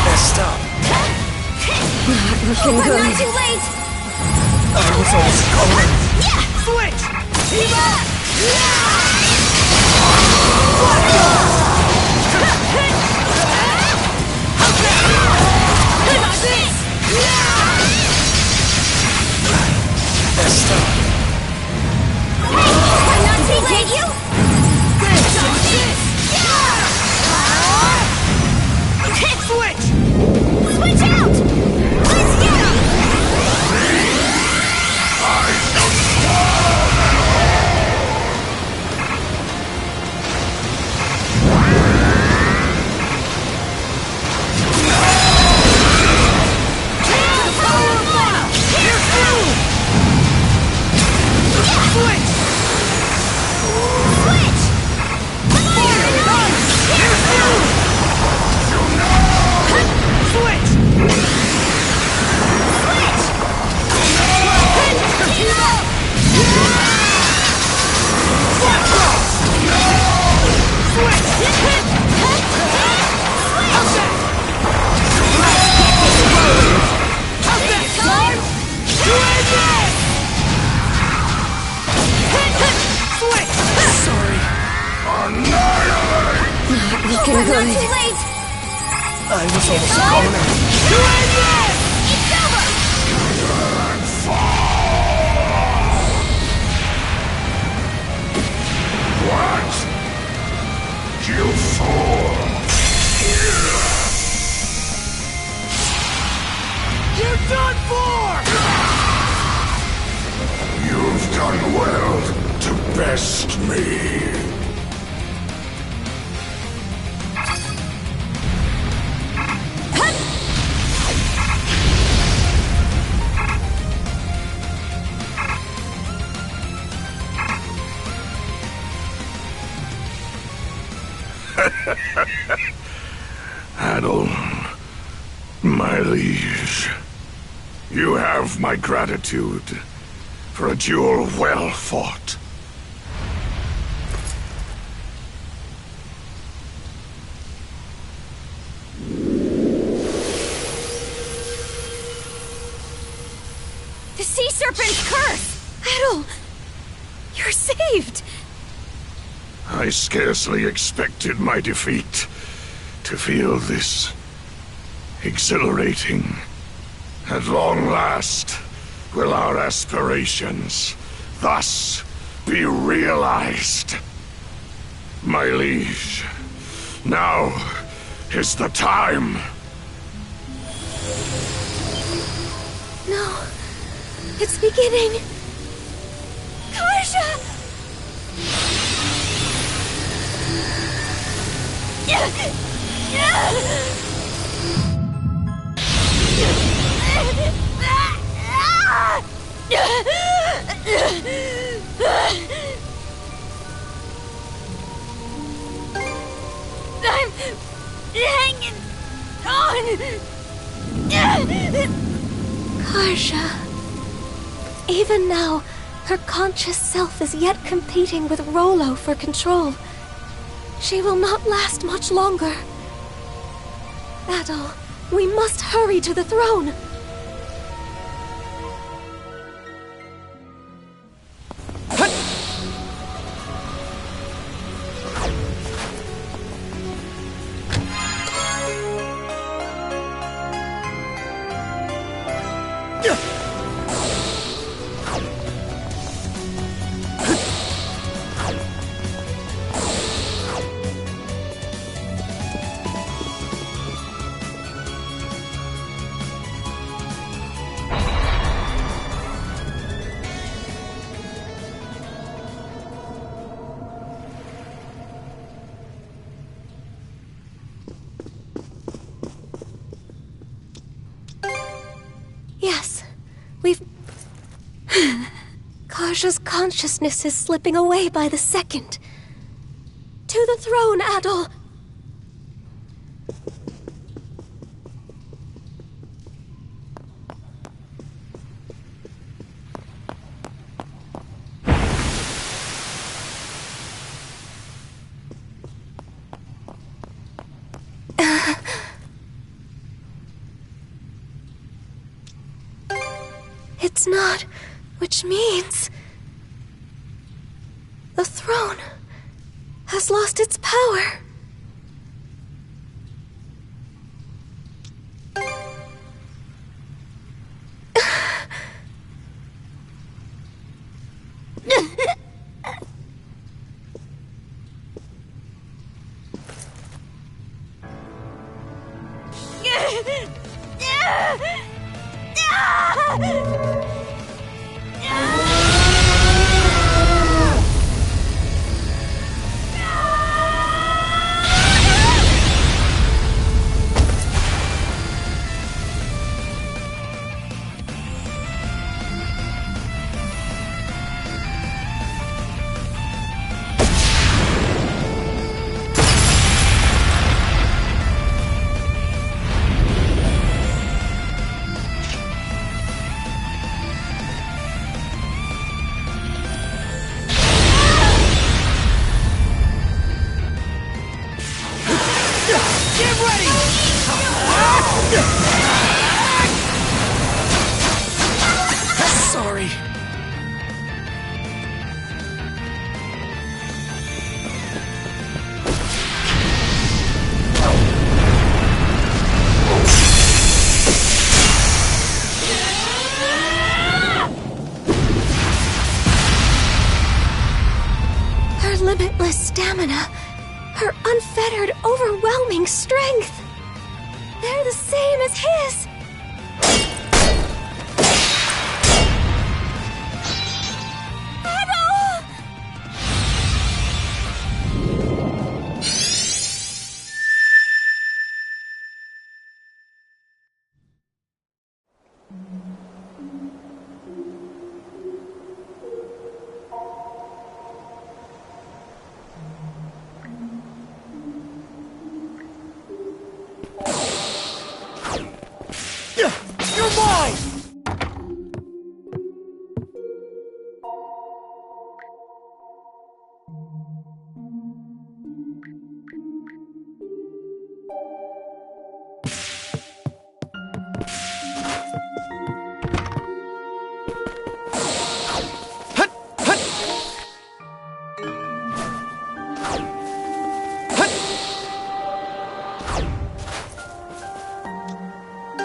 Messed up. Looking I'm good. not too late! I was almost going. Switch! Messed up. I'm not too late! You? Switch! Switch out! Let's get him! Looking I'm not good. too late! I was almost going. It's over! What? You fool! You're done for! You've done well to best me. Adel, my liege, you have my gratitude for a duel well fought. The sea serpent's curse! Adel! You're saved! I scarcely expected my defeat to feel this exhilarating. At long last, will our aspirations thus be realized. My liege, now is the time. No. It's beginning. Karja! I'm hanging on. Karja. Even now, her conscious self is yet competing with Rollo for control. She will not last much longer. Adel, we must hurry to the throne. Yes, we've... Karja's consciousness is slipping away by the second. To the throne, Adol! It's not, which means the throne has lost its power. Sorry. Her limitless stamina, her unfettered, overwhelming strength. They're the same as his. You're mine!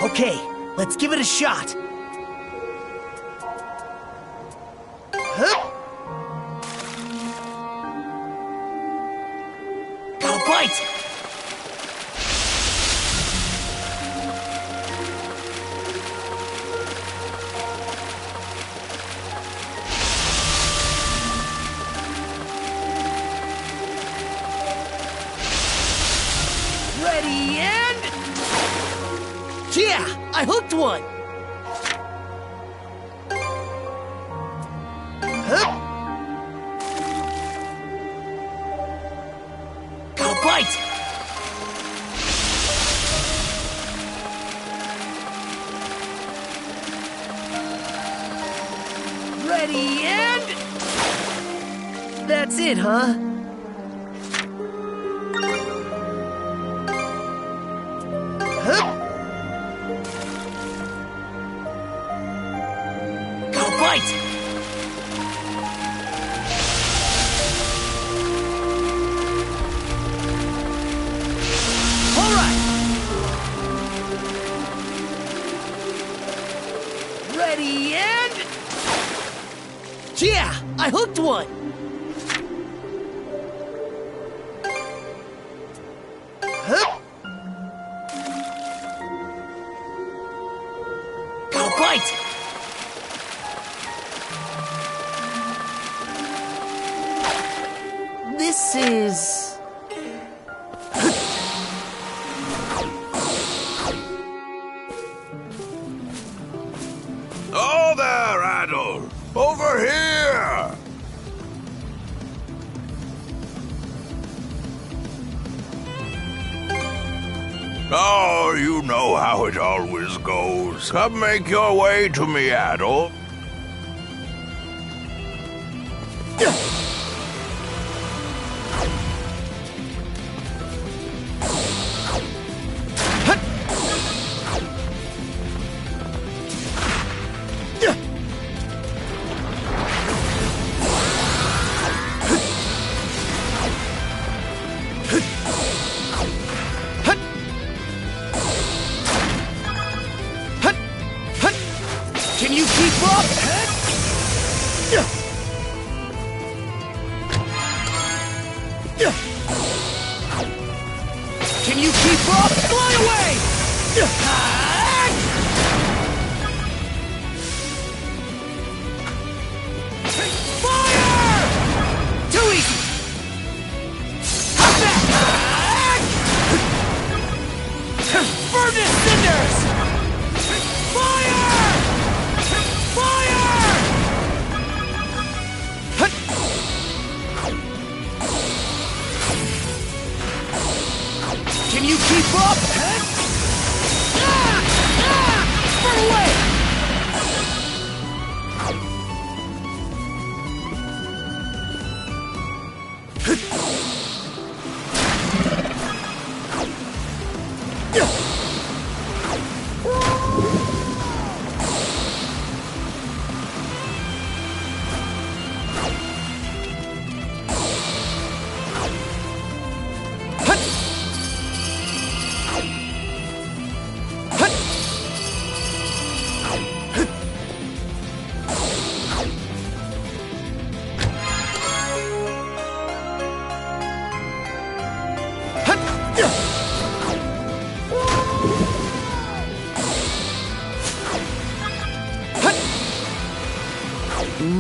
Okay, let's give it a shot. Hup. Got a bite! Ready and... Yeah! I hooked one! Hup. Got a bite! Ready and... That's it, huh? Hup. Got a bite! All right! Ready and... Yeah! I hooked one! Hup. Got a bite! This is... Oh there, Adol! Over here! sure you know how it always goes. Come make your way to me, Adol. Can you keep up? Can you keep up? Fly away! Fire! Too easy! How's that? Furnace cinders! Fire! Fire! Can you keep up? Burn away!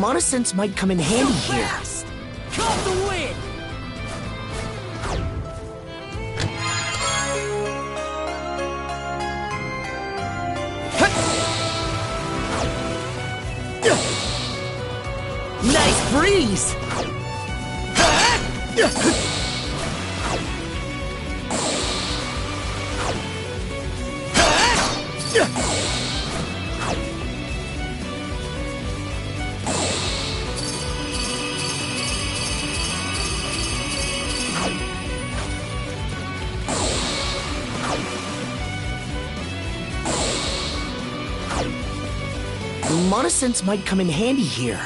Monosense might come in handy here. Caught the wind! Nice breeze! Monosense might come in handy here.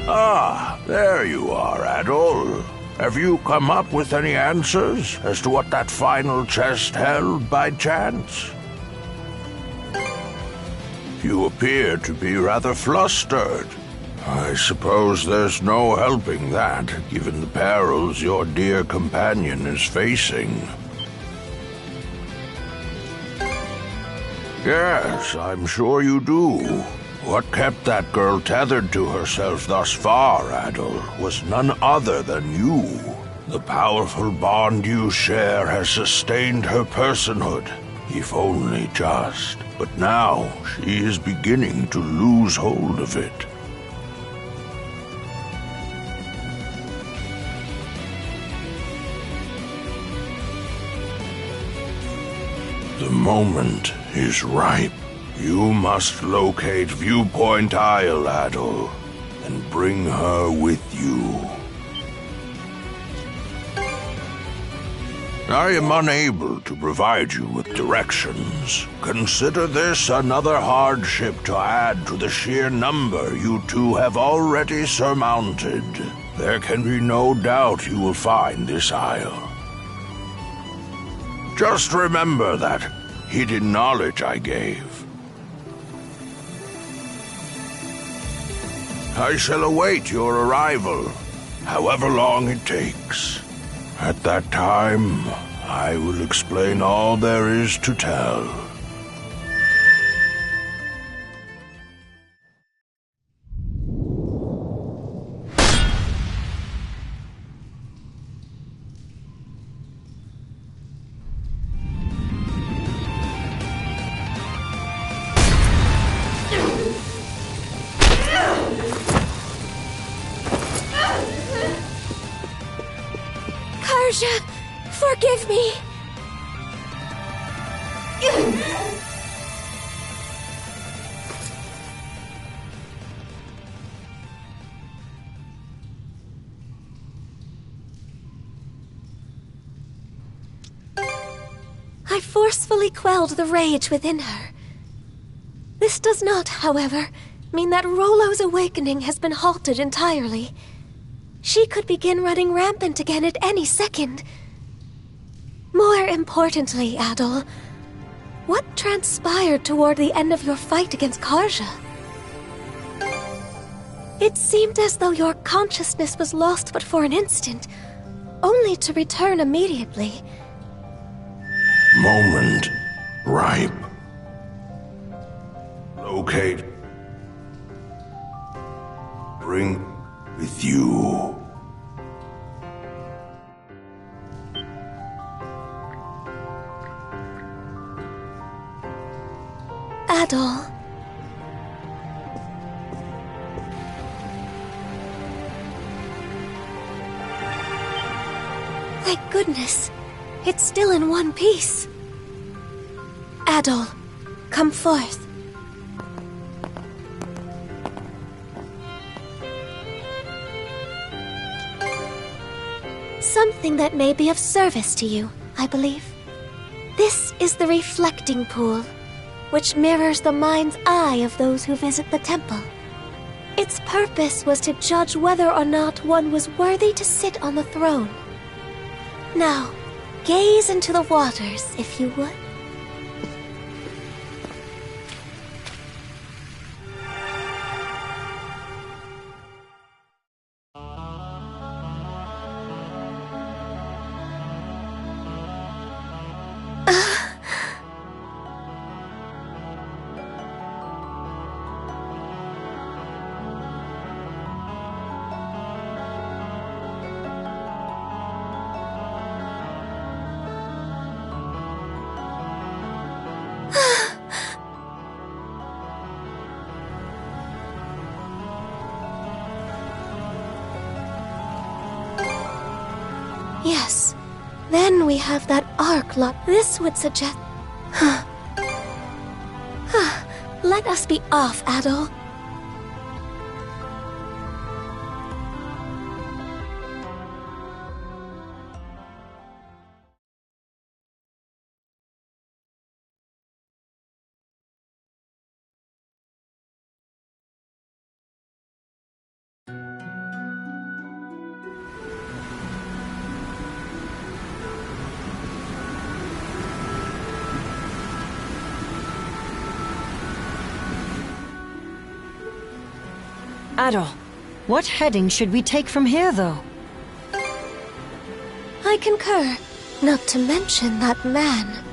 Ah, there you are, Adol. Have you come up with any answers as to what that final chest held by chance? You appear to be rather flustered. I suppose there's no helping that, given the perils your dear companion is facing. Yes, I'm sure you do. What kept that girl tethered to herself thus far, Adol, was none other than you. The powerful bond you share has sustained her personhood, if only just. But now she is beginning to lose hold of it. The moment is ripe. You must locate Viewpoint Isle, Adol, and bring her with you. I am unable to provide you with directions. Consider this another hardship to add to the sheer number you two have already surmounted. There can be no doubt you will find this isle. Just remember that hidden knowledge I gave. I shall await your arrival, however long it takes. At that time, I will explain all there is to tell. Save me! I forcefully quelled the rage within her. This does not, however, mean that Rollo's awakening has been halted entirely. She could begin running rampant again at any second. More importantly, Adol, what transpired toward the end of your fight against Karja? It seemed as though your consciousness was lost but for an instant, only to return immediately. Moment ripe. Locate. Bring with you. Adol. Thank goodness. It's still in one piece. Adol, come forth. Something that may be of service to you, I believe. This is the reflecting pool, which mirrors the mind's eye of those who visit the temple. Its purpose was to judge whether or not one was worthy to sit on the throne. Now, gaze into the waters, if you would. Yes. Then we have that arc lot. This would suggest... Let us be off, Adol. Adol, what heading should we take from here, though? I concur. Not to mention that man.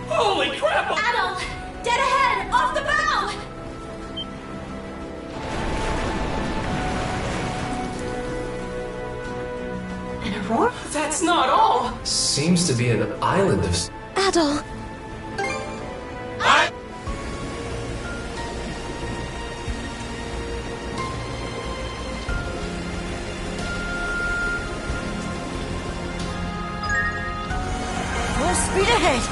Holy crap! Adol! Dead ahead! Off the bow! An aurora? That's not all! Seems to be an island of... Adol! Full speed ahead!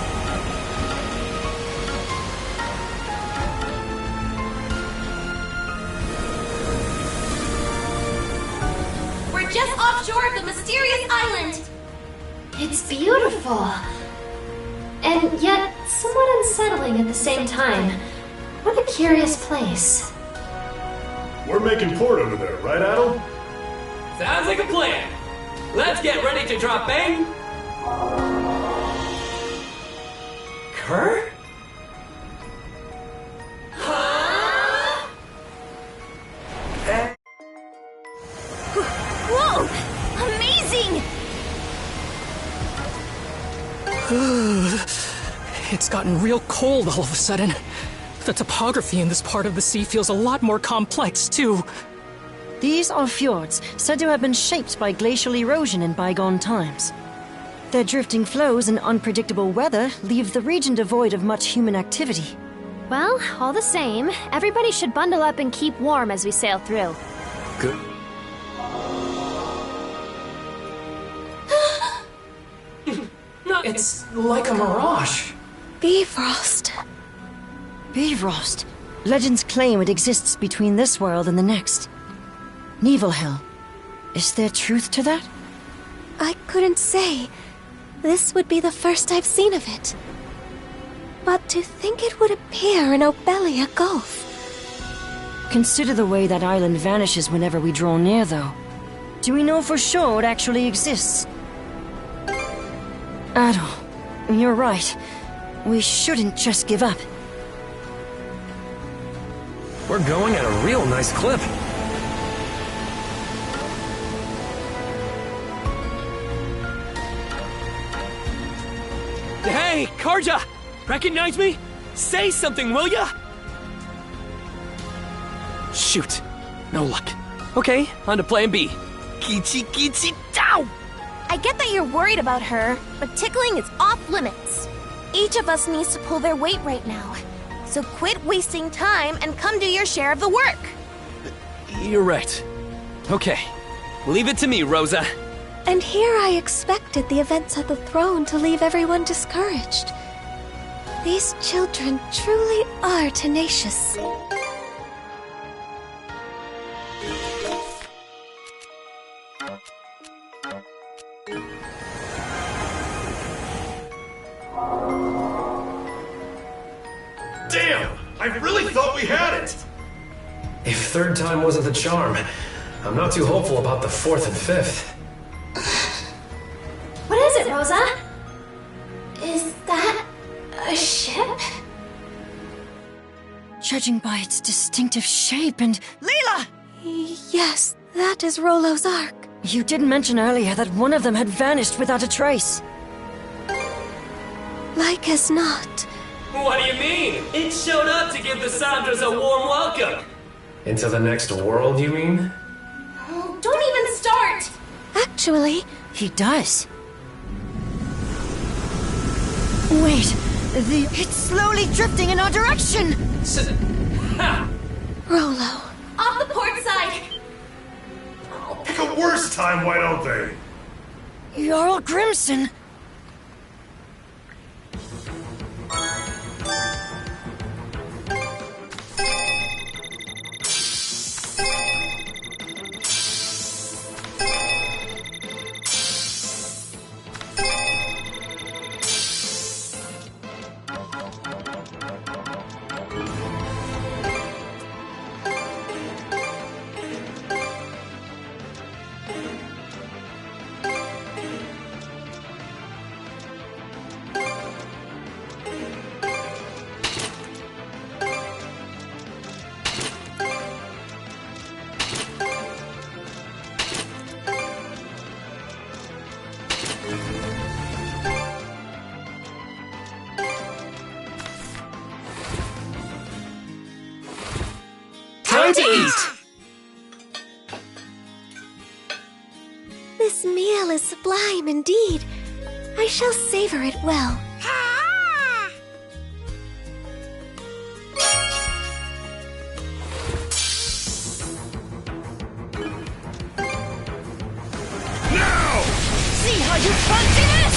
We're just offshore of the mysterious island! It's beautiful. And yet somewhat unsettling at the same time. What a curious place. We're making port over there, right, Adol? Sounds like a plan. Let's get ready to drop bang. Kerr? Whoa! Amazing! It's gotten real cold all of a sudden. The topography in this part of the sea feels a lot more complex, too. These are fjords, said to have been shaped by glacial erosion in bygone times. Their drifting flows and unpredictable weather leave the region devoid of much human activity. Well, all the same, everybody should bundle up and keep warm as we sail through. Good. It's like a mirage. Bifrost. Bifrost. Legends claim it exists between this world and the next. Nibelhill. Is there truth to that? I couldn't say. This would be the first I've seen of it. But to think it would appear in Obelia Gulf. Consider the way that island vanishes whenever we draw near, though. Do we know for sure it actually exists? Adol, you're right. We shouldn't just give up. We're going at a real nice clip. Hey, Karja! Recognize me? Say something, will ya? Shoot. No luck. Okay, on to plan B. Kichi kichi dow! I get that you're worried about her, but tickling is off limits. Each of us needs to pull their weight right now. So quit wasting time and come do your share of the work. You're right. Okay. Leave it to me, Rosa. And here I expected the events at the throne to leave everyone discouraged. These children truly are tenacious. Damn! I really thought we had it! If third time wasn't the charm, I'm not too hopeful about the fourth and fifth. What is it, Rosa? Is that a ship? Judging by its distinctive shape and... Leela! Yes, that is Rollo's Ark. You did mention earlier that one of them had vanished without a trace. Like as not. What do you mean? It showed up to give the Sandras a warm welcome. Into the next world, you mean? Oh, don't even start! Actually... He does. Wait, it's slowly drifting in our direction! Rollo. Off the port side! Pick a worse time, why don't they? Jarl Grimson! Time to eat! This meal is sublime indeed. I shall savor it well. Now! See how you fancy this?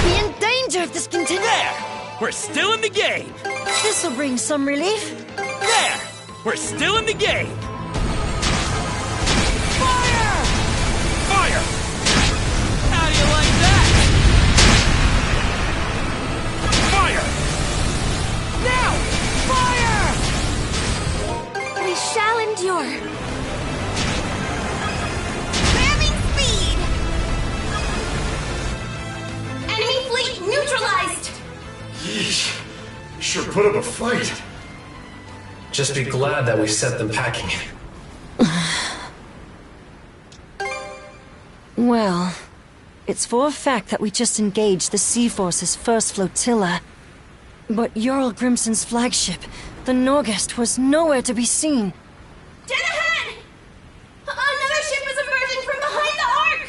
We'll be in danger if this continues. There! We're still in the game! This'll bring some relief. There! We're still in the game! Fire! Fire! How do you like that? Fire! Now! Fire! We shall endure. Ramming speed! Enemy fleet neutralized! Yeesh. Sure put up a fight. Just be glad that we sent them packing. Well, it's for a fact that we just engaged the Sea Force's first flotilla. But Jarl Grimson's flagship, the Norgest, was nowhere to be seen. Dead ahead! Another ship is emerging from behind the Ark!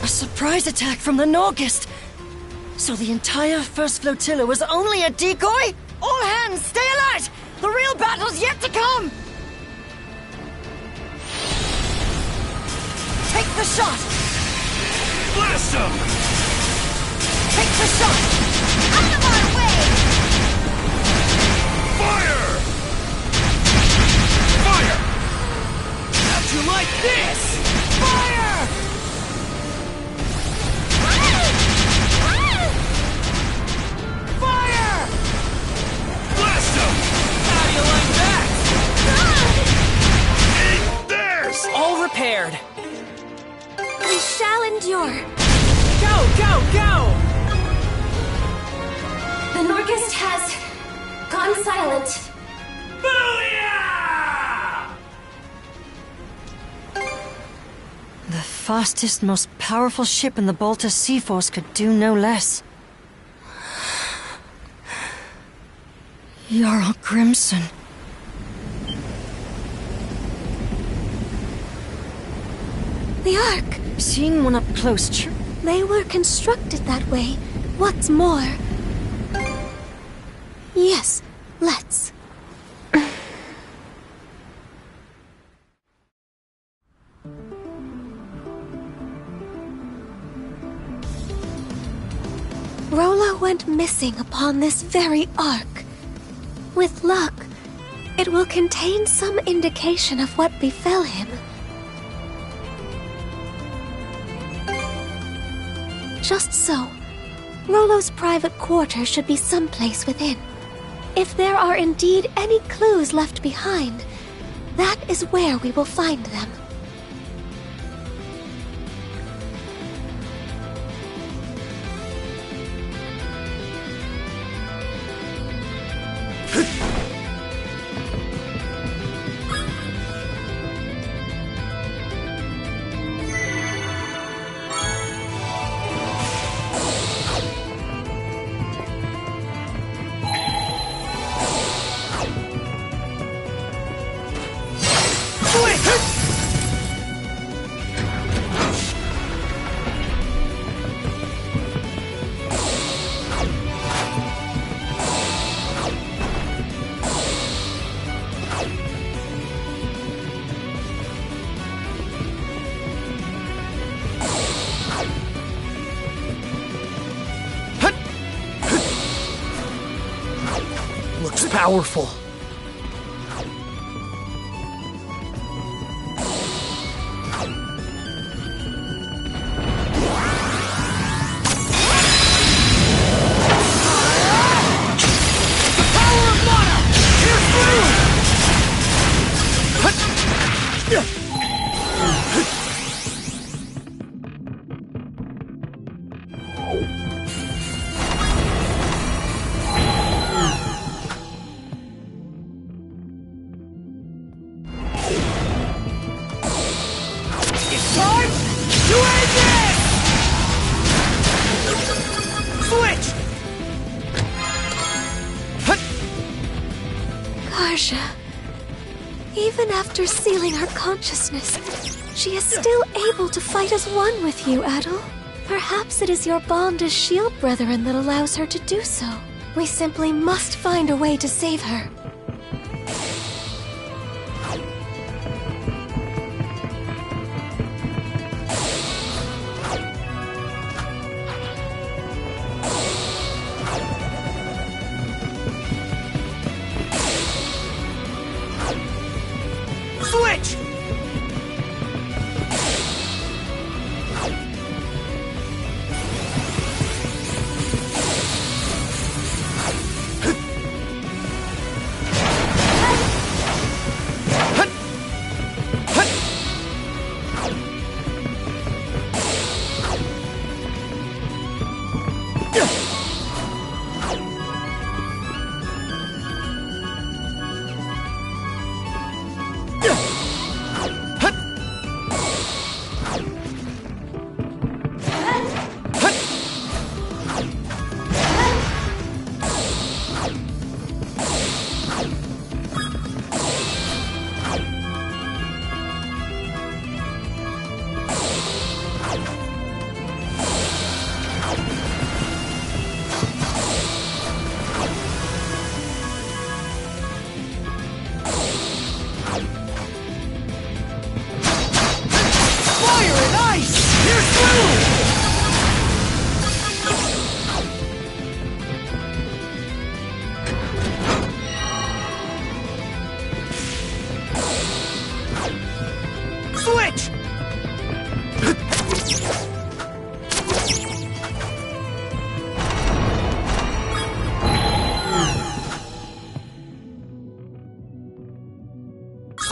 A surprise attack from the Norgest! So the entire first flotilla was only a decoy? All hands, stay alert! The real real battle's yet to come! Take the shot! Blast him! Take the shot! Out of our way! Fire! Fire! How'd you like this? Fire! Fire! Blast him! How do you like that? Eat this! All repaired. We shall endure. Go, go, go! The Norgist has gone silent. The fastest, most powerful ship in the Balta Sea Force could do no less. Jarl Grimson. The Ark. Seeing one up close, They were constructed that way. What's more... Yes, let's. Rollo went missing upon this very Ark. With luck, it will contain some indication of what befell him. Just so, Rollo's private quarters should be someplace within. If there are indeed any clues left behind, that is where we will find them. Looks powerful. Even after sealing her consciousness, she is still able to fight as one with you, Adol. Perhaps it is your bond as shield brethren that allows her to do so. We simply must find a way to save her. Switch!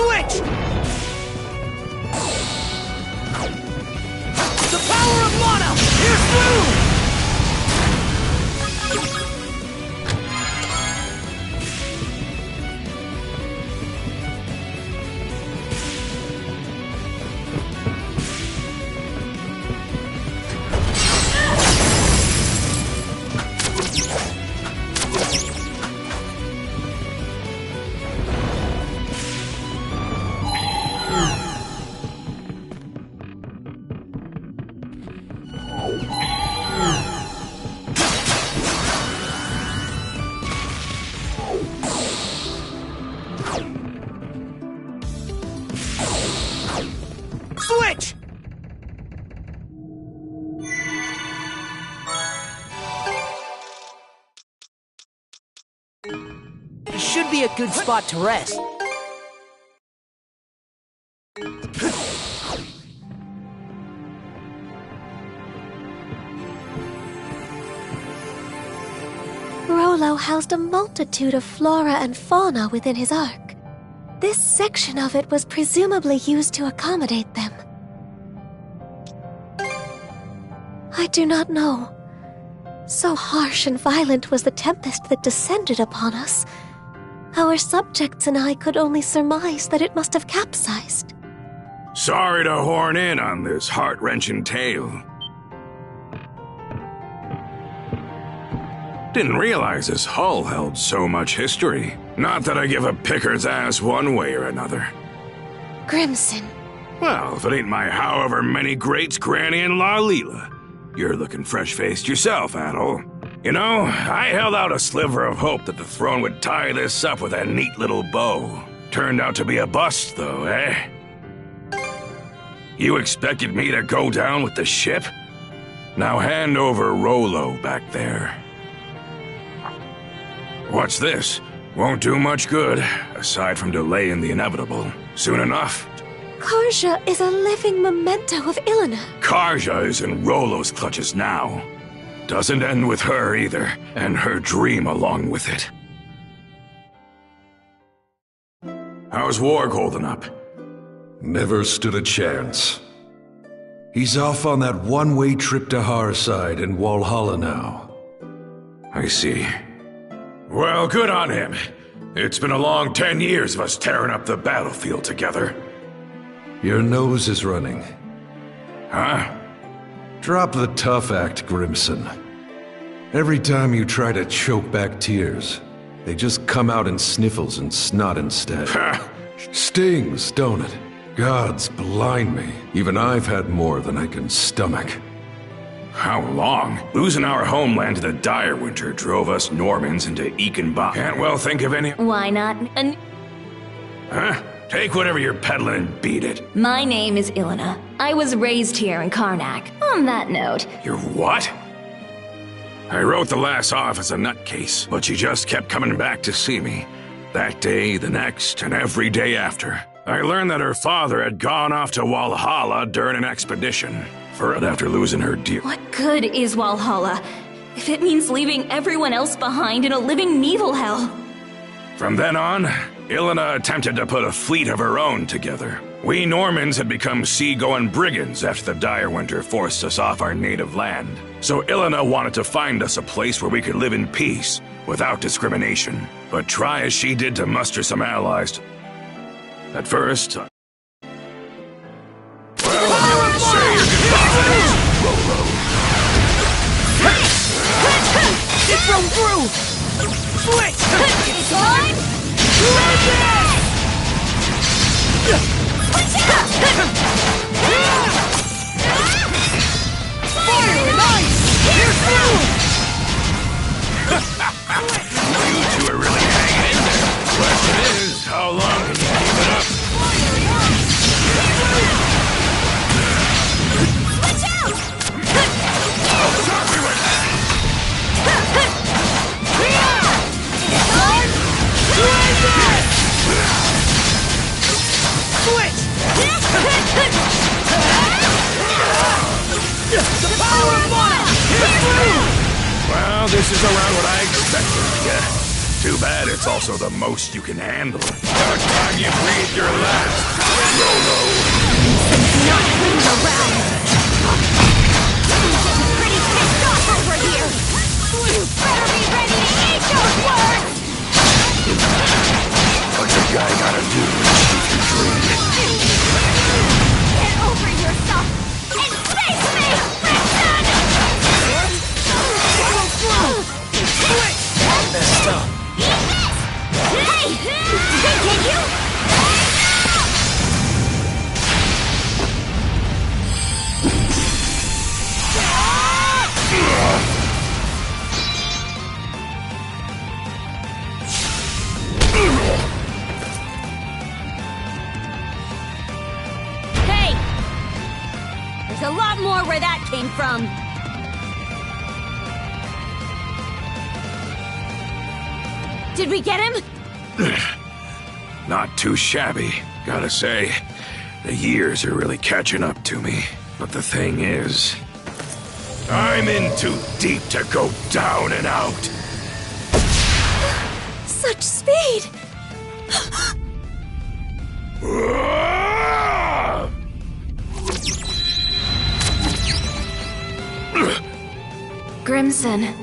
Switch! The power of mana! Here's through! Switch! This should be a good spot to rest. Rollo housed a multitude of flora and fauna within his ark. This section of it was presumably used to accommodate them. I do not know. So harsh and violent was the tempest that descended upon us. Our subjects and I could only surmise that it must have capsized. Sorry to horn in on this heart-wrenching tale. Didn't realize this hull held so much history. Not that I give a picker's ass one way or another. Grimson. Well, if it ain't my however many greats, Granny and La Leela. You're looking fresh-faced yourself, Adol. You know, I held out a sliver of hope that the throne would tie this up with a neat little bow. Turned out to be a bust, though, eh? You expected me to go down with the ship? Now hand over Rollo back there. What's this? Won't do much good, aside from delaying the inevitable. Soon enough. Karja is a living memento of Ilina. Karja is in Rollo's clutches now. Doesn't end with her either, and her dream along with it. How's Warg holding up? Never stood a chance. He's off on that one-way trip to Harside in Walhalla now. I see. Well, good on him. It's been a long 10 years of us tearing up the battlefield together. Your nose is running. Huh? Drop the tough act, Grimson. Every time you try to choke back tears, they just come out in sniffles and snot instead. Stings, don't it? Gods blind me. Even I've had more than I can stomach. How long? Losing our homeland to the dire winter drove us Normans into Ekenbach. Can't well think of any— Why not? Huh? Take whatever you're peddling and beat it. My name is Ilina. I was raised here in Karnak. On that note— You're what? I wrote the lass off as a nutcase, but she just kept coming back to see me. That day, the next, and every day after. I learned that her father had gone off to Walhalla during an expedition. After losing her dear— What good is Walhalla if it means leaving everyone else behind in a living Nibelhell? From then on, Ilina attempted to put a fleet of her own together. We Normans had become sea-going brigands after the dire winter forced us off our native land. So Ilina wanted to find us a place where we could live in peace, without discrimination. But try as she did to muster some allies. At first— say your goodbyes, Rollo. Get thrown through! Switch! It's time! Fire and ice! Here's through! You two are really hanging in there. Question is, how long can you keep it up? Well, this is around what I expected, yeah. Too bad it's also the most you can handle. About time you breathed your last, Rolo. Not playing around. Pretty pissed off over here. You better be ready to eat those words. What's a guy gotta do to keep your dream? Get over yourself and face me, Crimson! Messed up. Hey! Continue! Hey! There's a lot more where that came from. Did we get him? Not too shabby, gotta say. The years are really catching up to me. But the thing is, I'm in too deep to go down and out. Such speed! Grimson.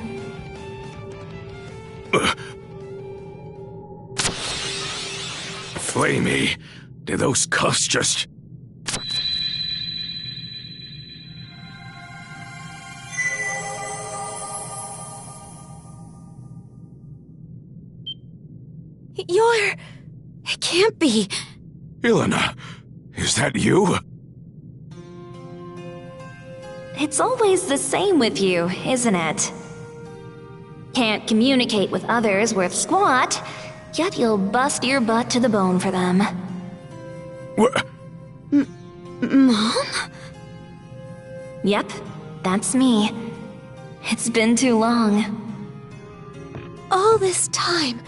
Flamey, did those cuffs just... It can't be. Ilona, is that you? It's always the same with you, isn't it? Can't communicate with others worth squat, yet you'll bust your butt to the bone for them. What? Mom? Yep, that's me. It's been too long. All this time,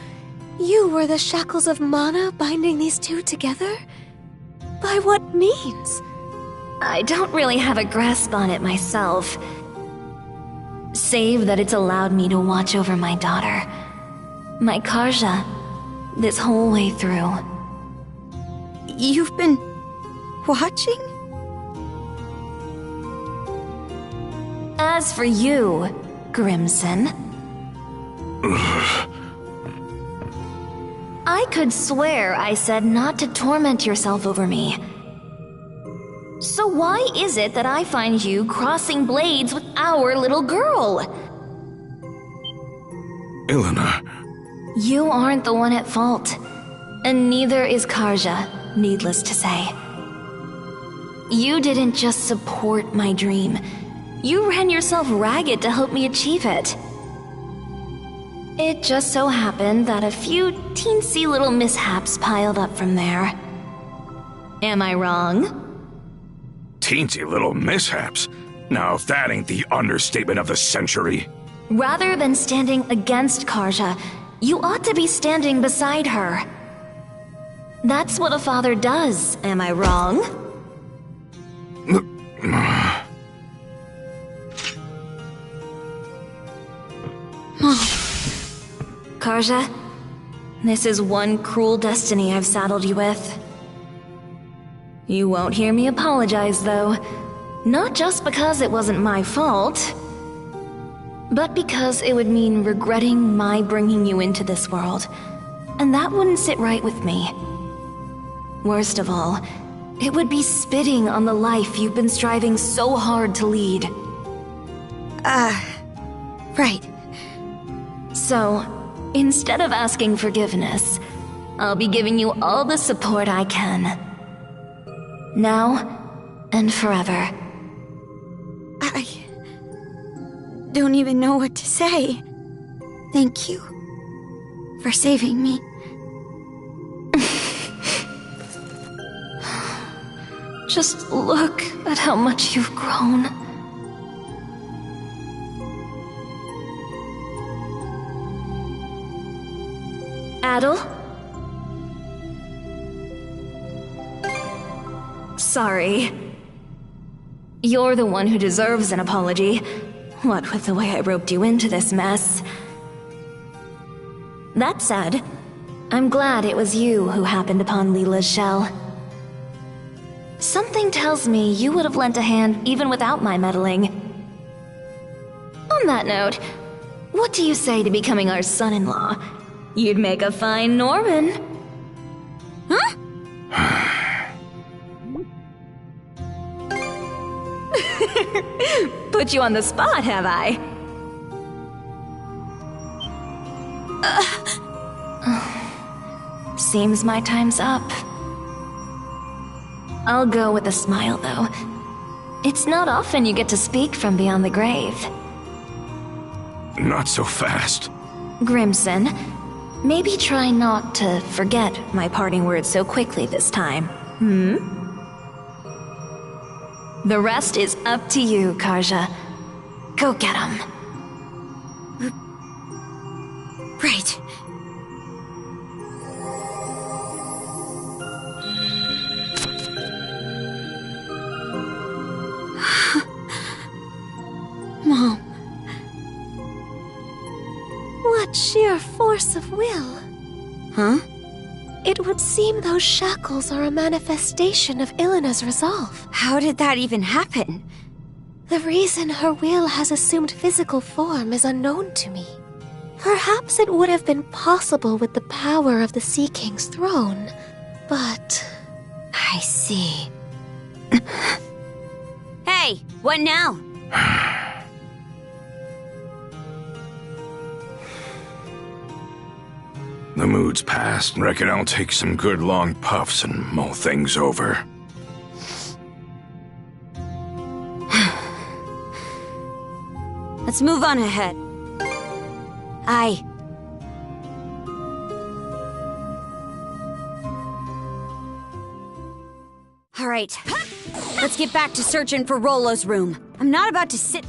you were the shackles of mana binding these two together? By what means? I don't really have a grasp on it myself. Save that it's allowed me to watch over my daughter, my Karja, this whole way through. You've been... watching? As for you, Grimson... I could swear I said not to torment yourself over me. So why is it that I find you crossing blades with our little girl? Ilona. You aren't the one at fault. And neither is Karja, needless to say. You didn't just support my dream. You ran yourself ragged to help me achieve it. It just so happened that a few teensy little mishaps piled up from there. Am I wrong? Teensy little mishaps? Now, if that ain't the understatement of the century. Rather than standing against Karja, you ought to be standing beside her. That's what a father does, am I wrong? Karja, this is one cruel destiny I've saddled you with. You won't hear me apologize, though. Not just because it wasn't my fault, but because it would mean regretting my bringing you into this world, and that wouldn't sit right with me. Worst of all, it would be spitting on the life you've been striving so hard to lead. Right. So, instead of asking forgiveness, I'll be giving you all the support I can. Now and forever. I don't even know what to say. Thank you for saving me. Just look at how much you've grown. Adel? Sorry. You're the one who deserves an apology. What with the way I roped you into this mess. That said, I'm glad it was you who happened upon Leela's shell. Something tells me you would have lent a hand even without my meddling. On that note, what do you say to becoming our son-in-law? You'd make a fine Norman. Huh? Put you on the spot, have I? Seems my time's up. I'll go with a smile, though. It's not often you get to speak from beyond the grave. Not so fast. Grimson, maybe try not to forget my parting words so quickly this time, The rest is up to you, Karja. Go get him. Right. Mom. What sheer force of will. Huh? It would seem those shackles are a manifestation of Ilena's resolve. How did that even happen? The reason her will has assumed physical form is unknown to me. Perhaps it would have been possible with the power of the Sea King's throne, but... I see. Hey, what now? The mood's past. Reckon I'll take some good long puffs and mull things over. Let's move on ahead. Aye. All right. Let's get back to searching for Rollo's room. I'm not about to sit...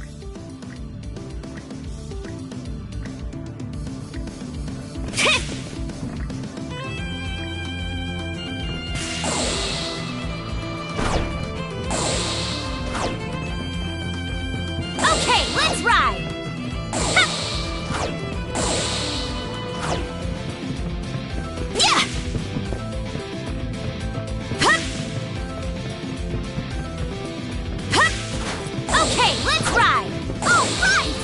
Okay, let's ride! Yeah! Okay, let's ride! All right!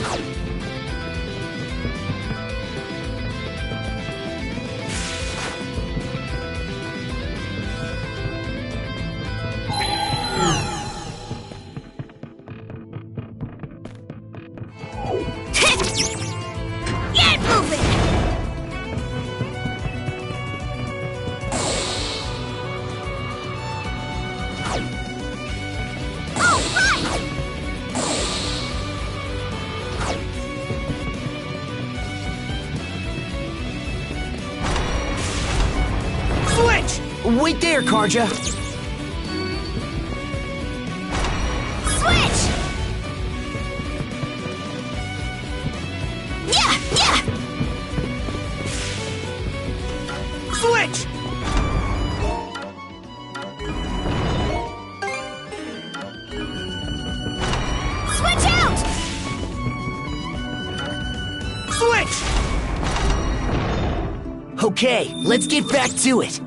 Get moving! All right! Switch! Wait there, Karja. Switch! Yeah, yeah! Switch! Switch out! Switch! Okay, let's get back to it.